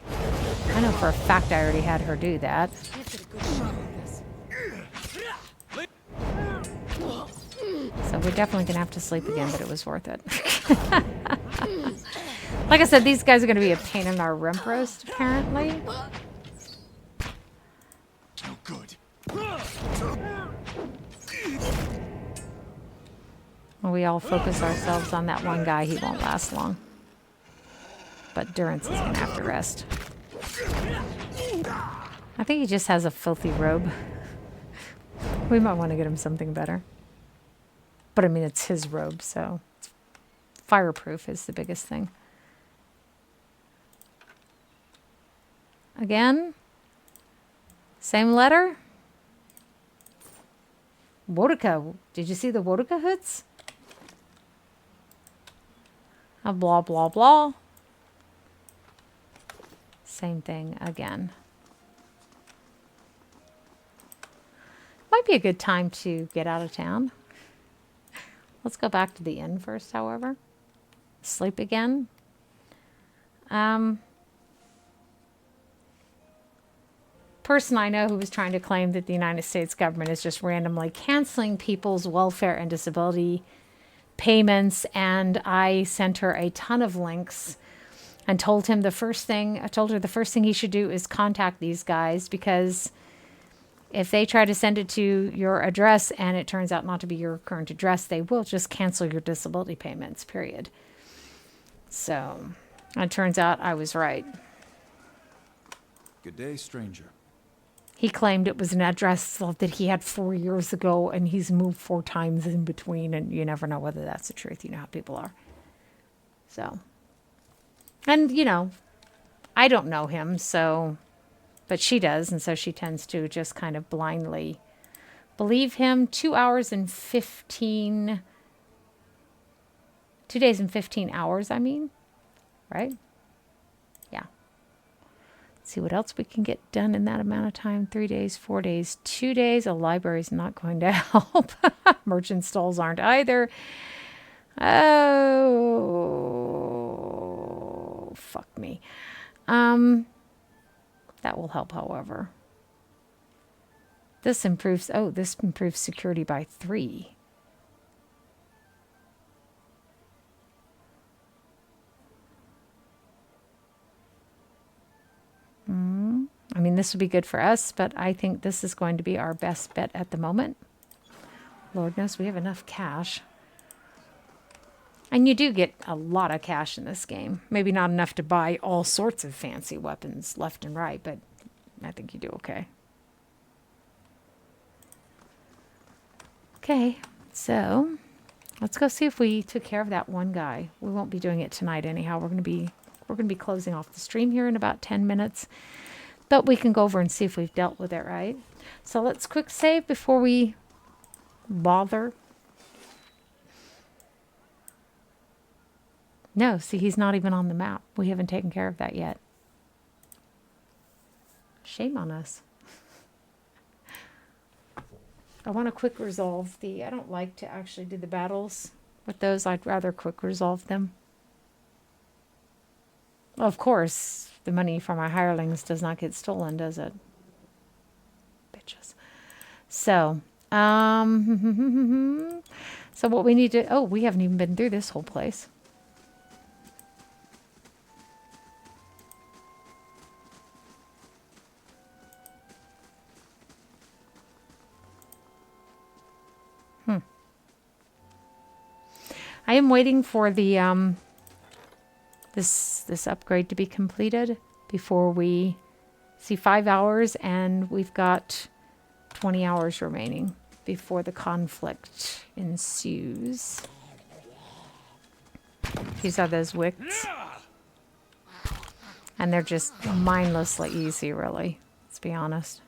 I know for a fact I already had her do that. So we're definitely going to have to sleep again, but it was worth it. Like I said, these guys are going to be a pain in our rump roast, apparently. No good. When we all focus ourselves on that one guy, he won't last long. But Durance is going to have to rest. I think he just has a filthy robe. We might want to get him something better. But I mean, it's his robe, so fireproof is the biggest thing. Again, same letter. Wodika. Did you see the Wodika hoods? Blah, blah, blah. Same thing again. Might be a good time to get out of town. Let's go back to the inn first, however. Sleep again. Person I know who was trying to claim that the United States government is just randomly canceling people's welfare and disability payments, and I sent her a ton of links and told her the first thing he should do is contact these guys, because if they try to send it to your address and it turns out not to be your current address, they will just cancel your disability payments, period. So it turns out I was right. Good day, stranger. He claimed it was an address that he had 4 years ago, and he's moved 4 times in between, and you never know whether that's the truth. You know how people are. So, and, you know, I don't know him, so, but she does, and so she tends to just kind of blindly believe him. 2 days and 15 hours, I mean, right? Yeah. See what else we can get done in that amount of time. 3 days, 4 days, 2 days. A library's not going to help. Merchant stalls aren't either. Oh, fuck me. That will help, however. This improves security by 3. I mean, this would be good for us, but I think this is going to be our best bet at the moment. Lord knows we have enough cash. And you do get a lot of cash in this game. Maybe not enough to buy all sorts of fancy weapons left and right, but I think you do okay. Okay, so let's go see if we took care of that one guy. We won't be doing it tonight anyhow. We're going to be closing off the stream here in about 10 minutes. But we can go over and see if we've dealt with it, right? So let's quick save before we bother. No, see, he's not even on the map. We haven't taken care of that yet. Shame on us. I want to quick resolve I don't like to actually do the battles with those. I'd rather quick resolve them. Well, of course, the money from my hirelings does not get stolen, does it? Bitches. So, so what we need to, oh, we haven't even been through this whole place. I am waiting for the this upgrade to be completed before we see 5 hours, and we've got 20 hours remaining before the conflict ensues. These are those wicks. And they're just mindlessly easy, really. Let's be honest.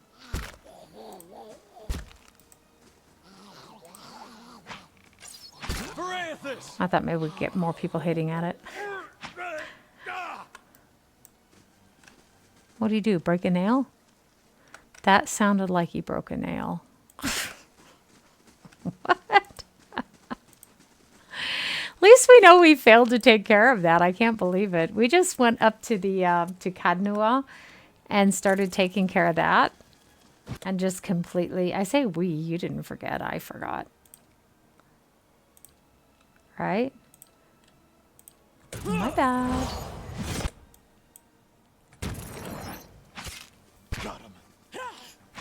I thought maybe we'd get more people hitting at it. What do you do? Break a nail? That sounded like he broke a nail. What? At least we know we failed to take care of that. I can't believe it. We just went up to the to Cadnua and started taking care of that. And just completely, I say we, you didn't forget, I forgot. Right? My bad.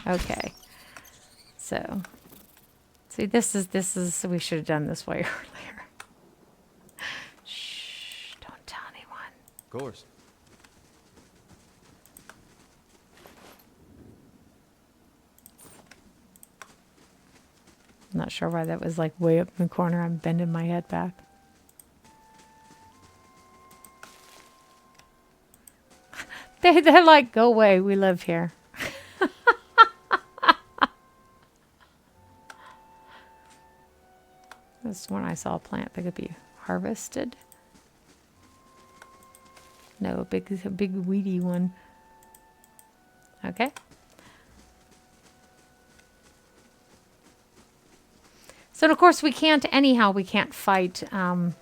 Okay. So, see, this is, we should have done this way earlier. Shh, don't tell anyone. Of course. I'm not sure why that was like way up in the corner. I'm bending my head back. They're like, go away, we live here. This one I saw a plant that could be harvested. No, a big weedy one. Okay. So, of course, we can't fight the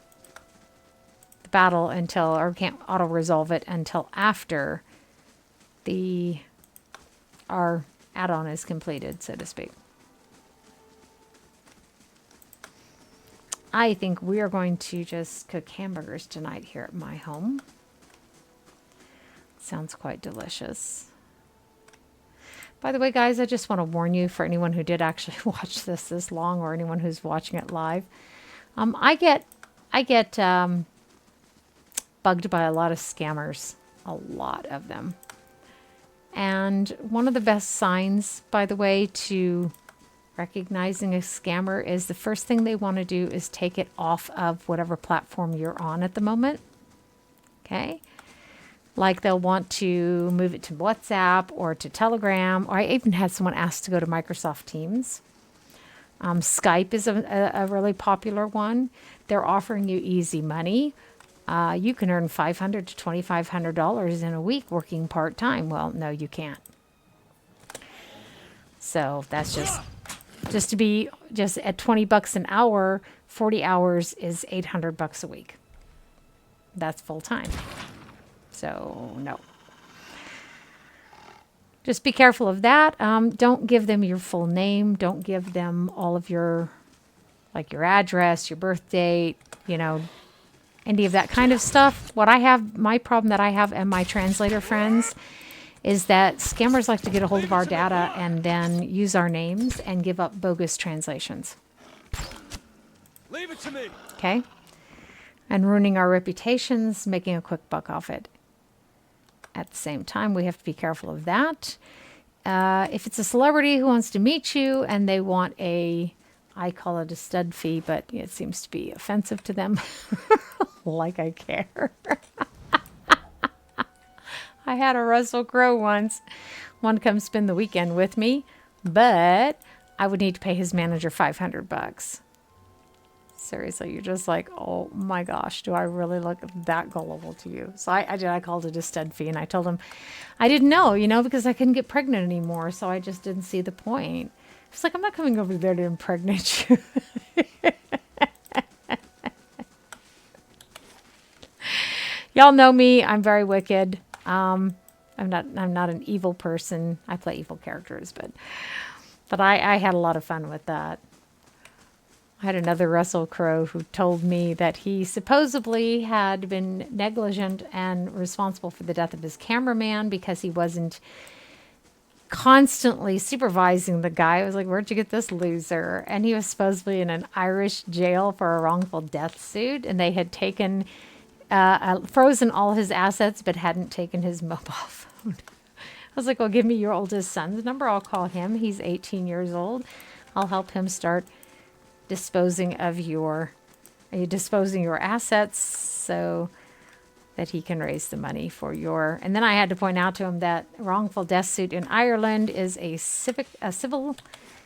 battle until, or can't auto-resolve it until after our add-on is completed, so to speak. I think we are going to just cook hamburgers tonight here at my home. Sounds quite delicious. By the way, guys, I just want to warn you, for anyone who did actually watch this long, or anyone who's watching it live, I get bugged by a lot of scammers, a lot of them. And one of the best signs, by the way, to recognizing a scammer is the first thing they want to do is take it off of whatever platform you're on at the moment. Okay? Like they'll want to move it to WhatsApp or to Telegram, or I even had someone ask to go to Microsoft Teams. Skype is a really popular one. They're offering you easy money. You can earn $500 to $2,500 in a week working part-time. Well, no, you can't. So that's just to be just at $20 an hour, 40 hours is $800 a week. That's full-time. So, no. Just be careful of that. Don't give them your full name. Don't give them all of your, like your address, your birth date, you know, any of that kind of stuff. What I have, my problem that I have and my translator friends is that scammers like to get a hold of our data and then use our names and give up bogus translations. Leave it to me. Okay? And ruining our reputations, making a quick buck off it. At the same time, we have to be careful of that. If it's a celebrity who wants to meet you and they want I call it a stud fee, but it seems to be offensive to them. Like I care. I had a Russell Crowe once. Want to come spend the weekend with me, but I would need to pay his manager $500. Seriously, you're just like, oh my gosh, do I really look that gullible to you? So I called it a stud fee, and I told him I didn't know, because I couldn't get pregnant anymore, so I just didn't see the point. was like, I'm not coming over there to impregnate you. Y'all know me. I'm very wicked. I'm not an evil person. I play evil characters, but I had a lot of fun with that. I had another Russell Crowe who told me that he supposedly had been negligent and responsible for the death of his cameraman because he wasn't constantly supervising the guy. I was like, where'd you get this loser? And he was supposedly in an Irish jail for a wrongful death suit, and they had taken frozen all his assets but hadn't taken his mobile phone. I was like, well, give me your oldest son's number. I'll call him. He's 18 years old. I'll help him start disposing your assets so that he can raise the money for your... And then I had to point out to him that wrongful death suit in Ireland is a civil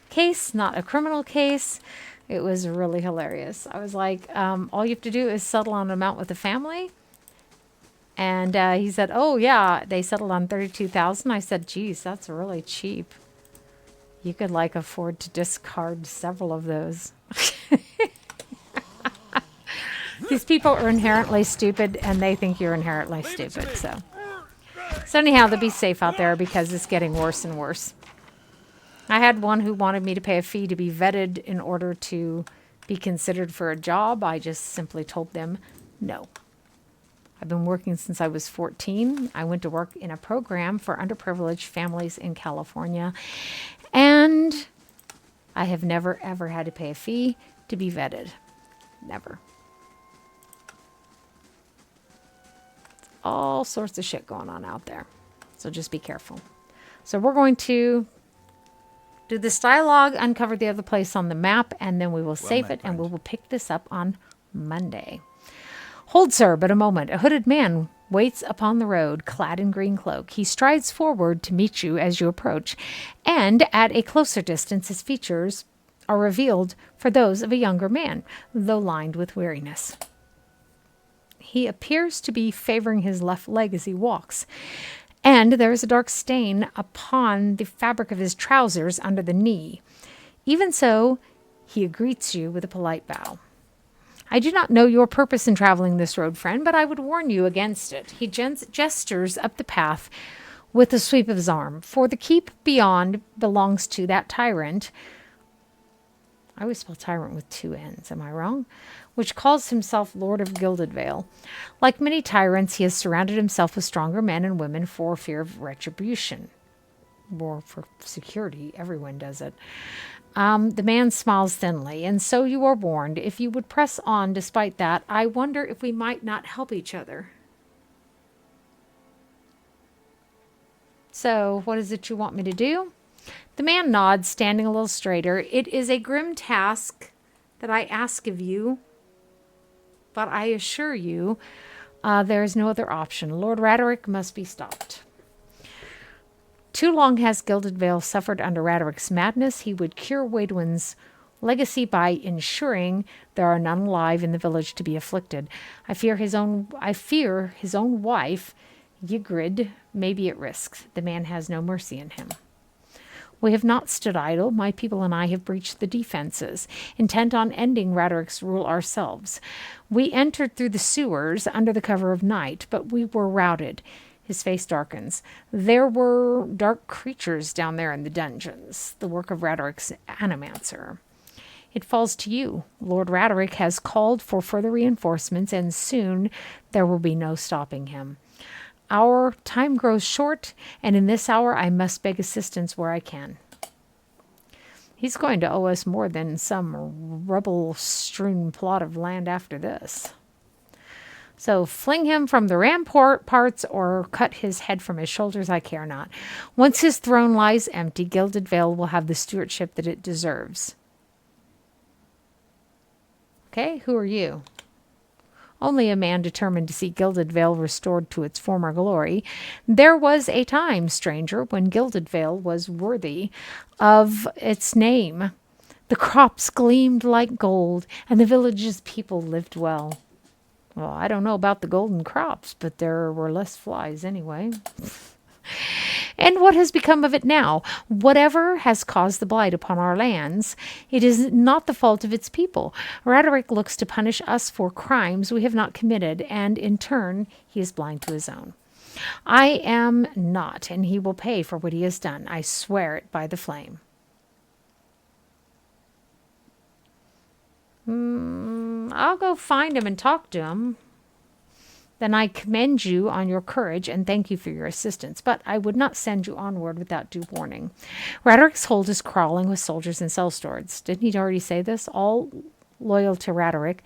case, not a criminal case. It was really hilarious. I was like, all you have to do is settle on an amount with the family. And he said, oh, yeah, they settled on $32,000. I said, geez, that's really cheap. You could, like, afford to discard several of those. These people are inherently stupid, and they think you're inherently stupid. So anyhow, they'll be safe out there because it's getting worse and worse. I had one who wanted me to pay a fee to be vetted in order to be considered for a job. I just simply told them no. I've been working since I was 14. I went to work in a program for underprivileged families in California. And I have never, ever had to pay a fee to be vetted. Never. All sorts of shit going on out there. So just be careful. So we're going to do this dialogue, uncover the other place on the map, and then we will save it, and we will pick this up on Monday. Hold, sir, but a moment. A hooded man waits upon the road, clad in green cloak. He strides forward to meet you as you approach, and at a closer distance his features are revealed for those of a younger man, though lined with weariness. He appears to be favoring his left leg as he walks, and there is a dark stain upon the fabric of his trousers under the knee. Even so, he greets you with a polite bow. I do not know your purpose in traveling this road, friend, but I would warn you against it. He gestures up the path with a sweep of his arm. For the keep beyond belongs to that tyrant. I always spell tyrant with two N's, am I wrong? Which calls himself Lord of Gilded Vale. Like many tyrants, he has surrounded himself with stronger men and women for fear of retribution. Or for security. Everyone does it. The man smiles thinly, and so you are warned. If you would press on despite that, I wonder if we might not help each other. So, what is it you want me to do? The man nods, standing a little straighter. It is a grim task that I ask of you, but I assure you there is no other option. Lord Raedric must be stopped. Too long has Gilded Vale suffered under Raedric's madness. He would cure Waidwen's legacy by ensuring there are none alive in the village to be afflicted. I fear his own wife, Ygritte, may be at risk. The man has no mercy in him. We have not stood idle. My people and I have breached the defenses, intent on ending Raedric's rule ourselves. We entered through the sewers under the cover of night, but we were routed. His face darkens. There were dark creatures down there in the dungeons, the work of Raedric's animancer. It falls to you. Lord Raedric has called for further reinforcements, and soon there will be no stopping him. Our time grows short, and in this hour I must beg assistance where I can. He's going to owe us more than some rubble-strewn plot of land after this. So fling him from the ramparts or cut his head from his shoulders, I care not. Once his throne lies empty, Gilded Vale will have the stewardship that it deserves. Okay, who are you? Only a man determined to see Gilded Vale restored to its former glory. There was a time, stranger, when Gilded Vale was worthy of its name. The crops gleamed like gold, and the village's people lived well. Well, I don't know about the golden crops, but there were less flies anyway. And what has become of it now? Whatever has caused the blight upon our lands, it is not the fault of its people. Raedric looks to punish us for crimes we have not committed, and in turn, he is blind to his own. I am not, and he will pay for what he has done. I swear it by the flame. I'll go find him and talk to him. Then I commend you on your courage and thank you for your assistance, but I would not send you onward without due warning. Raedric's hold is crawling with soldiers and cell stewards. Didn't he already say this? All loyal to Raedric.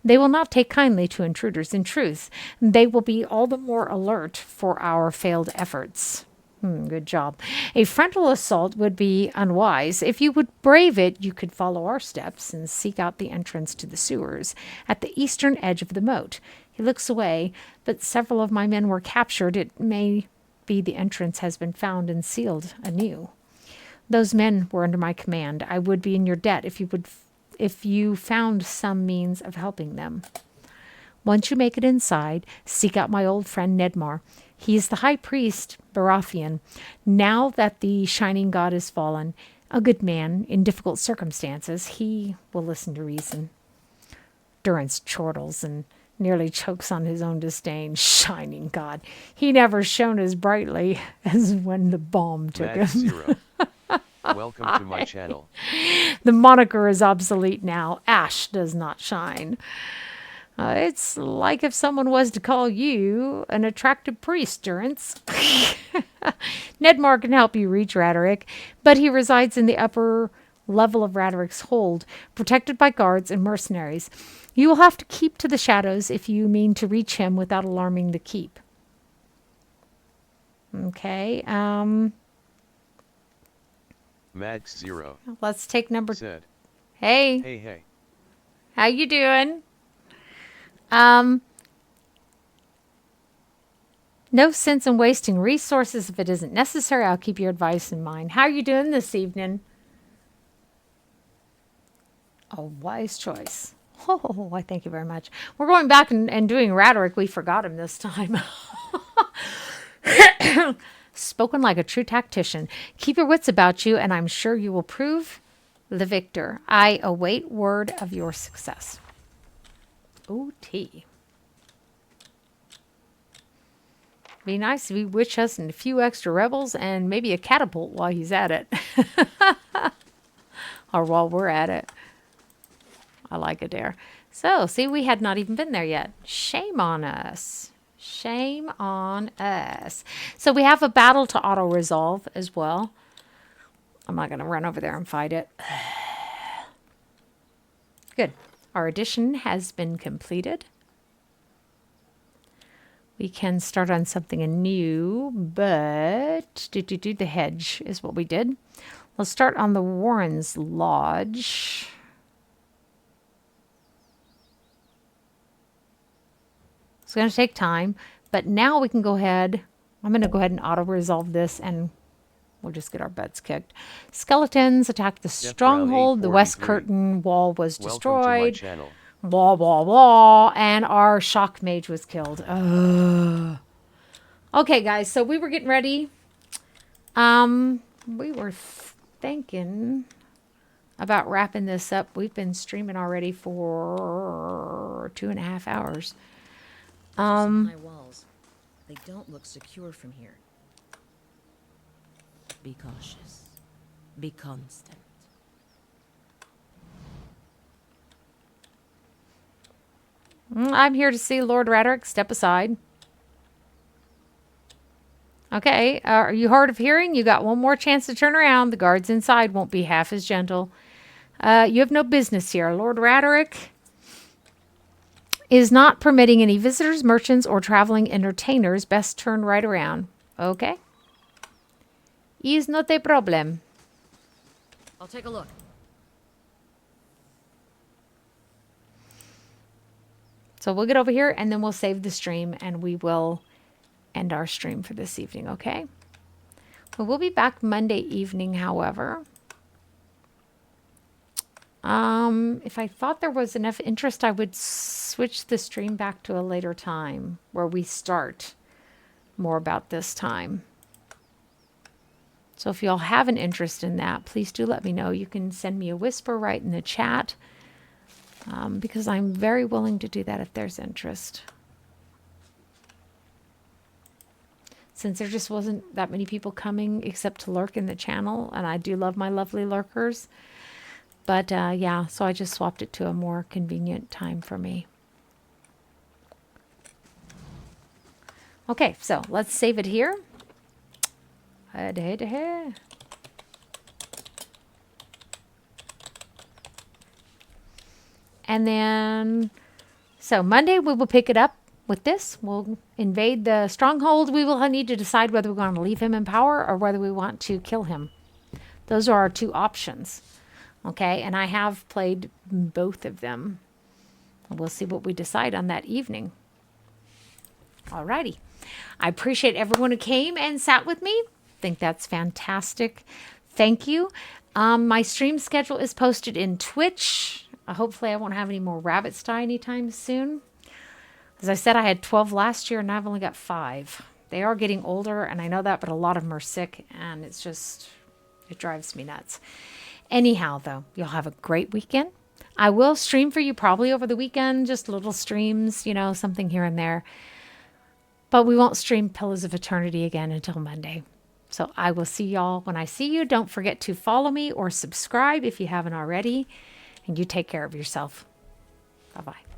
They will not take kindly to intruders. In truth, they will be all the more alert for our failed efforts. Good job. A frontal assault would be unwise. If you would brave it, you could follow our steps and seek out the entrance to the sewers at the eastern edge of the moat. He looks away, but several of my men were captured. It may be the entrance has been found and sealed anew. Those men were under my command. I would be in your debt if you found some means of helping them. Once you make it inside, seek out my old friend Nedmar. He is the high priest, Baratheon. Now that the shining god is fallen, a good man in difficult circumstances, he will listen to reason. Durrance chortles and nearly chokes on his own disdain. Shining god. He never shone as brightly as when the bomb took him. Zero. Welcome to my channel. The moniker is obsolete now. Ash does not shine. It's like if someone was to call you an attractive priest, Durrance. Nedmar can help you reach Raedric, but he resides in the upper level of Raedric's hold, protected by guards and mercenaries. You will have to keep to the shadows if you mean to reach him without alarming the keep. Okay, Max Zero. Let's take number... Said. Hey. Hey. How you doing? No sense in wasting resources if it isn't necessary. I'll keep your advice in mind. How are you doing this evening? A wise choice. Oh, I thank you very much. We're going back and doing Raedric. We forgot him this time. Spoken like a true tactician. Keep your wits about you, and I'm sure you will prove the victor. I await word of your success. Ooh, tea. Be nice if he witch us and a few extra rebels and maybe a catapult while he's at it. Or while we're at it. I like it there. So, see, we had not even been there yet. Shame on us. Shame on us. So we have a battle to auto-resolve as well. I'm not going to run over there and fight it. Good. Our addition has been completed. We can start on something anew, but the hedge is what we did. Let's start on the Warren's Lodge. It's going to take time, but now we can go ahead. I'm going to go ahead and auto-resolve this, and we'll just get our butts kicked. Skeletons attacked the stronghold. The west curtain wall was destroyed. Welcome to my channel. Blah, blah, blah. And our shock mage was killed. Okay, guys, so we were getting ready. We were thinking about wrapping this up. We've been streaming already for 2.5 hours. Some high walls. They don't look secure from here. Be cautious. Be constant. I'm here to see Lord Raedric. Step aside. Okay, are you hard of hearing? You got one more chance to turn around. The guards inside won't be half as gentle. You have no business here. Lord Raedric is not permitting any visitors, merchants, or traveling entertainers. Best turn right around. Okay? Is not a problem. I'll take a look. So we'll get over here, and then we'll save the stream, and we will end our stream for this evening, okay? Well, we'll be back Monday evening, however. If I thought there was enough interest, I would switch the stream back to a later time where we start more about this time. So if y'all have an interest in that, please do let me know. You can send me a whisper right in the chat, because I'm very willing to do that if there's interest. Since there just wasn't that many people coming except to lurk in the channel, and I do love my lovely lurkers. But yeah, so I just swapped it to a more convenient time for me. Okay, so let's save it here. And then, so Monday we will pick it up with this. We'll invade the stronghold. We will need to decide whether we're going to leave him in power or whether we want to kill him. Those are our two options. Okay, and I have played both of them. We'll see what we decide on that evening. Alrighty. I appreciate everyone who came and sat with me. Think that's fantastic. Thank you. My stream schedule is posted in Twitch. Hopefully I won't have any more rabbits die anytime soon. As I said, I had 12 last year and I've only got 5. They are getting older, and I know that, but a lot of them are sick, and it's just, it drives me nuts. Anyhow, though, you'll have a great weekend. I will stream for you probably over the weekend, just little streams, you know, something here and there. But we won't stream Pillars of Eternity again until Monday. So I will see y'all when I see you. Don't forget to follow me or subscribe if you haven't already. And you take care of yourself. Bye-bye.